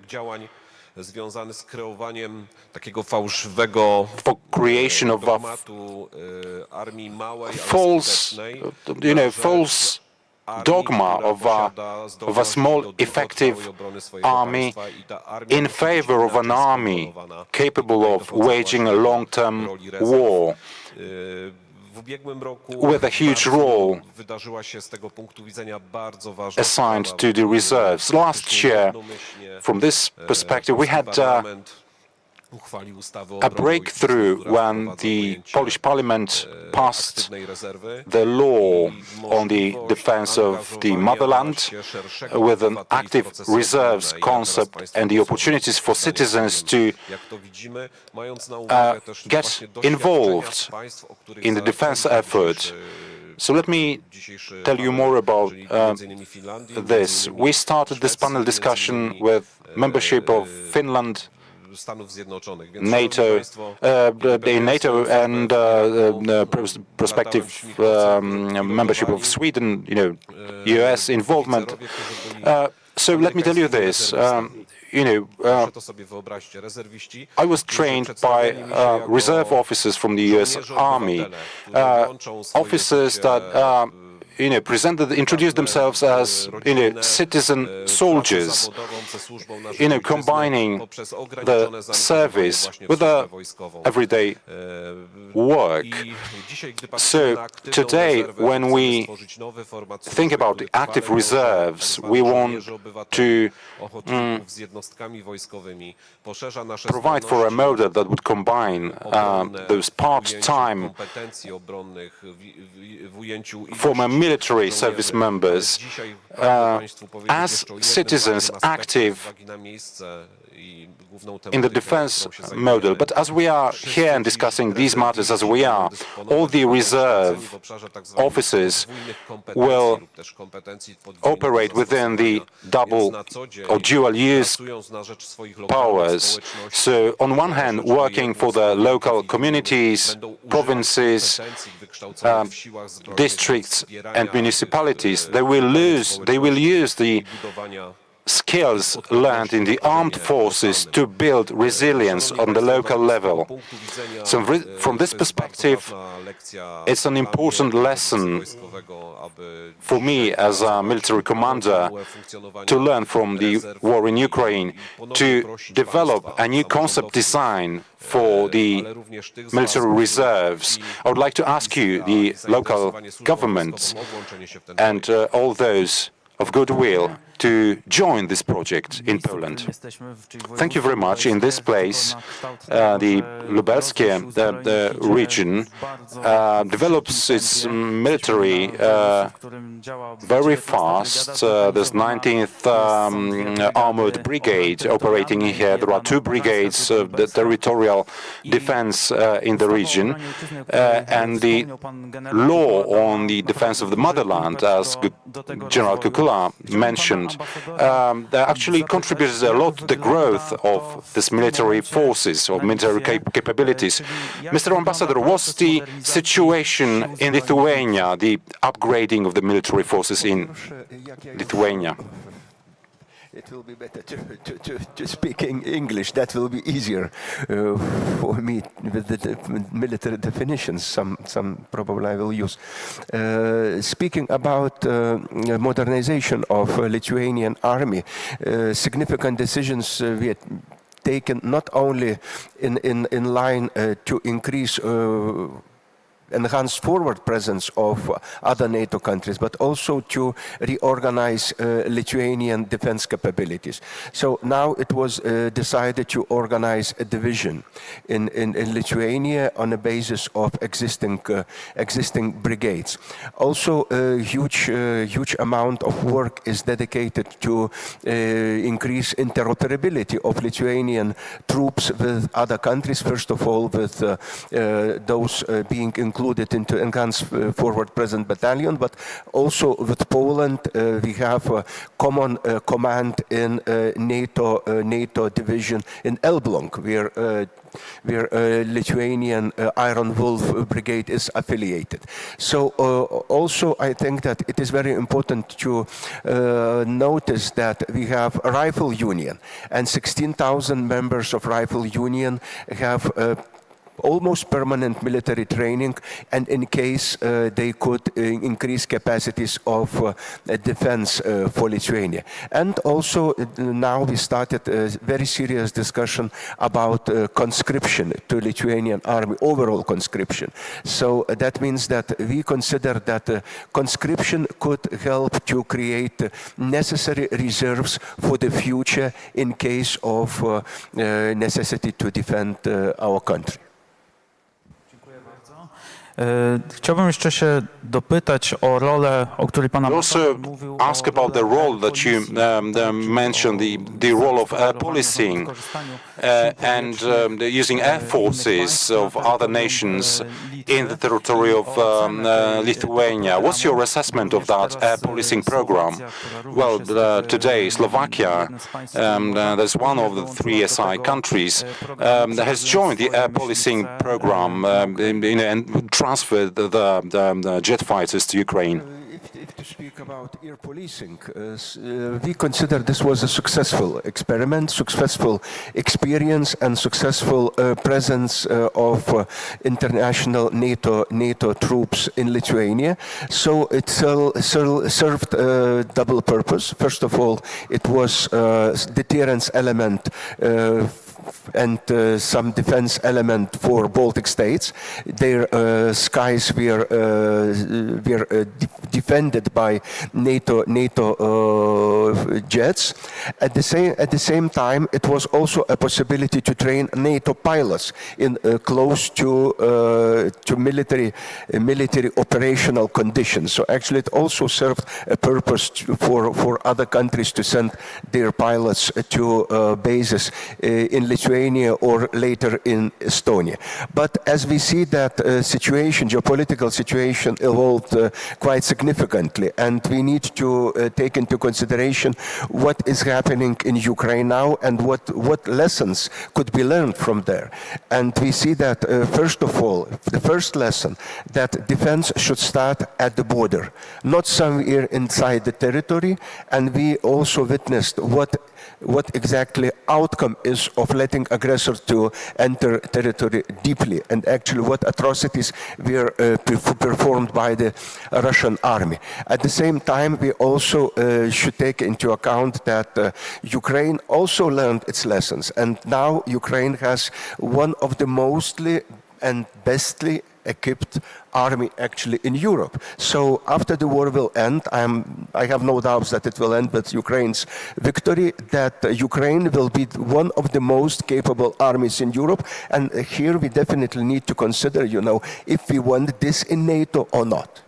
związany z kreowaniem takiego fałszywego dogmatu armii małej, ale skutecznej, false dogma of a small, effective army in favor of an army capable of waging a long-term war with a huge role assigned to the reserves. Last year, from this perspective, we had a breakthrough when the Polish Parliament passed the law on the defense of the motherland with an active reserves concept and the opportunities for citizens to get involved in the defense effort. So let me tell you more about this. We started this panel discussion with membership of Finland, NATO, and prospective membership of Sweden, US involvement. So let me tell you this. I was trained by reserve officers from the US Army, officers that introduced themselves as, citizen soldiers, combining the service with the everyday work. So today, when we think about the active reserves, we want to provide for a model that would combine those part-time former military service members as citizens active in the defense model. But as we are here and discussing these matters as we are, all the reserve officers will operate within the double or dual use powers. So on one hand, working for the local communities, provinces, districts and municipalities, they will use the skills learned in the armed forces to build resilience on the local level. So from this perspective, it's an important lesson for me as a military commander to learn from the war in Ukraine, to develop a new concept design for the military reserves. I would like to ask you, the local governments and all those of goodwill, to join this project in Poland. Thank you very much. In this place, the Lubelskie region develops its military very fast. There's 19th Armored Brigade operating here. There are 2 brigades of the territorial defense in the region. And the law on the defense of the motherland, as General Kukula mentioned, actually contributes a lot to the growth of these military forces, or military capabilities. Mr. Ambassador, what's the situation in Lithuania, the upgrading of the military forces in Lithuania? It will be better to speak in English. That will be easier for me with the military definitions. Some probably I will use. Speaking about modernization of Lithuanian army, significant decisions were taken not only in line to increase enhanced forward presence of other NATO countries, but also to reorganize Lithuanian defense capabilities. So now it was decided to organize a division in Lithuania on the basis of existing brigades. Also, a huge amount of work is dedicated to increase interoperability of Lithuanian troops with other countries, first of all with those being included included into enhanced forward present battalion, but also with Poland we have a common command in NATO division in Elbląg, where Lithuanian Iron Wolf Brigade is affiliated. So also I think that it is very important to notice that we have a rifle union, and 16,000 members of rifle union have almost permanent military training, and in case they could increase capacities of defense for Lithuania. And also now we started a very serious discussion about conscription to Lithuanian army, overall conscription. So that means that we consider that conscription could help to create necessary reserves for the future in case of necessity to defend our country. Chciałbym jeszcze się dopytać o rolę, o której Pan Also ask about the role that you mentioned, the role of air policing and the using air forces of other nations in the territory of Lithuania. What's your assessment of that air policing program? Well, today Slovakia, that's one of the three SI countries, has joined the air policing program and transferred the jet fighters to Ukraine. If to speak about air policing, we consider this was a successful experiment, successful experience, and successful presence of international NATO troops in Lithuania. So it served a double purpose. First of all, it was deterrence element and some defense element for Baltic states. Their skies were defended by NATO jets. At the same time, it was also a possibility to train NATO pilots in close to military operational conditions. So actually, it also served a purpose for other countries to send their pilots to bases in Lithuania or later in Estonia. But as we see that geopolitical situation evolved quite significantly, and we need to take into consideration what is happening in Ukraine now and what lessons could be learned from there. And we see that, first of all, the first lesson, that defense should start at the border, not somewhere inside the territory, and we also witnessed what exactly outcome is of letting aggressor to enter territory deeply, and actually what atrocities were performed by the Russian army. At the same time, we also should take into account that Ukraine also learned its lessons, and now Ukraine has one of the mostly and bestly equipped army actually in Europe. So after the war will end, I have no doubts that it will end with Ukraine's victory, that Ukraine will be one of the most capable armies in Europe. And here we definitely need to consider, if we want this in NATO or not.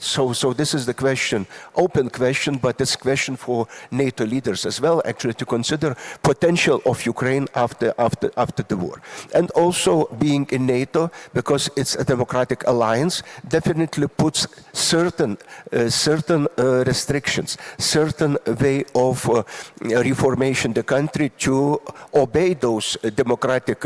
So this is the question, open question, but it's a question for NATO leaders as well, actually, to consider potential of Ukraine after the war. And also being in NATO, because it's a democratic alliance, definitely puts certain restrictions, certain way of reformation the country to obey those democratic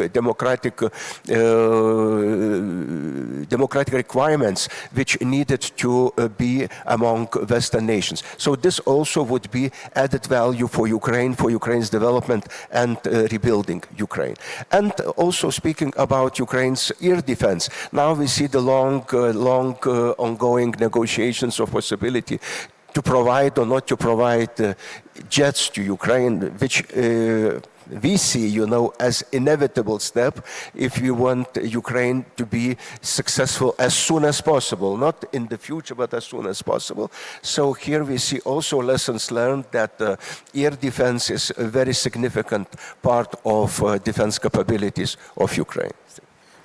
requirements which needed to be among Western nations. So this also would be added value for Ukraine's development and rebuilding Ukraine. And also speaking about Ukraine's air defense, now we see the long ongoing negotiations of possibility to provide or not to provide jets to Ukraine, which we see, as inevitable step if we want Ukraine to be successful as soon as possible, not in the future, but as soon as possible. So here we see also lessons learned that air defense is a very significant part of defense capabilities of Ukraine.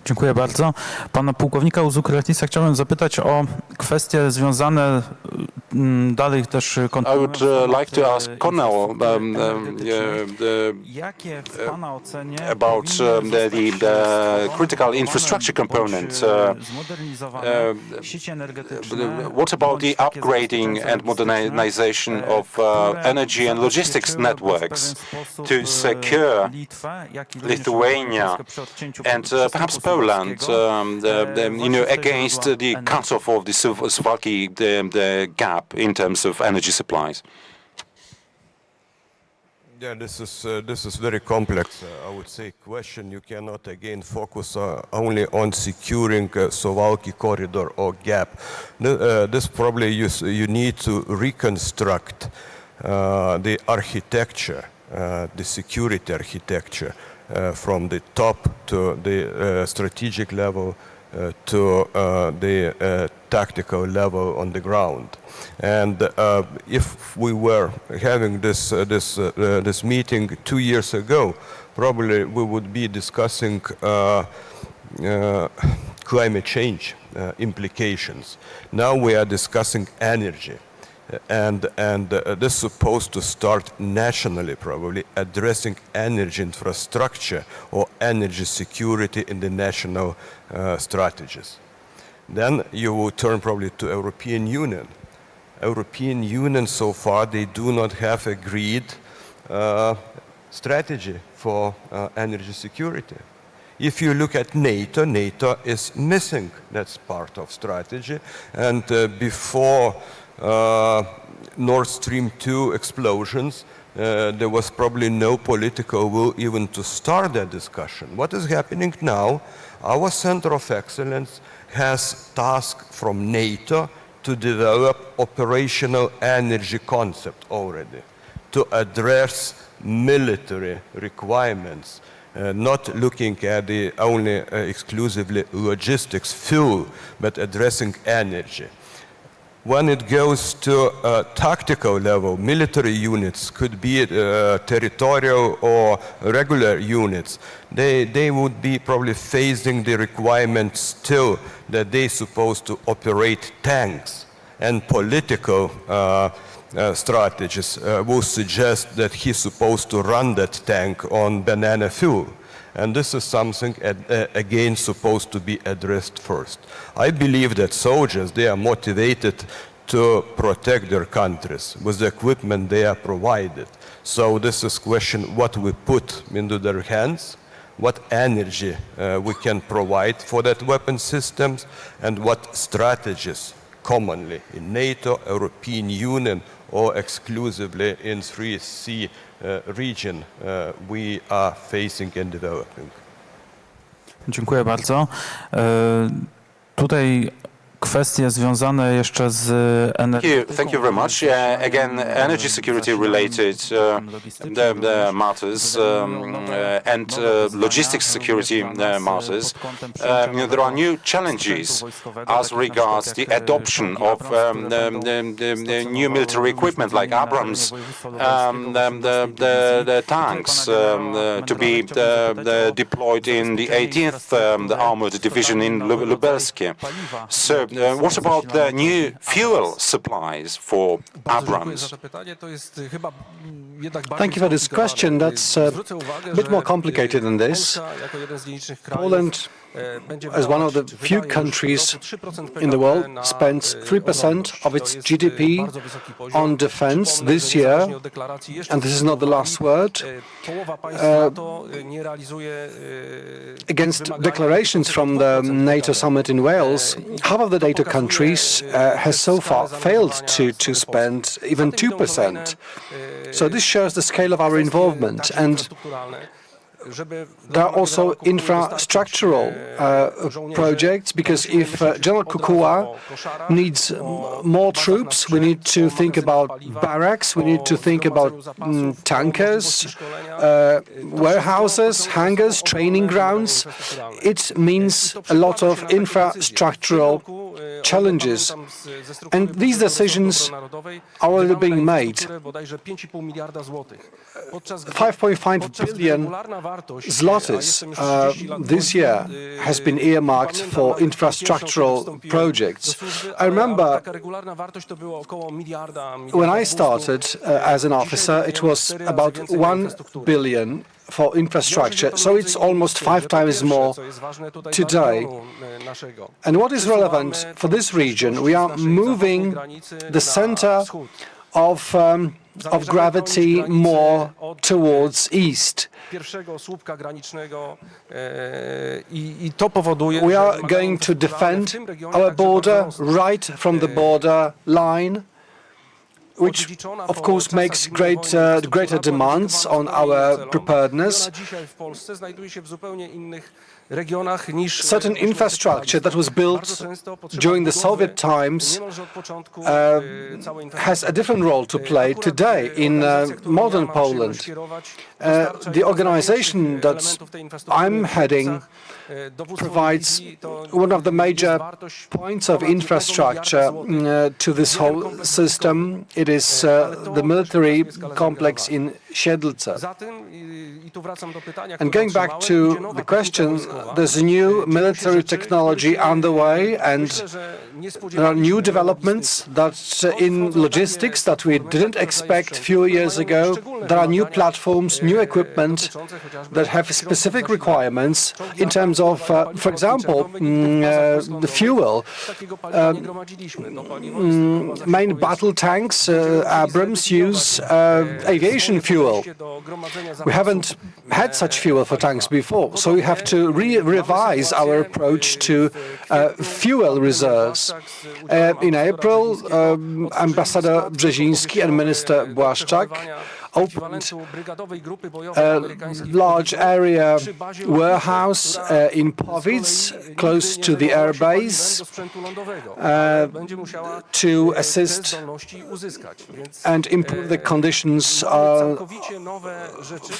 Dziękuję bardzo. Pana pułkownika Uzukretica chciałbym zapytać o kwestie związane dalej też I would kontynuując like to ask Connell jakie w Pana ocenie about the critical infrastructure component. zmodernizowane sieci energetyczne, What about the bądź takie upgrading and modernization of energy and logistics networks to secure Lithuania and perhaps Poland, against the cut-off of the Suwałki the gap in terms of energy supplies? Yeah, this is very complex, I would say, question. You cannot again focus only on securing Suwałki corridor or gap. This probably you need to reconstruct the architecture, the security architecture, from the top to the strategic level to the tactical level on the ground. And if we were having this meeting 2 years ago, probably we would be discussing climate change implications. Now we are discussing energy. And this is supposed to start nationally, probably, addressing energy infrastructure or energy security in the national strategies. Then you will turn probably to European Union. European Union, so far, they do not have agreed strategy for energy security. If you look at NATO, NATO is missing that part of strategy. And before Nord Stream 2 explosions, there was probably no political will even to start that discussion. What is happening now? Our Center of Excellence has task from NATO to develop operational energy concept already, to address military requiremements, not looking at the only exclusively logistics fuel, but addressing energy. When it goes to a tactical level, military units could be territorial or regular units. They would be probably facing the requirement still that they're supposed to operate tanks, and political strategies will suggest that he's supposed to run that tank on banana fuel. And this is something, again, supposed to be addressed first. I believe that soldiers, they are motivated to protect their countries with the equipment they are provided. So this is question what we put into their hands, what energy we can provide for that weapon systems, and what strategies commonly in NATO, European Union, or exclusively in 3C region we are facing and developing. Dziękuję bardzo. Tutaj kwestie związane jeszcze z energetyką. Thank you very much. Again, energy security related the matters and logistics security matters. There are new challenges as regards the adoption of new military equipment like Abrams, the tanks to be deployed in the 18th Armored Division in Lubelskie. So what about the new fuel supplies for Abrams? Thank you for this question. That's a bit more complicated than this. Poland, as one of the few countries in the world, spends 3% of its GDP on defense this year, and this is not the last word. Against declarations from the NATO summit in Wales, half of the NATO countries has so far failed to spend even 2%. So this shows the scale of our involvement, and there are also infrastructural projects, because if General Kukuła needs more troops, we need to think about barracks, we need to think about tankers, warehouses, hangars, training grounds. It means a lot of infrastructural challenges. And these decisions are already being made. 5.5 billion zlotys this year has been earmarked for infrastructural projects. I remember when I started as an officer, it was about 1 billion for infrastructure, so it's almost 5 times more today. And what is relevant for this region, we are moving the center of gravity more towards east. We are going to defend our border right from the border line, which of course makes greater demands on our preparedness. Certain infrastructure that was built during the Soviet times has a different role to play today in modern Poland. The organization that I'm heading provides one of the major points of infrastructure to this whole system. It is the military complex in Siedlce. And going back to the question, there's a new military technology underway, and there are new developments that in logistics that we didn't expect a few years ago. There are new platforms, new equipment that have specific requirements in terms of, for example, the fuel. Main battle tanks, Abrams, use aviation fuel. We haven't had such fuel for tanks before, so we have to revise our approach to fuel reserves. In April, Ambassador Brzeziński and Minister Błaszczak opened a large area warehouse in Powice, close to the air base, to assist and improve the conditions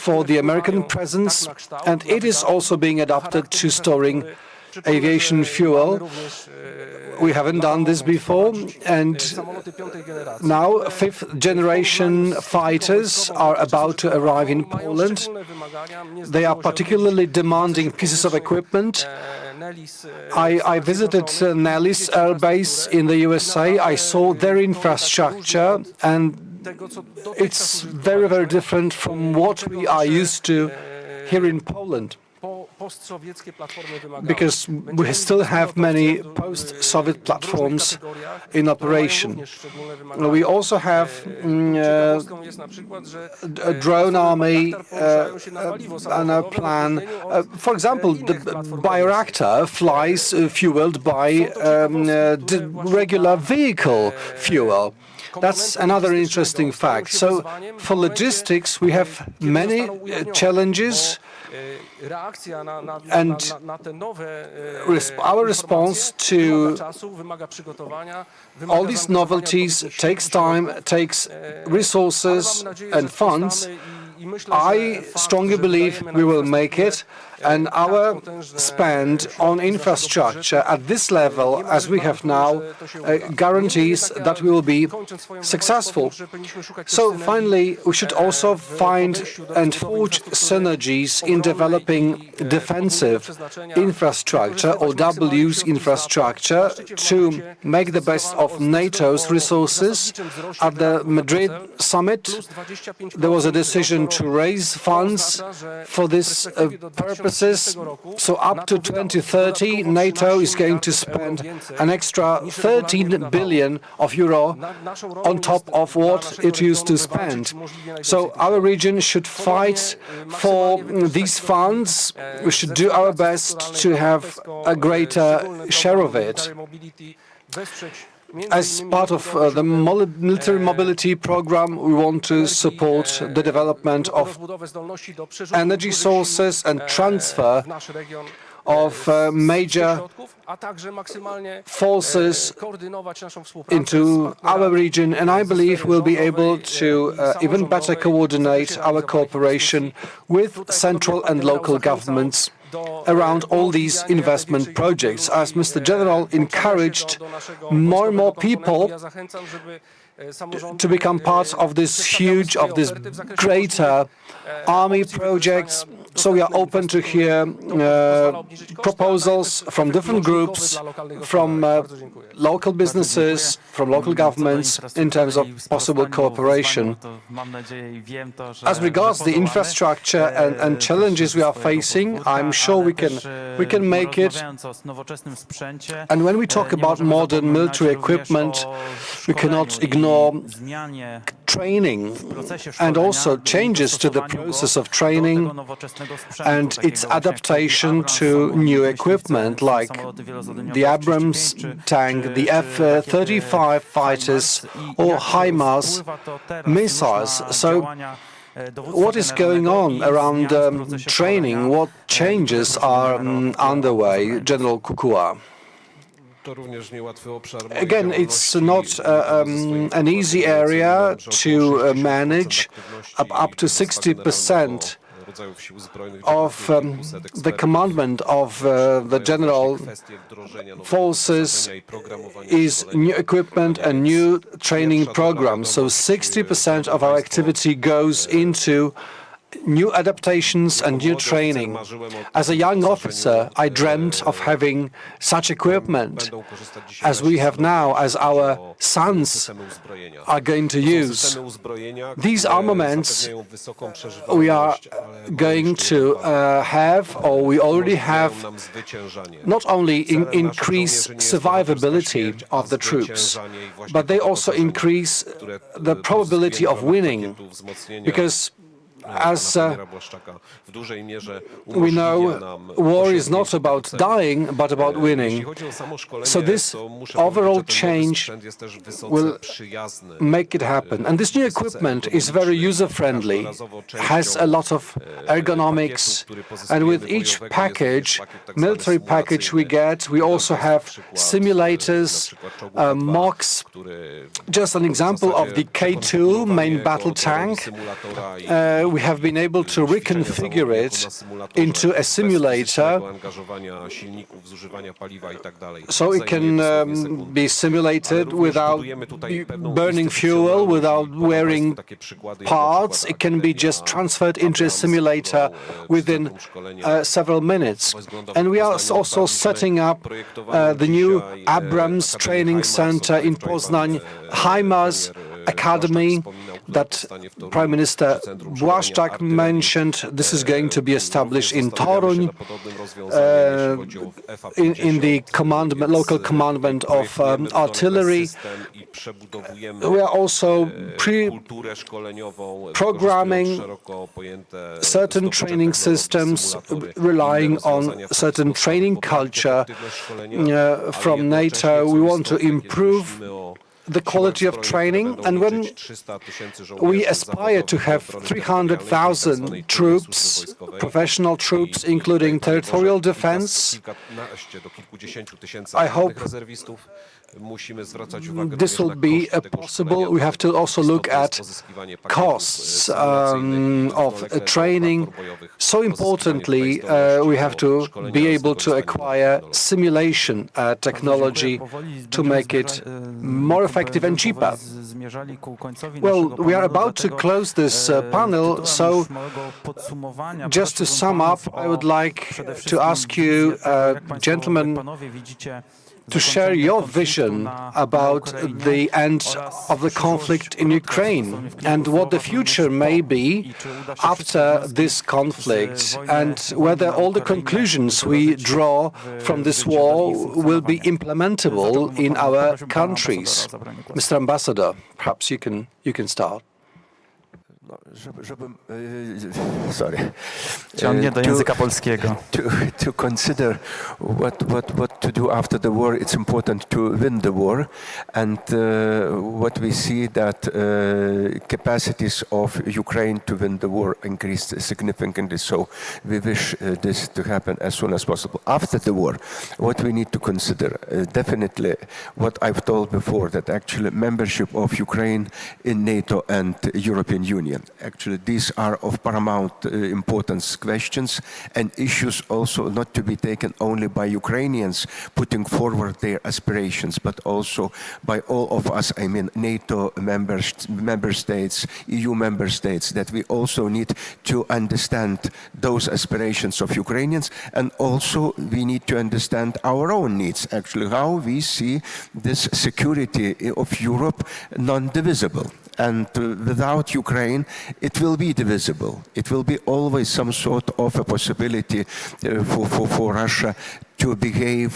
for the American presence, and it is also being adapted to storing aviation fuel. We haven't done this before, and now fifth-generation fighters are about to arrive in Poland. They are particularly demanding pieces of equipment. I visited Nellis Air Base in the USA. I saw their infrastructure, and it's very, very different from what we are used to here in Poland, because we still have many post-Soviet platforms in operation. We also have a drone army and a plan. For example, the bioreactor flies fueled by regular vehicle fuel. That's another interesting fact. So for logistics, we have many challenges, and our response to all these novelties takes time, takes resources and funds. I strongly believe we will make it, and our spend on infrastructure at this level, as we have now, guarantees that we will be successful. So finally, we should also find and forge synergies in developing defensive infrastructure or double-use infrastructure to make the best of NATO's resources. At the Madrid summit, there was a decision to raise funds for this purposes. So up to 2030, NATO is going to spend an extra 13 billion euro on top of what it used to spend. So our region should fight for these funds. We should do our best to have a greater share of it. As part of the military mobility program, we want to support the development of energy sources and transfer of major forces into our region, and I believe we'll be able to even better coordinate our cooperation with central and local governments around all these investment projects, as Mr. General encouraged more and more people to become part of this greater army projects. So we are open to hear proposals from different groups, from local businesses, from local governments in terms of possible cooperation. As regards the infrastructure and challenges we are facing, I'm sure we can make it. And when we talk about modern military equipment, we cannot ignore training and also changes to the process of training and its adaptation to new equipment like the Abrams tank, the F-35 fighters or HIMARS missiles. So what is going on around training? What changes are underway, General Kukua? Again, it's not an easy area to manage. Up to 60% of the commandment of the general forces is new equipment and new training programs. So 60% of our activity goes into new adaptations and new training. As a young officer, I dreamt of having such equipment as we have now, as our sons are going to use. These armaments we are going to have, or we already have, not only increase survivability of the troops, but they also increase the probability of winning, because as we know, war is not about dying, but about winning. So this overall change will make it happen. And this new equipment is very user-friendly, has a lot of ergonomics, and with each package, military package we get, we also have simulators, mocks. Just an example of the K2 main battle tank. We have been able to reconfigure it into a simulator, so it can be simulated without burning fuel, without wearing parts. It can be just transferred into a simulator within several minutes. And we are also setting up the new Abrams training center in Poznań, HIMARS Academy that Prime Minister Błaszczak mentioned. This is going to be established in Toruń, in the local commandment of artillery. We are also programming certain training systems, relying on certain training culture from NATO. We want to improve the quality of training, and when we aspire to have 300,000 troops, professional troops, including territorial defense, I hope this will be possible. We have to also look at costs of training. So importantly, we have to be able to acquire simulation technology to make it more effective and cheaper. Well, we are about to close this panel, so just to sum up, I would like to ask you, gentlemen, to share your vision about the end of the conflict in Ukraine and what the future may be after this conflict, and whether all the conclusions we draw from this war will be implementable in our countries. Mr. Ambassador, perhaps you can start. Sorry. Ciągnie do języka polskiego. To consider what to do after the war, it's important to win the war, and what we see that capacities of Ukraine to win the war increased significantly. So we wish this to happen as soon as possible. After the war, what we need to consider, definitely what I've told before, that actually membership of Ukraine in NATO and European Union. Union. Actually, these are of paramount importance questions and issues also not to be taken only by Ukrainians putting forward their aspirations, but also by all of us, I mean NATO member states, EU member states, that we also need to understand those aspirations of Ukrainians, and also we need to understand our own needs, actually, how we see this security of Europe non-divisible. And without Ukraine, it will be divisible. It will be always some sort of a possibility for Russia to behave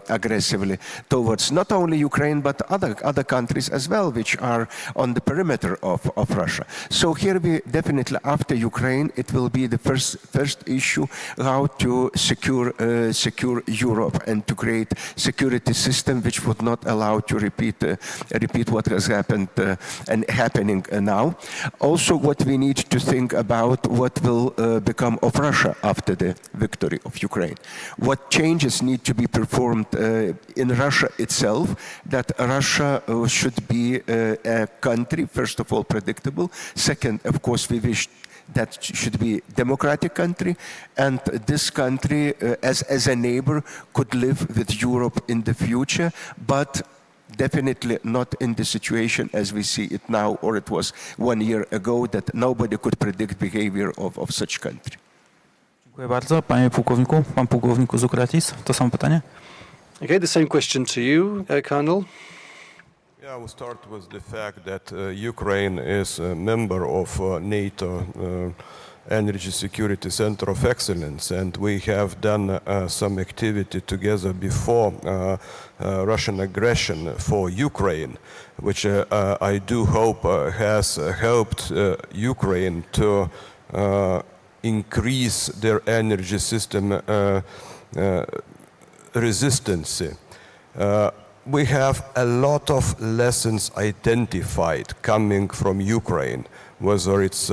aggressively towards not only Ukraine but other countries as well, which are on the perimeter of Russia. So here we definitely, after Ukraine, it will be the first issue how to secure Europe and to create security system which would not allow to repeat what has happened and happening now. Also, what we need to think about what will become of Russia after the victory of Ukraine. What changes need to be performed in Russia itself, that Russia should be a country, first of all, predictable. Second, of course, we wish that should be a democratic country, and this country, as a neighbor, could live with Europe in the future, but definitely not in the situation as we see it now, or it was 1 year ago, that nobody could predict behavior of such country. Dziękuję bardzo. Panie pułkowniku, pan pułkowniku Zukratis, to samo pytanie? Okay, the same question to you, Colonel. Yeah, I will start with the fact that Ukraine is a member of NATO Energy Security Center of Excellence, and we have done some activity together before Russian aggression for Ukraine, which I do hope has helped Ukraine to increase their energy system resistance. We have a lot of lessons identified coming from Ukraine, whether it's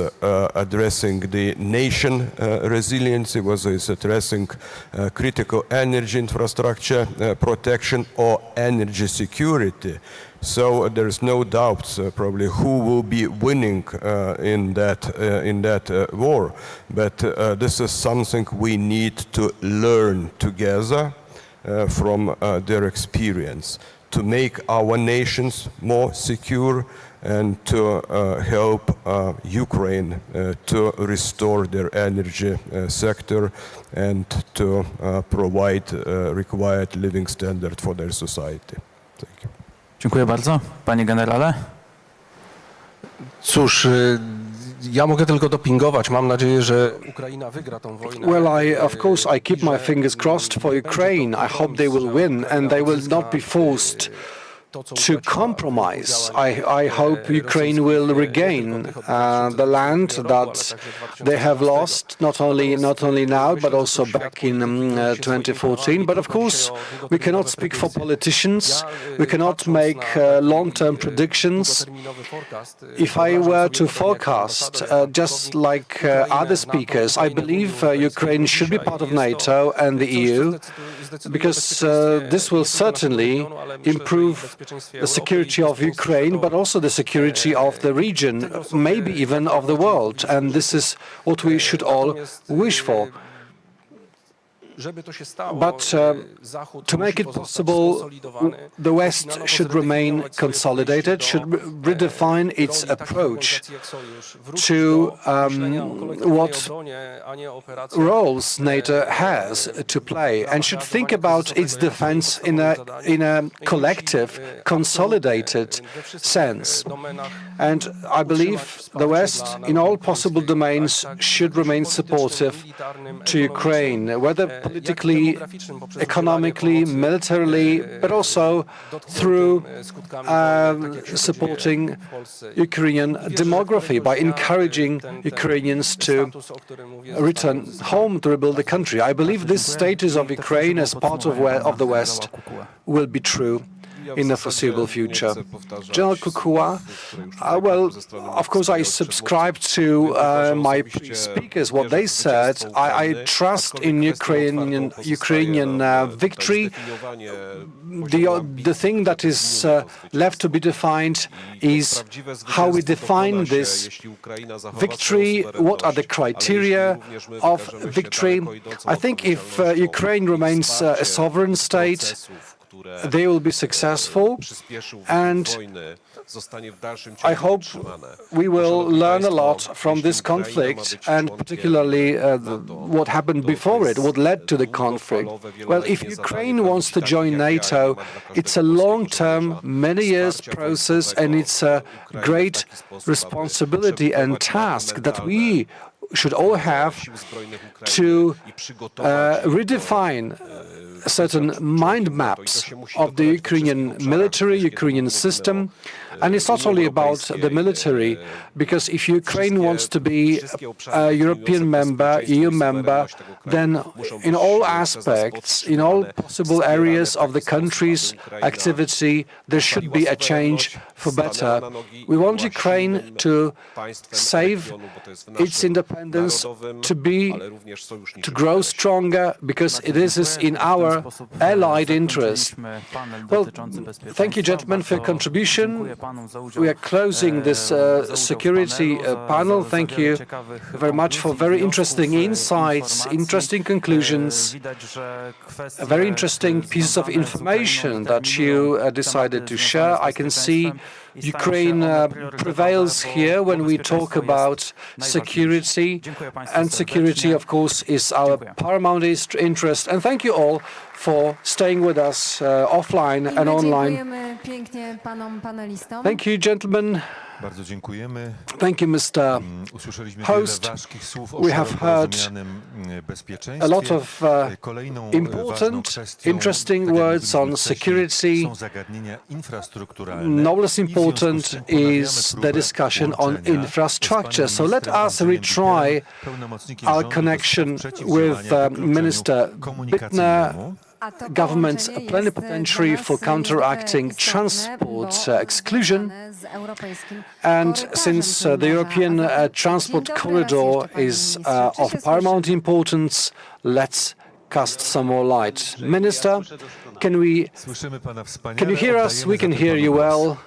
addressing the nation resiliency, whether it's addressing critical energy infrastructure protection or energy security. So there is no doubt probably who will be winning in that war. But this is something we need to learn together from their experience to make our nations more secure and to help Ukraine to restore their energy sector and to provide required living standard for their society. Thank you. Dziękuję bardzo. Panie generale? Cóż, ja mogę tylko dopingować. Mam nadzieję, że Ukraina wygra tą wojnę. Well, of course, I keep my fingers crossed for Ukraine. I hope they will win and they will not be forced to compromise. I hope Ukraine will regain the land that they have lost, not only now, but also back in 2014. But of course, we cannot speak for politicians. We cannot make long-term predictions. If I were to forecast, just like other speakers, I believe Ukraine should be part of NATO and the EU, because this will certainly improve the security of Ukraine, but also the security of the region, maybe even of the world. And this is what we should all wish for. But to make it possible, the West should remain consolidated, should redefine its approach to what roles NATO has to play, and should think about its defense in a collective, consolidated sense. And I believe the West, in all possible domains, should remain supportive to Ukraine, whether politically, economically, militarily, but also through supporting Ukrainian demography, by encouraging Ukrainians to return home to rebuild the country. I believe this status of Ukraine as part of the West will be true in the foreseeable future. General Kukua, well, of course, I subscribe to my speakers, what they said. I trust in Ukrainian victory. The thing that is left to be defined is how we define this victory, what are the criteria of victory. I think if Ukraine remains a sovereign state, they will be successful, and I hope we will learn a lot from this conflict, and particularly what happened before it, what led to the conflict. Well, if Ukraine wants to join NATO, it's a long-term, many years process, and it's a great responsibility and task that we should all have to redefine certain mind maps of the Ukrainian military, Ukrainian system. And it's not only about the military, because if Ukraine wants to be a European member, EU member, then in all aspects, in all possible areas of the country's activity, there should be a change for better. We want Ukraine to save its independence, to grow stronger, because it is in our allied interest. Well, thank you, gentlemen, for your contribution. We are closing this security panel. Thank you very much for very interesting insights, interesting conclusions, very interesting pieces of information that you decided to share. I can see Ukraine prevails here when we talk about security, and security, of course, is our paramount interest. And thank you all for staying with us offline and online. Thank you, gentlemen. Bardzo dziękujemy. Thank you, Mr. Host. We have heard a lot of important, interesting words on security. No less important is the discussion on infrastructure. So let us retry our connection with Minister Bittner, government plenipotentiary for counteracting transport exclusion. And since the European transport corridor is of paramount importance, let's cast some more light. Minister, can you hear us? We can hear you well.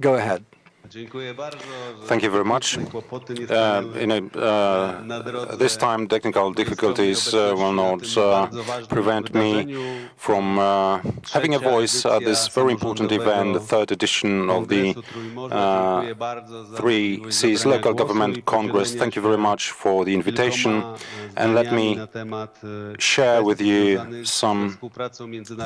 Go ahead. Thank you very much. This time, technical difficulties will not prevent me from having a voice at this very important event, the third edition of the 3Cs Local Government Congress. Thank you very much for the invitation, and let me share with you some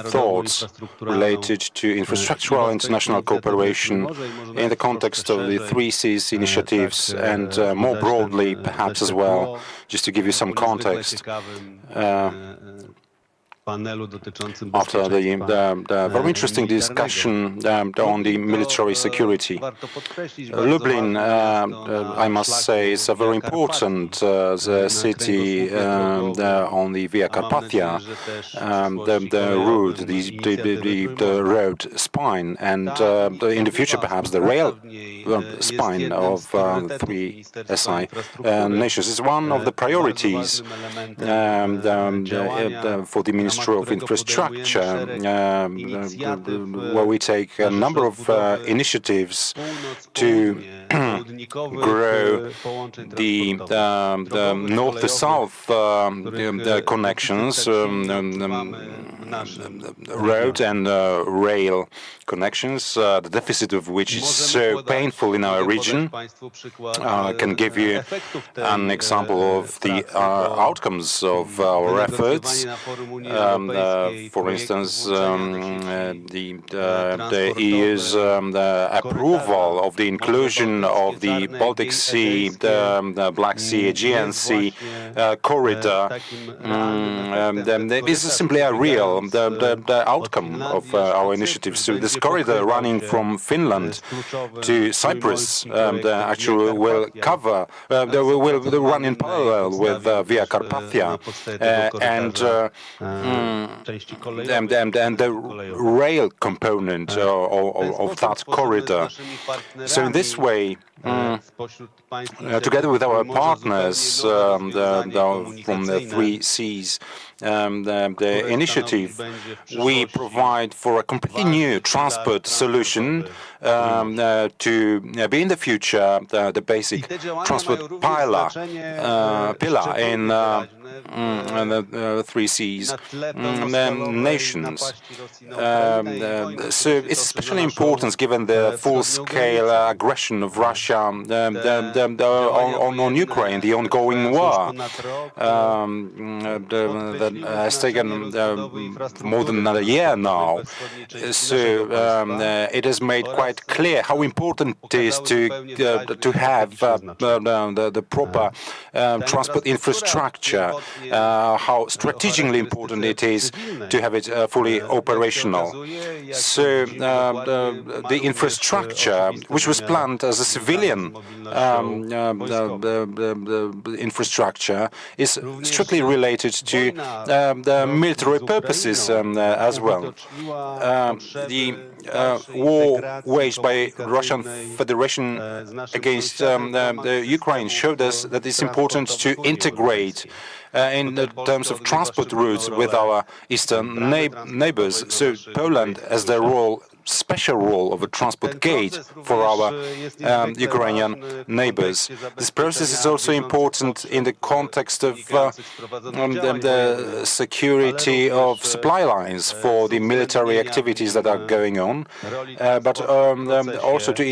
thoughts related to infrastructural international cooperation in the context of the 3Cs initiatives, and more broadly, perhaps as well, just to give you some context. After the very interesting discussion on the military security. Lublin, I must say, is a very important city on the Via Carpathia, the route, the road spine, and in the future, perhaps the rail spine of 3SI nations is one of the priorities for the Ministry of Infrastructure, where we take a number of initiatives to grow the north to south connections, road and rail connections, the deficit of which is so painful in our region. I can give you an example of the outcomes of our efforts. For instance, the EU's approval of the inclusion of the Baltic Sea, the Black Sea, Aegean Sea corridor is simply a real well the outcome of our initiatives. So this corridor running from Finland to Cyprus actually will cover, will run in parallel with Via Carpathia and the rail component of that corridor. So in this way, together with our partners from the three Cs, the initiative, we provide for a completely new transport solution to be in the future the basic transport pillar in the three Cs nations. So it's especially important given the full-scale aggression of Russia on Ukraine, the ongoing war that has taken more than a year now. So it has made quite clear how important it is to have the proper transport infrastructure, how strategically important it is to have it fully operational. So the infrastructure, which was planned as a civilian infrastructure, is strictly related to the military purposes as well. The war waged by Russian Federation against Ukraine showed us that it's important to integrate in terms of transport routes with our eastern neighbors. So Poland has the special role of a transport gate for our Ukrainian neighbors. This process is also important in the context of the security of supply lines for the military activities that are going on, but also to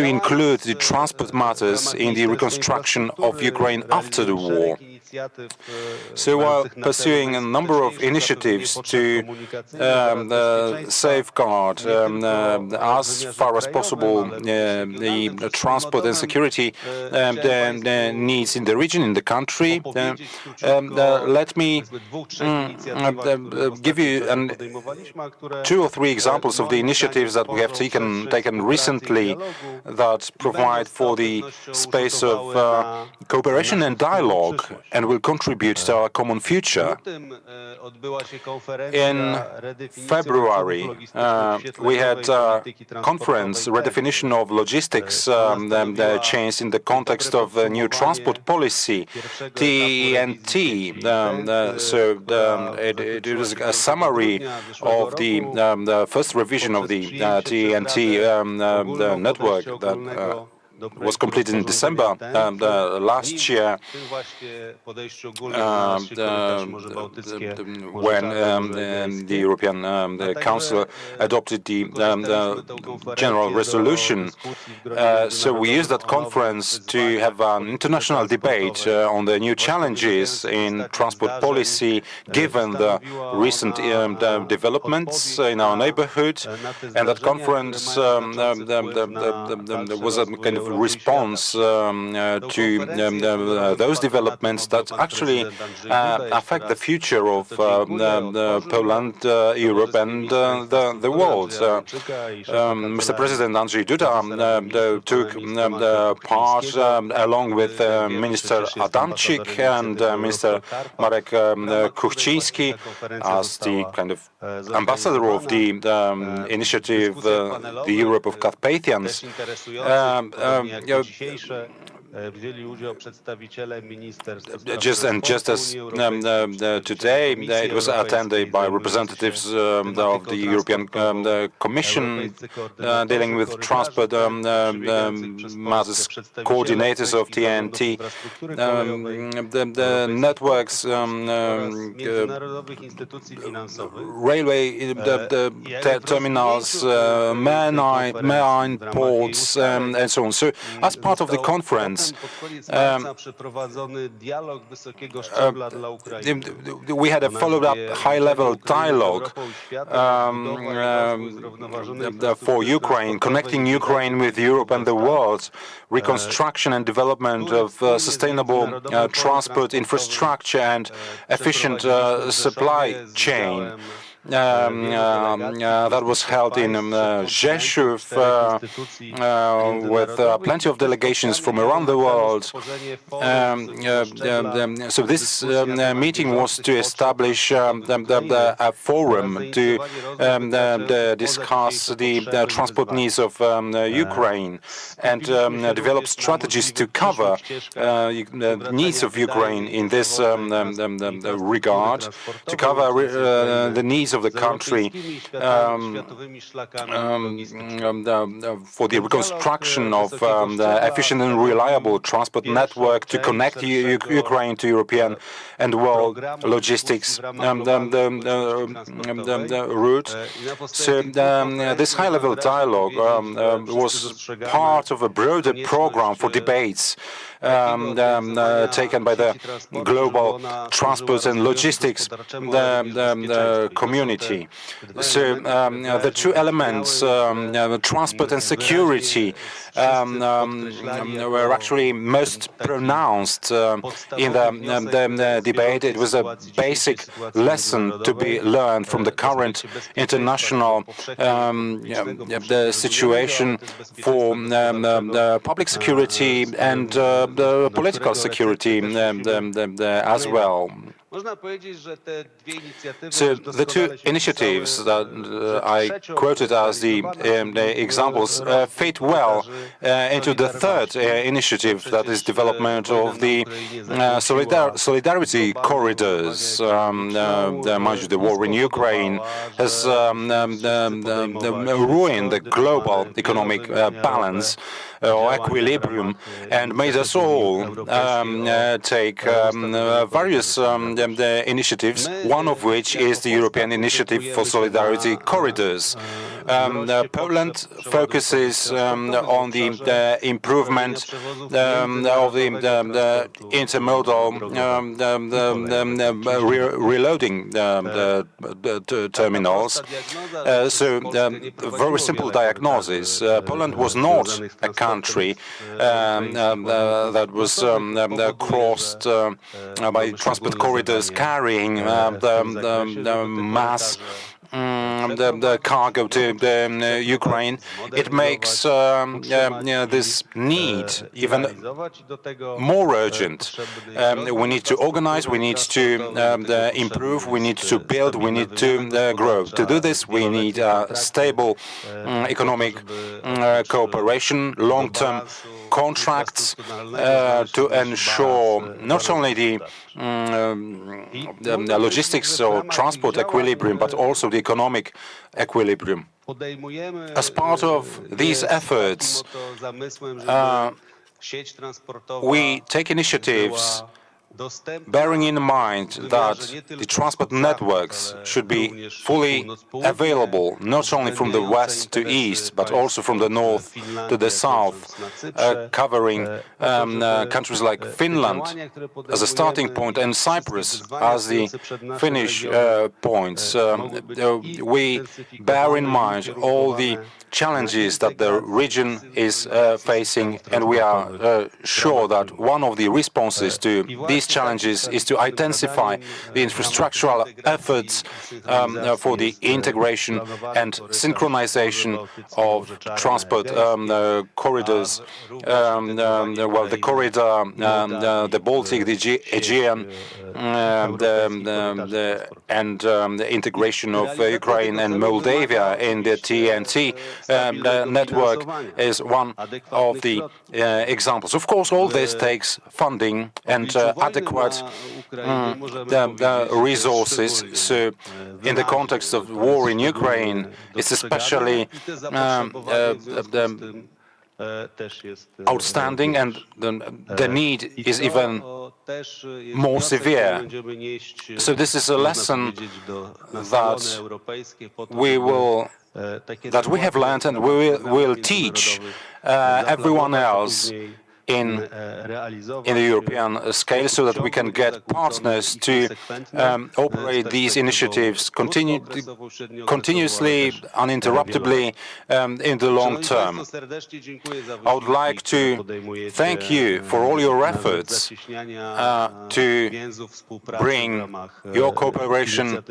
include the transport matters in the reconstruction of Ukraine after the war. So while pursuing a number of initiatives to safeguard as far as possible the transport and security the needs in the region, in the country, let me give you two or three examples of the initiatives that we have taken recently that provide for the space of cooperation and dialogue and will contribute to our common future. In February, we had a conference, redefinition of logistics chains in the context of a new transport policy, TEN-T. So it was a summary of the first revision of the TEN-T network that was completed in December last year, when the European Council adopted the general resolution. So we used that conference to have an international debate on the new challenges in transport policy, given the recent developments in our neighborhood. And that conference was a kind of response to those developments that actually affect the future of Poland, Europe, and the world. Mr. President Andrzej Duda took part, along with Minister Adamczyk and Minister Marek Kuchciński, as the kind of ambassador of the initiative, the Europe of Carpathians. Just as today, it was attended by representatives of the European Commission dealing with transport matters, coordinators of TEN-T, the networks, railway terminals, marine ports, and so on. So, as part of the conference, initiatives. We had a followed-up high-level dialogue for Ukraine, connecting Ukraine with Europe and the world, reconstruction and development of sustainable transport infrastructure and efficient supply chain. That was held in Rzeszów with plenty of delegations from around the world. So this meeting was to establish a forum to discuss the transport needs of Ukraine and develop strategies to cover the needs of Ukraine in this regard, to cover the needs of the country for the reconstruction of the efficient and reliable transport network to connect Ukraine to European and world logistics route. So this high-level dialogue was part of a broader program for debates taken by the global transport and logistics community. So the two elements, transport and security, were actually most pronounced in the debate. It was a basic lesson to be learned from the current international the situation for public security and the political security as well. So the two initiatives that I quoted as the examples fit well into the third initiative, that is development of the solidarity corridors. The war in Ukraine has ruined the global economic balance or equilibrium and made us all take various initiatives, one of which is the European Initiative for Solidarity Corridors. Poland focuses on the improvement of the intermodal reloading terminals. So, very simple diagnosis. Poland was not a country that was crossed by transport corridors carrying the mass the cargo to Ukraine. It makes this need even more urgent. We need to organize, we need to improve, we need to build, we need to grow. To do this, we need stable economic cooperation, long-term contracts to ensure not only the logistics or transport equilibrium, but also the economic equilibrium. As part of these efforts, we take initiatives bearing in mind that the transport networks should be fully available, not only from the west to east, but also from the north to the south, covering countries like Finland as a starting point and Cyprus as the finish point. We bear in mind all the challenges that the region is facing, and we are sure that one of the responses to these challenges is to intensify the infrastructural efforts for the integration and synchronization of transport corridors. Well, the corridor, the Baltic, the Aegean, and the integration of Ukraine and Moldavia in the TNT network is one of the examples. Of course, all this takes funding and adequate resources. So, in the context of war in Ukraine, it's especially outstanding, and the need is even more severe. So this is a lesson that we have learned, and we will teach everyone else in the European scale so that we can get partners to operate these initiatives continuously, uninterruptedly in the long term. I would like to thank you for all your efforts to bring your cooperation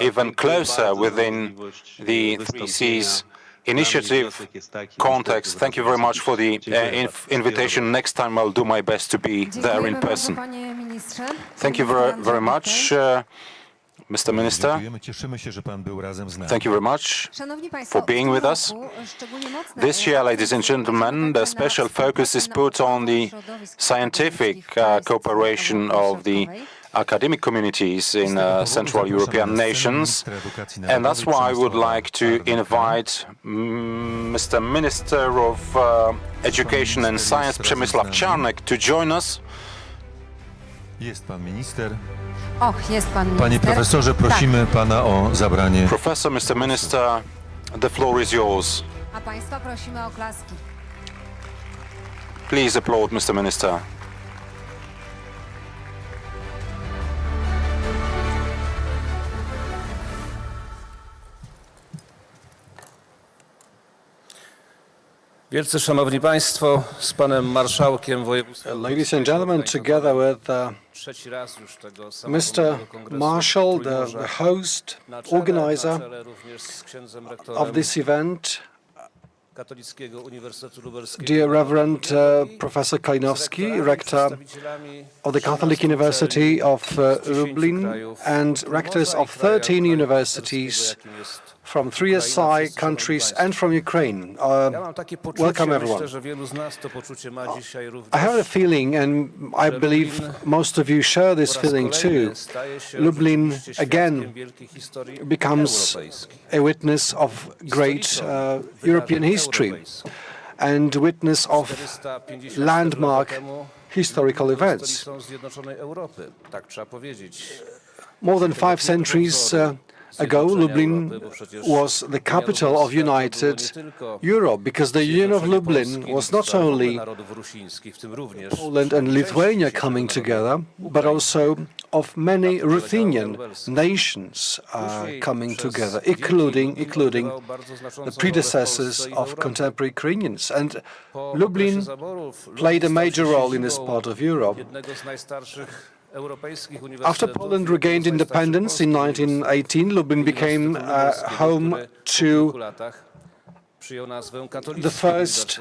even closer within the 3Cs initiative context. Thank you very much for the invitation. Next time I'll do my best to be there in person. Thank you very much, Mr. Minister. Thank you very much for being with us. This year, ladies and gentlemen, the special focus is put on the scientific cooperation of the academic communities in Central European nations. And that's why I would like to invite Mr. Minister of Education and Science, Przemysław Czarnek, to join us. Jest pan minister. Och, jest pan minister. Panie profesorze, prosimy pana o zabranie. Professor, Mr. Minister, the floor is yours. A państwa prosimy o oklaski. Please applaud, Mr. Minister. Wielce szanowni państwo, z panem marszałkiem województwa. Ladies and gentlemen, together with Mr. Marshall, the host, organizer of this event, dear Reverend Professor Kalinowski, rector of the Catholic University of Lublin, and rectors of 13 universities from 3SI countries and from Ukraine. Welcome, everyone. I have a feeling, and I believe most of you share this feeling too. Lublin again becomes a witness of great European history and witness of landmark historical events. More than 5 centuries ago, Lublin was the capital of united Europe, because the Union of Lublin was not only Poland and Lithuania coming together, but also of many Ruthenian nations coming together, including the predecessors of contemporary Ukrainians. And Lublin played a major role in this part of Europe. After Poland regained independence in 1918, Lublin became home to the first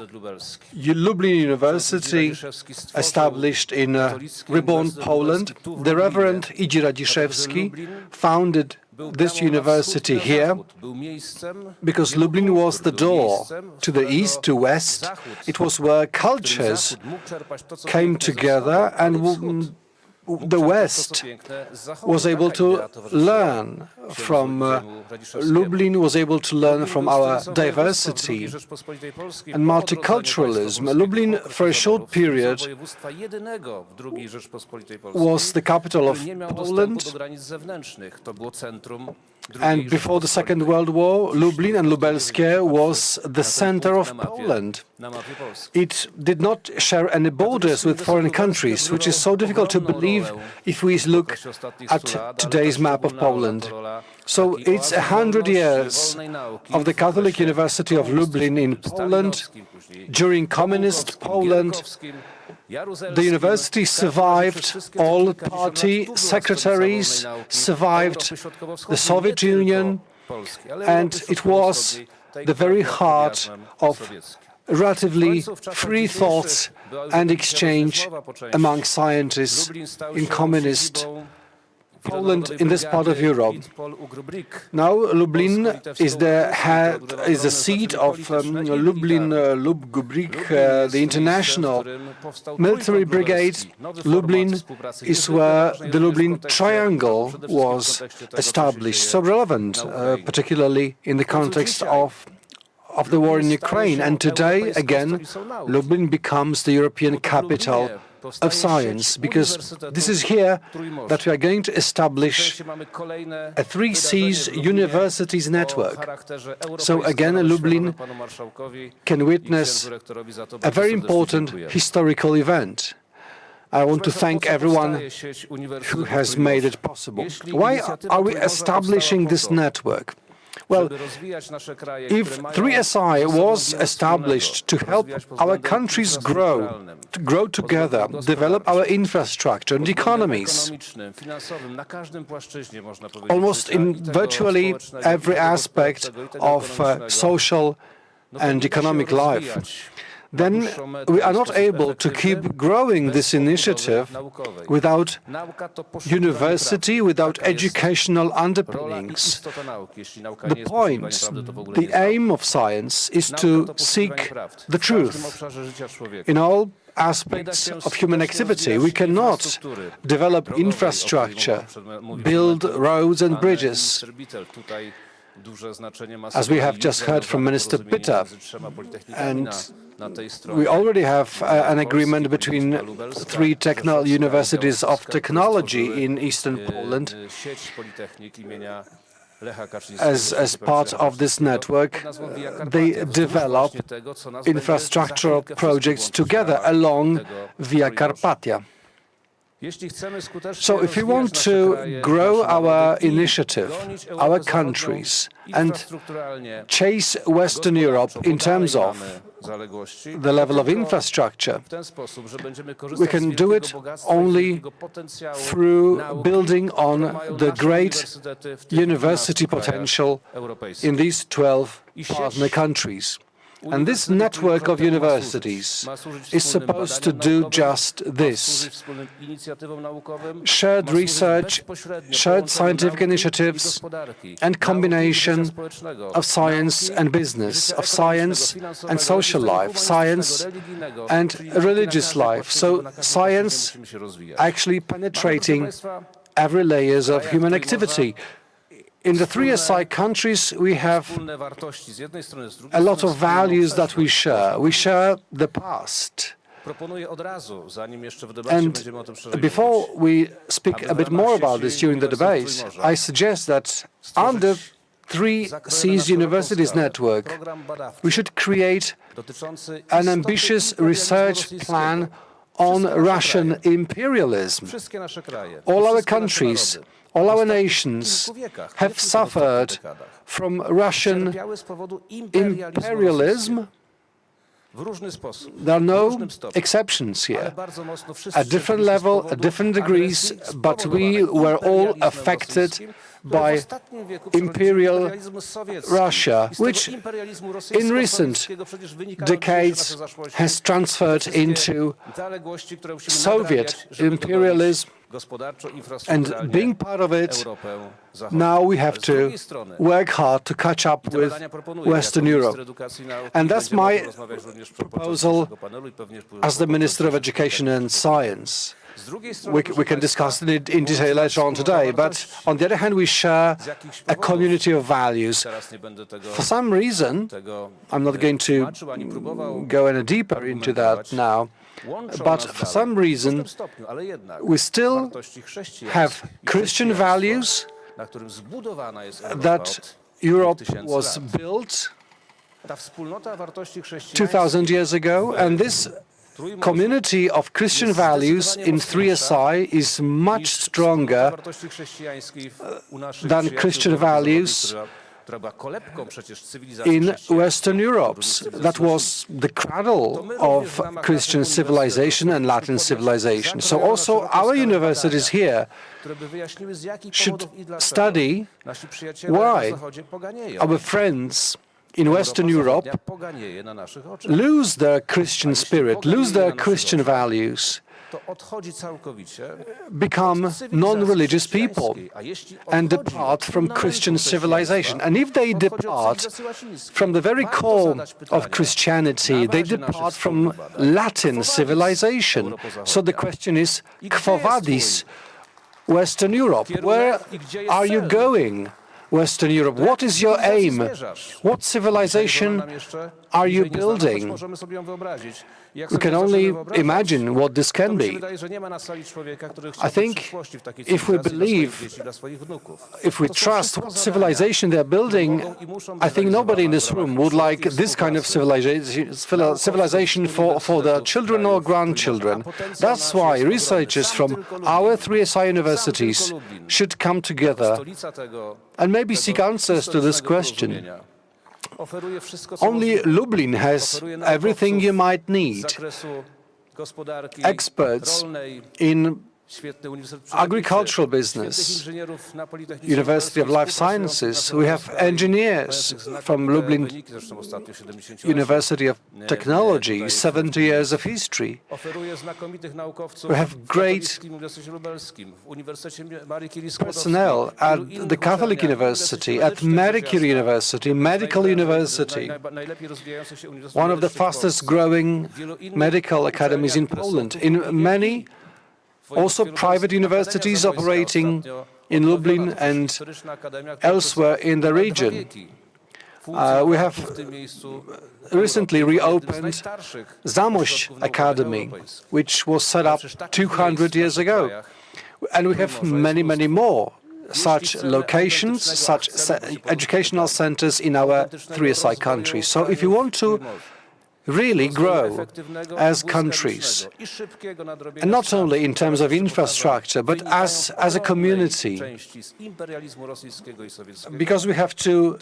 Lublin University established in reborn Poland. The Reverend Idzi Radziszewski founded this university here because Lublin was the door to the east, to west. It was where cultures came together, and the West was able to learn from Lublin, was able to learn from our diversity and multiculturalism. Lublin, for a short period, was the capital of Poland. And before the Second World War, Lublin and Lubelskie was the center of Poland. It did not share any borders with foreign countries, which is so difficult to believe if we look at today's map of Poland. So it's 100 years of the Catholic University of Lublin in Poland. During communist Poland, the university survived all party secretaries, survived the Soviet Union, and it was the very heart of relatively free thoughts and exchange among scientists in communist Poland, in this part of Europe. Now Lublin is the seat of Lublin Lubgubrik, the international military brigade. Lublin is where the Lublin Triangle was established, so relevant, particularly in the context of the war in Ukraine. And today, again, Lublin becomes the European capital of science, because this is here that we are going to establish a 3Cs universities network. So again, Lublin can witness a very important historical event. I want to thank everyone who has made it possible. Why are we establishing this network? Well, if 3SI was established to help our countries grow together, develop our infrastructure and economies, almost in virtually every aspect of social and economic life, then we are not able to keep growing this initiative without university, without educational underpinnings. The point, the aim of science is to seek the truth in all aspects of human activity. We cannot develop infrastructure, build roads and bridges, as we have just heard from Minister Pytta, and we already have an agreement between 3 universities of technology in eastern Poland. As part of this network, they develop infrastructural projects together along Via Carpatia. So if we want to grow our initiative, our countries, and chase Western Europe in terms of the level of infrastructure, we can do it only through building on the great university potential in these 12 partner countries. And this network of universities is supposed to do just this: shared research, shared scientific initiatives, and combination of science and business, of science and social life, science and religious life. So science actually penetrating every layers of human activity. In the 3SI countries, we have a lot of values that we share. We share the past. And before we speak a bit more about this during the debate, I suggest that under 3Cs Universities Network, we should create an ambitious research plan on Russian imperialism. All our countries, all our nations have suffered from Russian imperialism. There are no exceptions here. At different level, at different degrees, but we were all affected by imperial Russia, which in recent decades has transferred into Soviet imperialism. And being part of it, now we have to work hard to catch up with Western Europe. And that's my proposal as the Minister of Education and Science. We can discuss it in detail later on today, but on the other hand, we share a community of values. For some reason, I'm not going to go any deeper into that now, but for some reason, we still have Christian values that Europe was built 2,000 years ago, and this community of Christian values in 3SI is much stronger than Christian values in Western Europe. That was the cradle of Christian civilization and Latin civilization. So also our universities here should study why our friends in Western Europe lose their Christian spirit, lose their Christian values, become non-religious people and depart from Christian civilization. And if they depart from the very core of Christianity, they depart from Latin civilization. So the question is, quo vadis, Western Europe? Where are you going, Western Europe? What is your aim? What civilization are you building? We can only imagine what this can be. I think if we believe, if we trust what civilization they're building, I think nobody in this room would like this kind of civilization for their children or grandchildren. That's why researchers from our 3SI universities should come together and maybe seek answers to this question. Only Lublin has everything you might need. Experts in agricultural business, University of Life Sciences. We have engineers from Lublin University of Technology, 70 years of history. We have great personnel at the Catholic University, at Marie Curie University, Medical University, one of the fastest growing medical academies in Poland. In many also private universities operating in Lublin and elsewhere in the region. We have recently reopened Zamość Academy, which was set up 200 years ago. And we have many, many more such locations, such educational centers in our 3SI countries. So if you want to really grow as countries, and not only in terms of infrastructure, but as a community, because we have to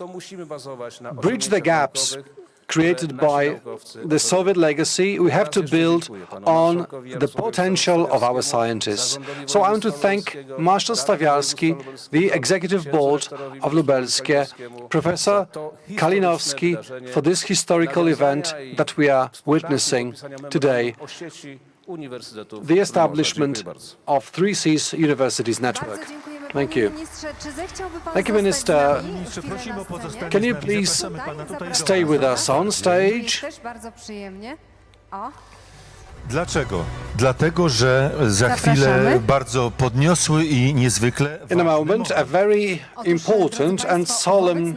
bridge the gaps created by the Soviet legacy, we have to build on the potential of our scientists. So I want to thank Marshal Stawiarski, the Executive Board of Lubelskie, Professor Kalinowski for this historical event that we are witnessing today, the establishment of 3C's Universities Network. Thank you. Thank you, Minister. Can you please stay with us on stage? Dlaczego? Dlatego, że za chwilę bardzo podniosły i niezwykle In a moment, a very important and solemn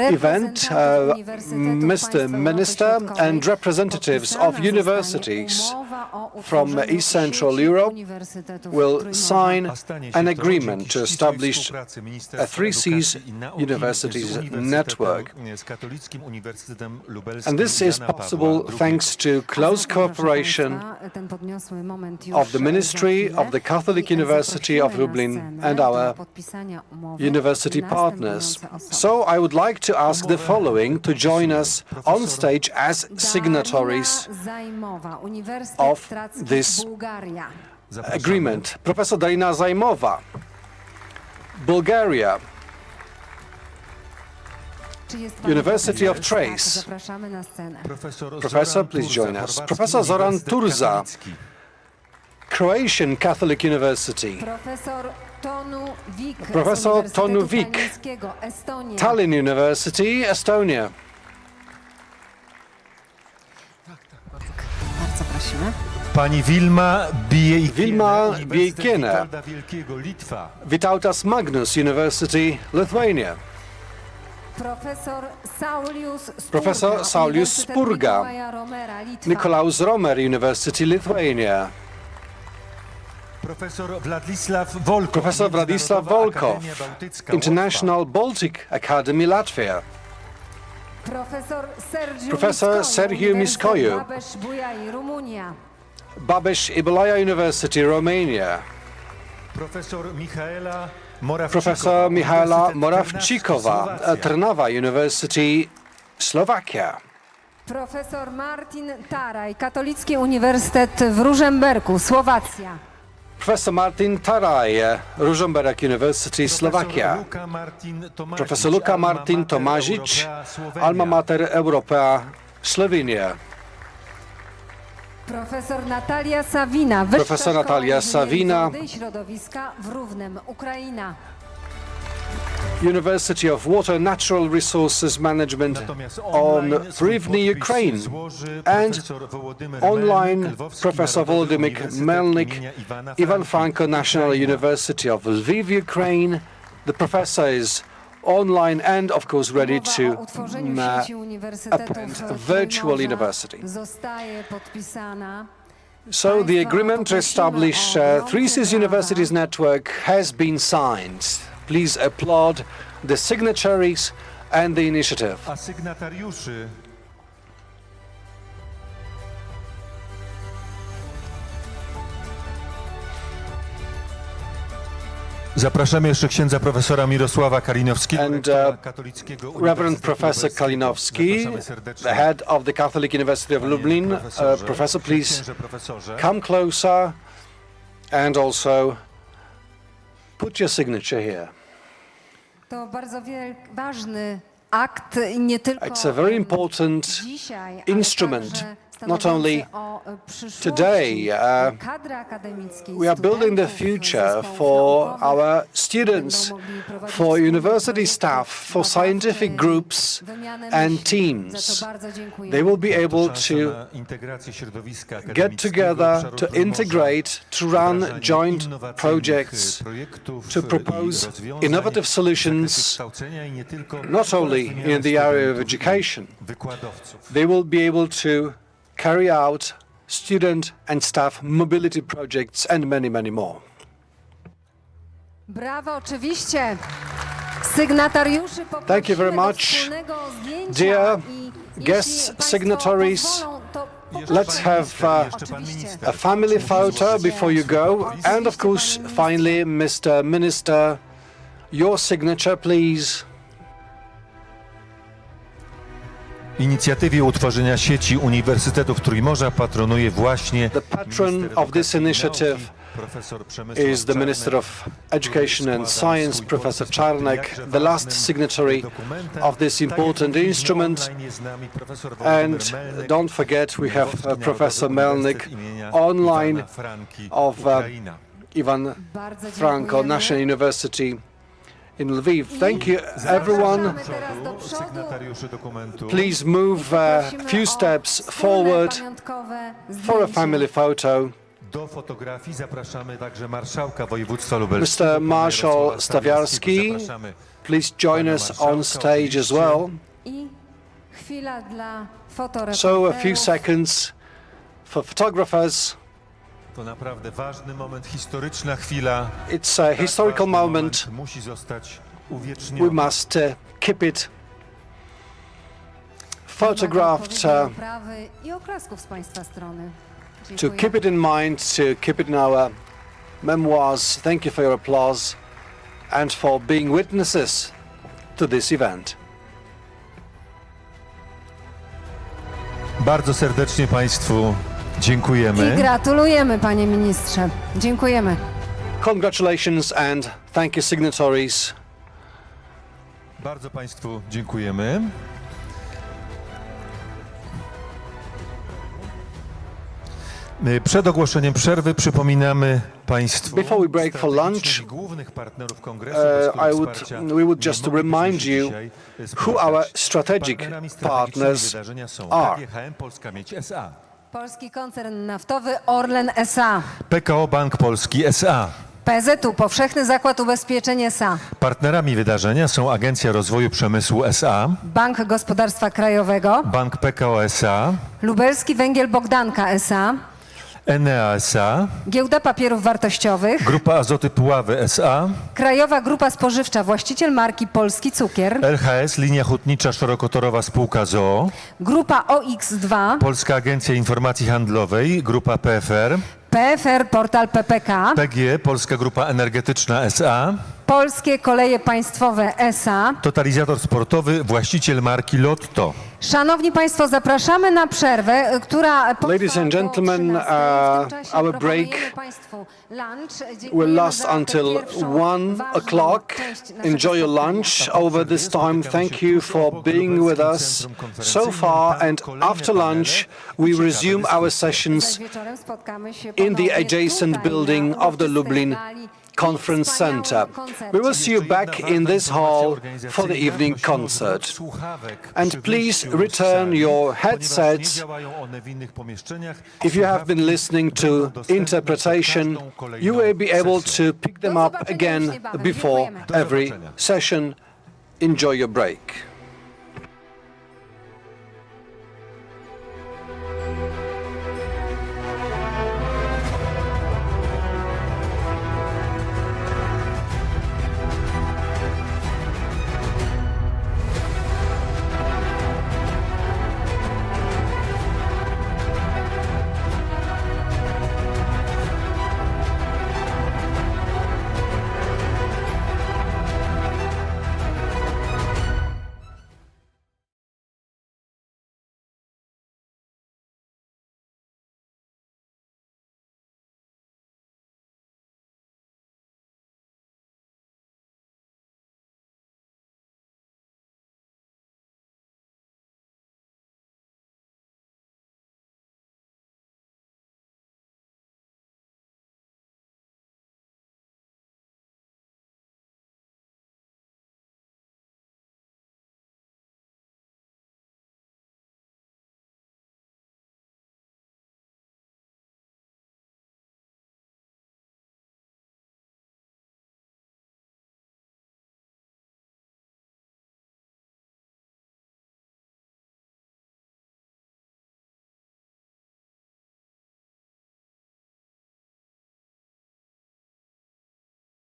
event, Mr. Minister and representatives of universities from East Central Europe will sign an agreement to establish a 3C's Universities Network. And this is possible thanks to close cooperation of the Ministry of the Catholic University of Lublin and our university partners. So I would like to ask the following to join us on stage as signatories of this agreement. Professor Darina Zajmova, Bulgaria. University of Trace. Professor, please join us. Professor Zoran Turza, Croatian Catholic University. Professor Tonu Vik, Tallinn University, Estonia. Pani Vilma Biejkiene, Vytautas Magnus University, Lithuania. Professor Saulius Spurga, Nikolaus Romer University, Lithuania. Professor Vladislav Volkov, International Baltic Academy, Latvia. Professor Sergiu Miskoiu, Babeș-Băiaia University, Romania. Professor Mihaela Moravčíková, Trnava University, Slovakia. Profesor Martin Taraj, Katolicki Uniwersytet w Rużomberku, Słowacja. Professor Martin Taraj, Ružomberok University, Slovakia. Professor Luka Martin Tomažić, Alma Mater Europea, Slovenia. Profesor Natalia Savina, Profesor Natalia Savina, Wody i Środowiska w Równem, Ukraina. University of Water Natural Resources Management on Rivne, Ukraine, and online Professor Volodymyr Melnik, Ivan Franko National University of Lviv, Ukraine. The professor is online and, of course, ready Umowa to o utworzeniu sieci uniwersytetów append a virtual Trójmorza university. zostaje podpisana. So the agreement to establish Three Seas Universities Network has been signed. Please applaud the signatories and the initiative. A sygnatariuszy zapraszamy jeszcze księdza profesora Mirosława Kalinowskiego, rektora katolickiego Reverend Uniwersytetu Professor Lubelskiego. Kalinowski, Zapraszamy serdecznie. the head of the Catholic University of Lublin. Professor, please Księże profesorze. come closer and also put your signature here. To bardzo ważny akt, nie tylko It's a very important dzisiaj, instrument, ale także not only stanowiący o przyszłości today, kadry akademickiej, we are building the studentów, future zespołów for naukowych, our students, będą mogli prowadzić for wspólne university projekty, staff, for debaty, scientific groups wymianę and myśli, teams. za co bardzo dziękujemy. They will be able Szansa to na integrację środowiska get akademickiego together, obszaru to Trójmorza, integrate, to run wdrażanie joint innowacyjnych projects, projektów to i propose rozwiązań innovative w zakresie solutions, kształcenia i nie tylko not only oraz wymiany in the area of studentów i education. wykładowców. They will be able to carry out student and staff mobility projects and many, many more. Brawo, oczywiście. Sygnatariuszy Thank you very poprosimy do much. wspólnego zdjęcia Dear i guests, jeśli państwo signatories, pozwolą, to let's have a family photo before you go. And of course, finally, Mr. Minister, your signature, please. Inicjatywie utworzenia sieci Uniwersytetów Trójmorza patronuje właśnie The patron minister of this edukacji i initiative nauki, profesor Przemysław is the Minister of Education and Science, Professor Czarnek, the last signatory of this important instrument. And don't forget, we have Professor Melnik online of Ivan bardzo Franko dziękujemy. National University in Lviv. Thank you, everyone. Zapraszamy teraz do przodu. sygnatariuszy dokumentu. Please move a Prosimy few o steps wspólne forward pamiątkowe for a zdjęcie. family photo. Do fotografii zapraszamy także marszałka województwa lubelskiego. Mr. Marshal Jarosława Stawiarski, Zapraszamy. please join us on stage as well. I chwila dla So a few fotoreporterów. seconds for photographers. To naprawdę ważny moment, historyczna chwila. It's a historical Ważny moment. musi zostać We uwieczniony. must keep it photographed, Odpowiedniej oprawy i oklasków z państwa strony. to Dziękuję. keep it in mind, to keep it in our memoirs. Thank you for your applause and for being witnesses to this event. Bardzo serdecznie Państwu dziękujemy. I gratulujemy, panie ministrze. Dziękujemy. Congratulations and thank you, signatories. Bardzo Państwu dziękujemy. Przed ogłoszeniem przerwy przypominamy Państwu Before we break for lunch, strategicznych i głównych partnerów kongresu, bez których wsparcia we would nie just moglibyśmy remind się you dzisiaj who our spotkać. strategic Partnerami strategicznymi partners wydarzenia są are. KGHM Polska Miedź S.A., Polski koncern naftowy Orlen S.A., PKO Bank Polski S.A. PZU Powszechny Zakład Ubezpieczeń S.A., Partnerami wydarzenia są Agencja Rozwoju Przemysłu S.A., Bank Gospodarstwa Krajowego, Bank PKO S.A., Lubelski Węgiel Bogdanka S.A., Enea S.A., Giełda Papierów Wartościowych, Grupa Azoty Puławy S.A., Krajowa Grupa Spożywcza, właściciel marki Polski Cukier, LHS Linia Hutnicza Szerokotorowa Spółka ZOO, Grupa OX2, Polska Agencja Informacji Handlowej, Grupa PFR, PFR Portal PPK, PGE Polska Grupa Energetyczna S.A., Polskie Koleje Państwowe S.A. Totalizator Sportowy, właściciel marki Lotto. Szanowni Państwo, zapraszamy na przerwę, która potrwa Ladies and do gentlemen, 13:00. W tym czasie our proponujemy break Państwu lunch. will Dziękujemy last za tę until pierwszą 1 ważną o'clock. część naszego Enjoy your spotkania. lunch over this time. Thank you for being with us so far. And after lunch, we resume our sessions Zaś wieczorem spotkamy się in the ponownie adjacent tutaj, building na of the uroczystej Lublin gali Conference Center. We will see you back in this hall for the evening concert. And please return your headsets if you have been listening to interpretation. You will be able to pick them up again before every session. enjoy your break.